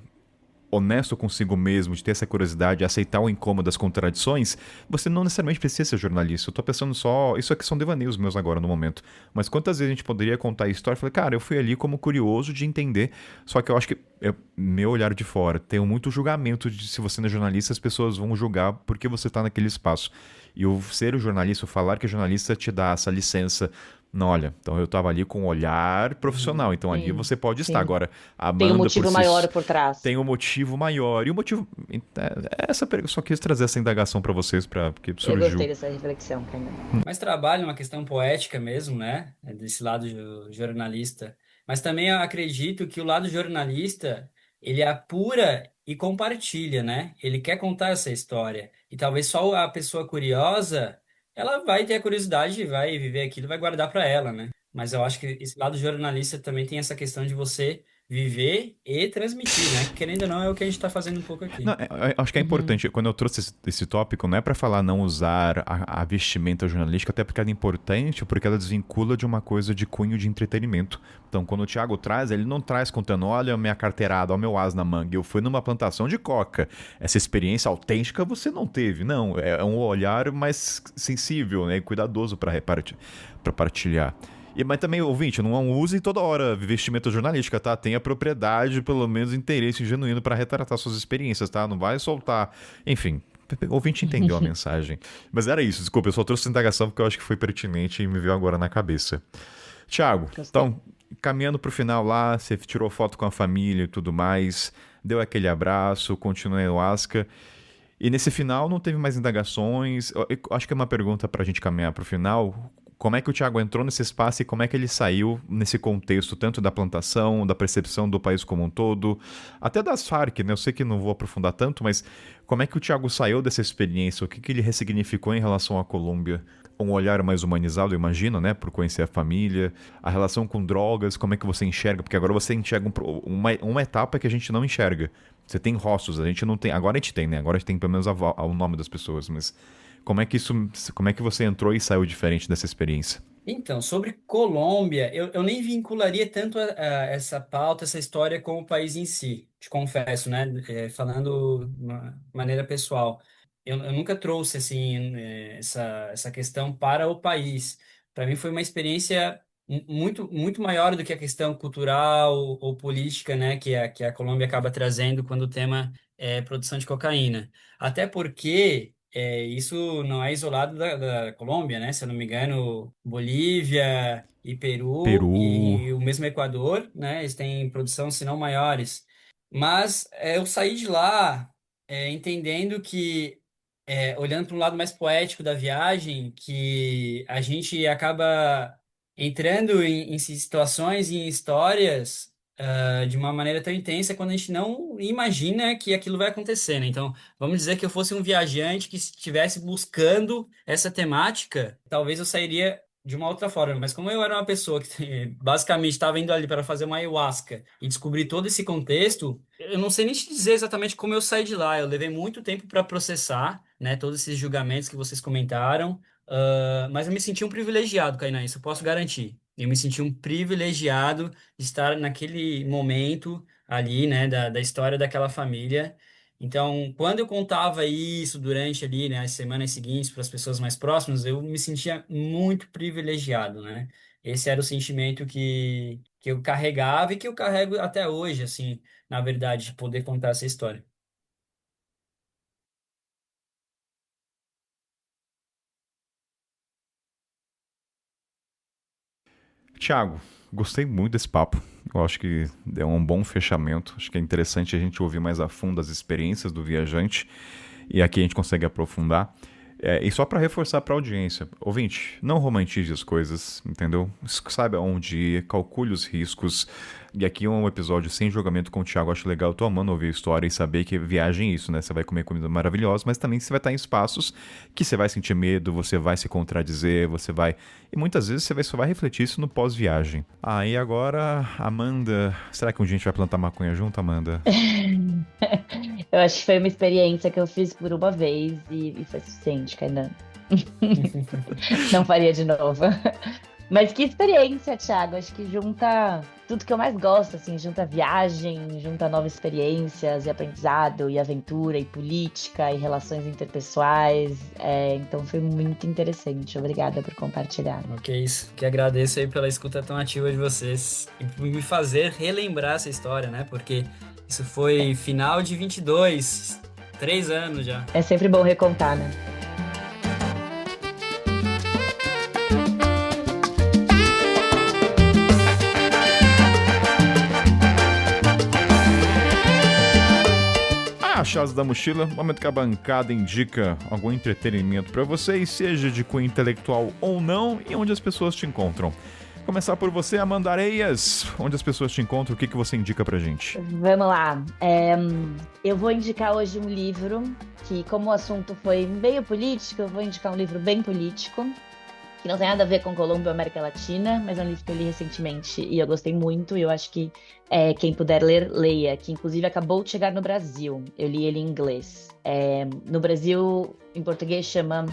honesto consigo mesmo, de ter essa curiosidade, de aceitar o incômodo das contradições, você não necessariamente precisa ser jornalista. Eu tô pensando só. Isso aqui são devaneios meus agora no momento. Mas quantas vezes a gente poderia contar a história? Eu falei, cara, eu fui ali como curioso de entender. Só que eu acho que, meu olhar de fora, tenho muito julgamento de se você não é jornalista, as pessoas vão julgar porque você tá naquele espaço. E o ser o jornalista, o falar que é jornalista, te dá essa licença. Não, olha, então eu tava ali com um olhar profissional, Uhum. então ali Sim, você pode estar. sim. Agora, a Tem um Amanda por motivo si maior por trás. tem um motivo maior. E o motivo. Essa pergunta, só quis trazer essa indagação pra vocês, porque Eu surgiu. gostei dessa reflexão, Kainan. Mas trabalha uma questão poética mesmo, né? Desse lado jornalista. Mas também eu acredito que o lado jornalista, ele apura e compartilha, né? Ele quer contar essa história. E talvez só a pessoa curiosa, ela vai ter a curiosidade, vai viver aquilo, vai guardar para ela, né? Mas eu acho que esse lado jornalista também tem essa questão de você viver e transmitir, né? Que querendo ou não é o que a gente está fazendo um pouco Não, aqui. acho que é Uhum. importante. Quando eu trouxe esse tópico, não é pra falar não usar a vestimenta jornalística, até porque ela é importante, porque ela desvincula de uma coisa de cunho de entretenimento. Então, quando o Thiago traz, ele não traz contando, olha a minha carteirada, olha o meu as na manga. Eu fui numa plantação de coca. Essa experiência autêntica você não teve. Não, é um olhar mais sensível, né, e cuidadoso para partilhar. Mas também, ouvinte, não use toda hora vestimenta jornalística, tá? Tenha propriedade, pelo menos interesse genuíno para retratar suas experiências, tá? Não vai soltar. Enfim, o ouvinte entendeu a mensagem. Mas era isso, desculpa, eu só trouxe essa indagação porque eu acho que foi pertinente e me veio agora na cabeça. Tiago, Gostei. então, caminhando pro final lá, você tirou foto com a família e tudo mais, deu aquele abraço, continuou em ayahuasca. E nesse final não teve mais indagações. Eu acho que é uma pergunta para a gente caminhar para o final. Como é que o Thiago entrou nesse espaço e como é que ele saiu nesse contexto, tanto da plantação, da percepção do país como um todo, até das Farc, né? Eu sei que não vou aprofundar tanto, mas como é que o Thiago saiu dessa experiência? O que ele ressignificou em relação à Colômbia? Um olhar mais humanizado, eu imagino, né? Por conhecer a família, a relação com drogas, como é que você enxerga? Porque agora você enxerga uma etapa que a gente não enxerga. Você tem rostos, a gente não tem. Agora a gente tem, né? Agora a gente tem pelo menos o nome das pessoas, mas como é que isso. Como é que você entrou e saiu diferente dessa experiência? Então, sobre Colômbia, eu nem vincularia tanto a essa pauta, essa história com o país em si, te confesso, né? Falando de uma maneira pessoal. Eu nunca trouxe, assim, essa questão para o país. Para mim foi uma experiência muito, muito maior do que a questão cultural ou política, né? Que a Colômbia acaba trazendo quando o tema é produção de cocaína. Até porque isso não é isolado da Colômbia, né? Se eu não me engano, Bolívia e Peru Peru. e o mesmo Equador, né? Eles têm produção, se não maiores. Mas eu saí de lá entendendo que, olhando para um lado mais poético da viagem, que a gente acaba entrando em situações e em histórias de uma maneira tão intensa quando a gente não imagina que aquilo vai acontecer, né? Então, vamos dizer que eu fosse um viajante que estivesse buscando essa temática, talvez eu sairia de uma outra forma. Mas como eu era uma pessoa que basicamente estava indo ali para fazer uma ayahuasca e descobrir todo esse contexto, eu não sei nem te dizer exatamente como eu saí de lá. Eu levei muito tempo para processar, né, todos esses julgamentos que vocês comentaram. Mas eu me senti um privilegiado, Kainan, isso eu posso garantir. Eu me senti um privilegiado de estar naquele momento ali, né, da história daquela família. Então, quando eu contava isso durante ali, né, as semanas seguintes para as pessoas mais próximas, eu me sentia muito privilegiado, né? Esse era o sentimento que eu carregava e que eu carrego até hoje, assim, na verdade, de poder contar essa história. Tiago, gostei muito desse papo. Eu acho que é um bom fechamento. Acho que é interessante a gente ouvir mais a fundo as experiências do viajante e aqui a gente consegue aprofundar. E só para reforçar para a audiência, ouvinte, não romantize as coisas, entendeu? Saiba onde ir, calcule os riscos. E aqui é um episódio sem julgamento com o Thiago. Acho legal, eu tô amando ouvir a história e saber que viagem é isso, né? Você vai comer comida maravilhosa, mas também você vai estar em espaços que você vai sentir medo, você vai se contradizer, você vai. E muitas vezes só vai refletir isso no pós-viagem. E agora, Amanda. Será que um dia a gente vai plantar maconha junto, Amanda? Eu acho que foi uma experiência que eu fiz por uma vez e foi suficiente, Kainan. Não faria de novo. Mas que experiência, Thiago. Acho que junta tudo que eu mais gosto, assim, junta viagem, junta novas experiências e aprendizado e aventura e política e relações interpessoais. Então foi muito interessante. Obrigada por compartilhar. Ok, isso. Que agradeço aí pela escuta tão ativa de vocês e por me fazer relembrar essa história, né? Porque isso foi final de 22, 3 anos já. É sempre bom recontar, né? Achados da mochila, momento que a bancada indica algum entretenimento para vocês, seja de cunho intelectual ou não, e onde as pessoas te encontram. Começar por você, Amanda Areias. Onde as pessoas te encontram, o que você indica pra gente? Vamos lá. Eu vou indicar hoje um livro que, como o assunto foi meio político, eu vou indicar um livro bem político, que não tem nada a ver com Colômbia ou América Latina, mas é um livro que eu li recentemente e eu gostei muito, e eu acho que quem puder ler, leia, que inclusive acabou de chegar no Brasil. Eu li ele em inglês. No Brasil, em português, chama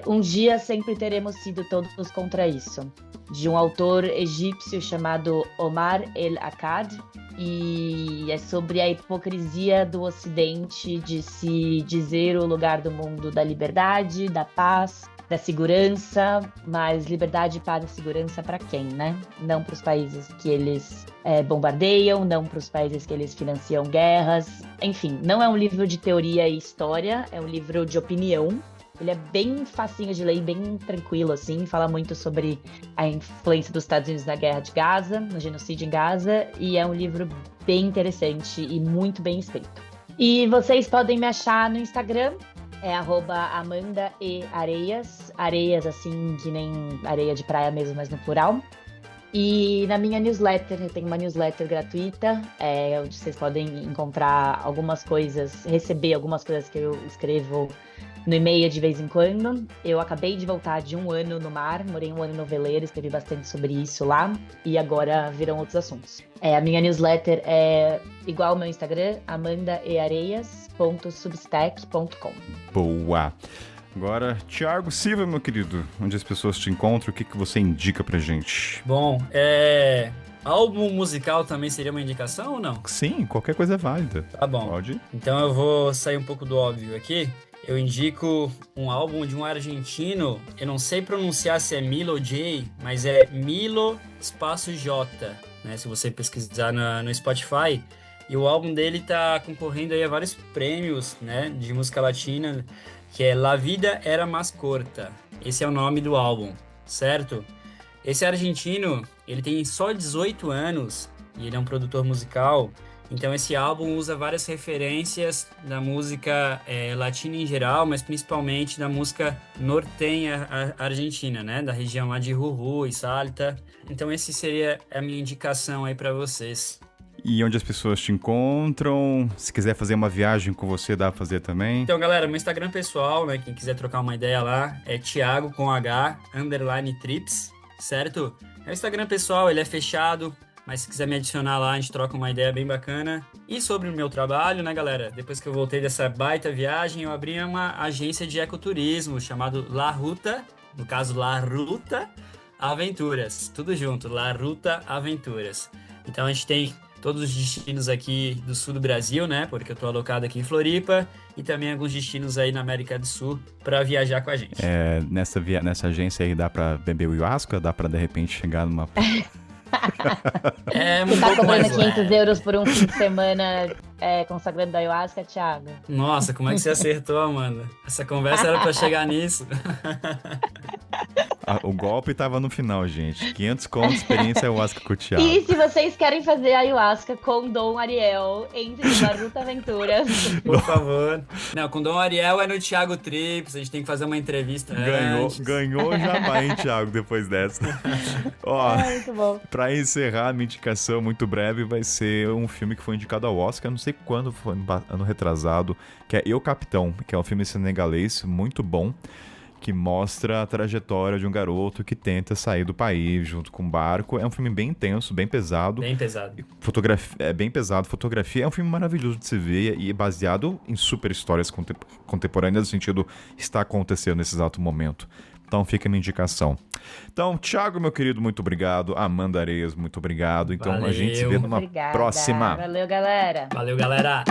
Um Dia Sempre Teremos Sido Todos Contra Isso, de um autor egípcio chamado Omar El-Akkad, e é sobre a hipocrisia do Ocidente de se dizer o lugar do mundo da liberdade, da paz, da segurança, mas liberdade para segurança para quem, né? Não para os países que eles bombardeiam, não para os países que eles financiam guerras. Enfim, não é um livro de teoria e história, é um livro de opinião. Ele é bem facinho de ler, bem tranquilo, assim. Fala muito sobre a influência dos Estados Unidos na guerra de Gaza, no genocídio em Gaza. E é um livro bem interessante e muito bem escrito. E vocês podem me achar no Instagram, @AmandaEAreias. Areias, assim, que nem areia de praia mesmo, mas no plural. E na minha newsletter, eu tenho uma newsletter gratuita, onde vocês podem encontrar algumas coisas, receber algumas coisas que eu escrevo no e-mail de vez em quando. Eu acabei de voltar de um ano no mar, morei um ano no veleiro, escrevi bastante sobre isso lá, e agora viram outros assuntos. A minha newsletter é igual ao meu Instagram, amandaeareias.substack.com. Boa! Agora, Thiago Silva, meu querido, onde as pessoas te encontram, o que você indica pra gente? Bom, álbum musical também seria uma indicação ou não? Sim, qualquer coisa é válida. Tá bom. Pode? Então eu vou sair um pouco do óbvio aqui. Eu indico um álbum de um argentino, eu não sei pronunciar se é Milo J, mas é Milo espaço J, né? Se você pesquisar no Spotify, E o álbum dele tá concorrendo aí a vários prêmios, né, de música latina, que é La Vida Era Más Corta. Esse é o nome do álbum, certo? Esse argentino, ele tem só 18 anos e ele é um produtor musical. Então esse álbum usa várias referências da música latina em geral, mas principalmente da música nortenha argentina, né? Da região lá de Jujuy, Salta. Então esse seria a minha indicação aí para vocês. E onde as pessoas te encontram? Se quiser fazer uma viagem com você, dá pra fazer também? Então, galera, meu Instagram pessoal, né? Quem quiser trocar uma ideia lá, é Thiago com H, _trips, certo? É o Instagram pessoal, ele é fechado, mas se quiser me adicionar lá, a gente troca uma ideia bem bacana. E sobre o meu trabalho, né, galera? Depois que eu voltei dessa baita viagem, eu abri uma agência de ecoturismo chamado La Ruta, no caso La Ruta Aventuras, tudo junto, La Ruta Aventuras. Então a gente tem todos os destinos aqui do sul do Brasil, né? Porque eu tô alocado aqui em Floripa e também alguns destinos aí na América do Sul para viajar com a gente. Nessa agência aí dá pra beber o ayahuasca? Dá pra de repente chegar numa... É um Você tá pouco cobrando mais 500 leve. euros por um fim de semana consagrando a ayahuasca, Thiago? Nossa, como é que você acertou, Amanda? Essa conversa era para chegar nisso. O golpe tava no final, gente. 500 conto, experiência ayahuasca com o Thiago. E se vocês querem fazer ayahuasca com Dom Ariel, entre no Baruta Aventuras. Por favor. Não, com Dom Ariel é no Thiago Trips, a gente tem que fazer uma entrevista antes. Ganhou jamais, hein, Thiago, depois dessa. Ó, Muito bom. pra encerrar, minha indicação muito breve vai ser um filme que foi indicado ao Oscar, não sei quando, foi ano retrasado, que é Eu, Capitão, que é um filme senegalês muito bom, que mostra a trajetória de um garoto que tenta sair do país junto com um barco. É um filme bem intenso, bem pesado. Bem pesado. É bem pesado. Fotografia é um filme maravilhoso de se ver e é baseado em super histórias contemporâneas, no sentido está acontecendo nesse exato momento. Então fica a minha indicação. Então, Thiago, meu querido, muito obrigado. Amanda Areias, muito obrigado. Então a gente se vê numa Obrigada. próxima. Valeu, galera. Valeu, galera.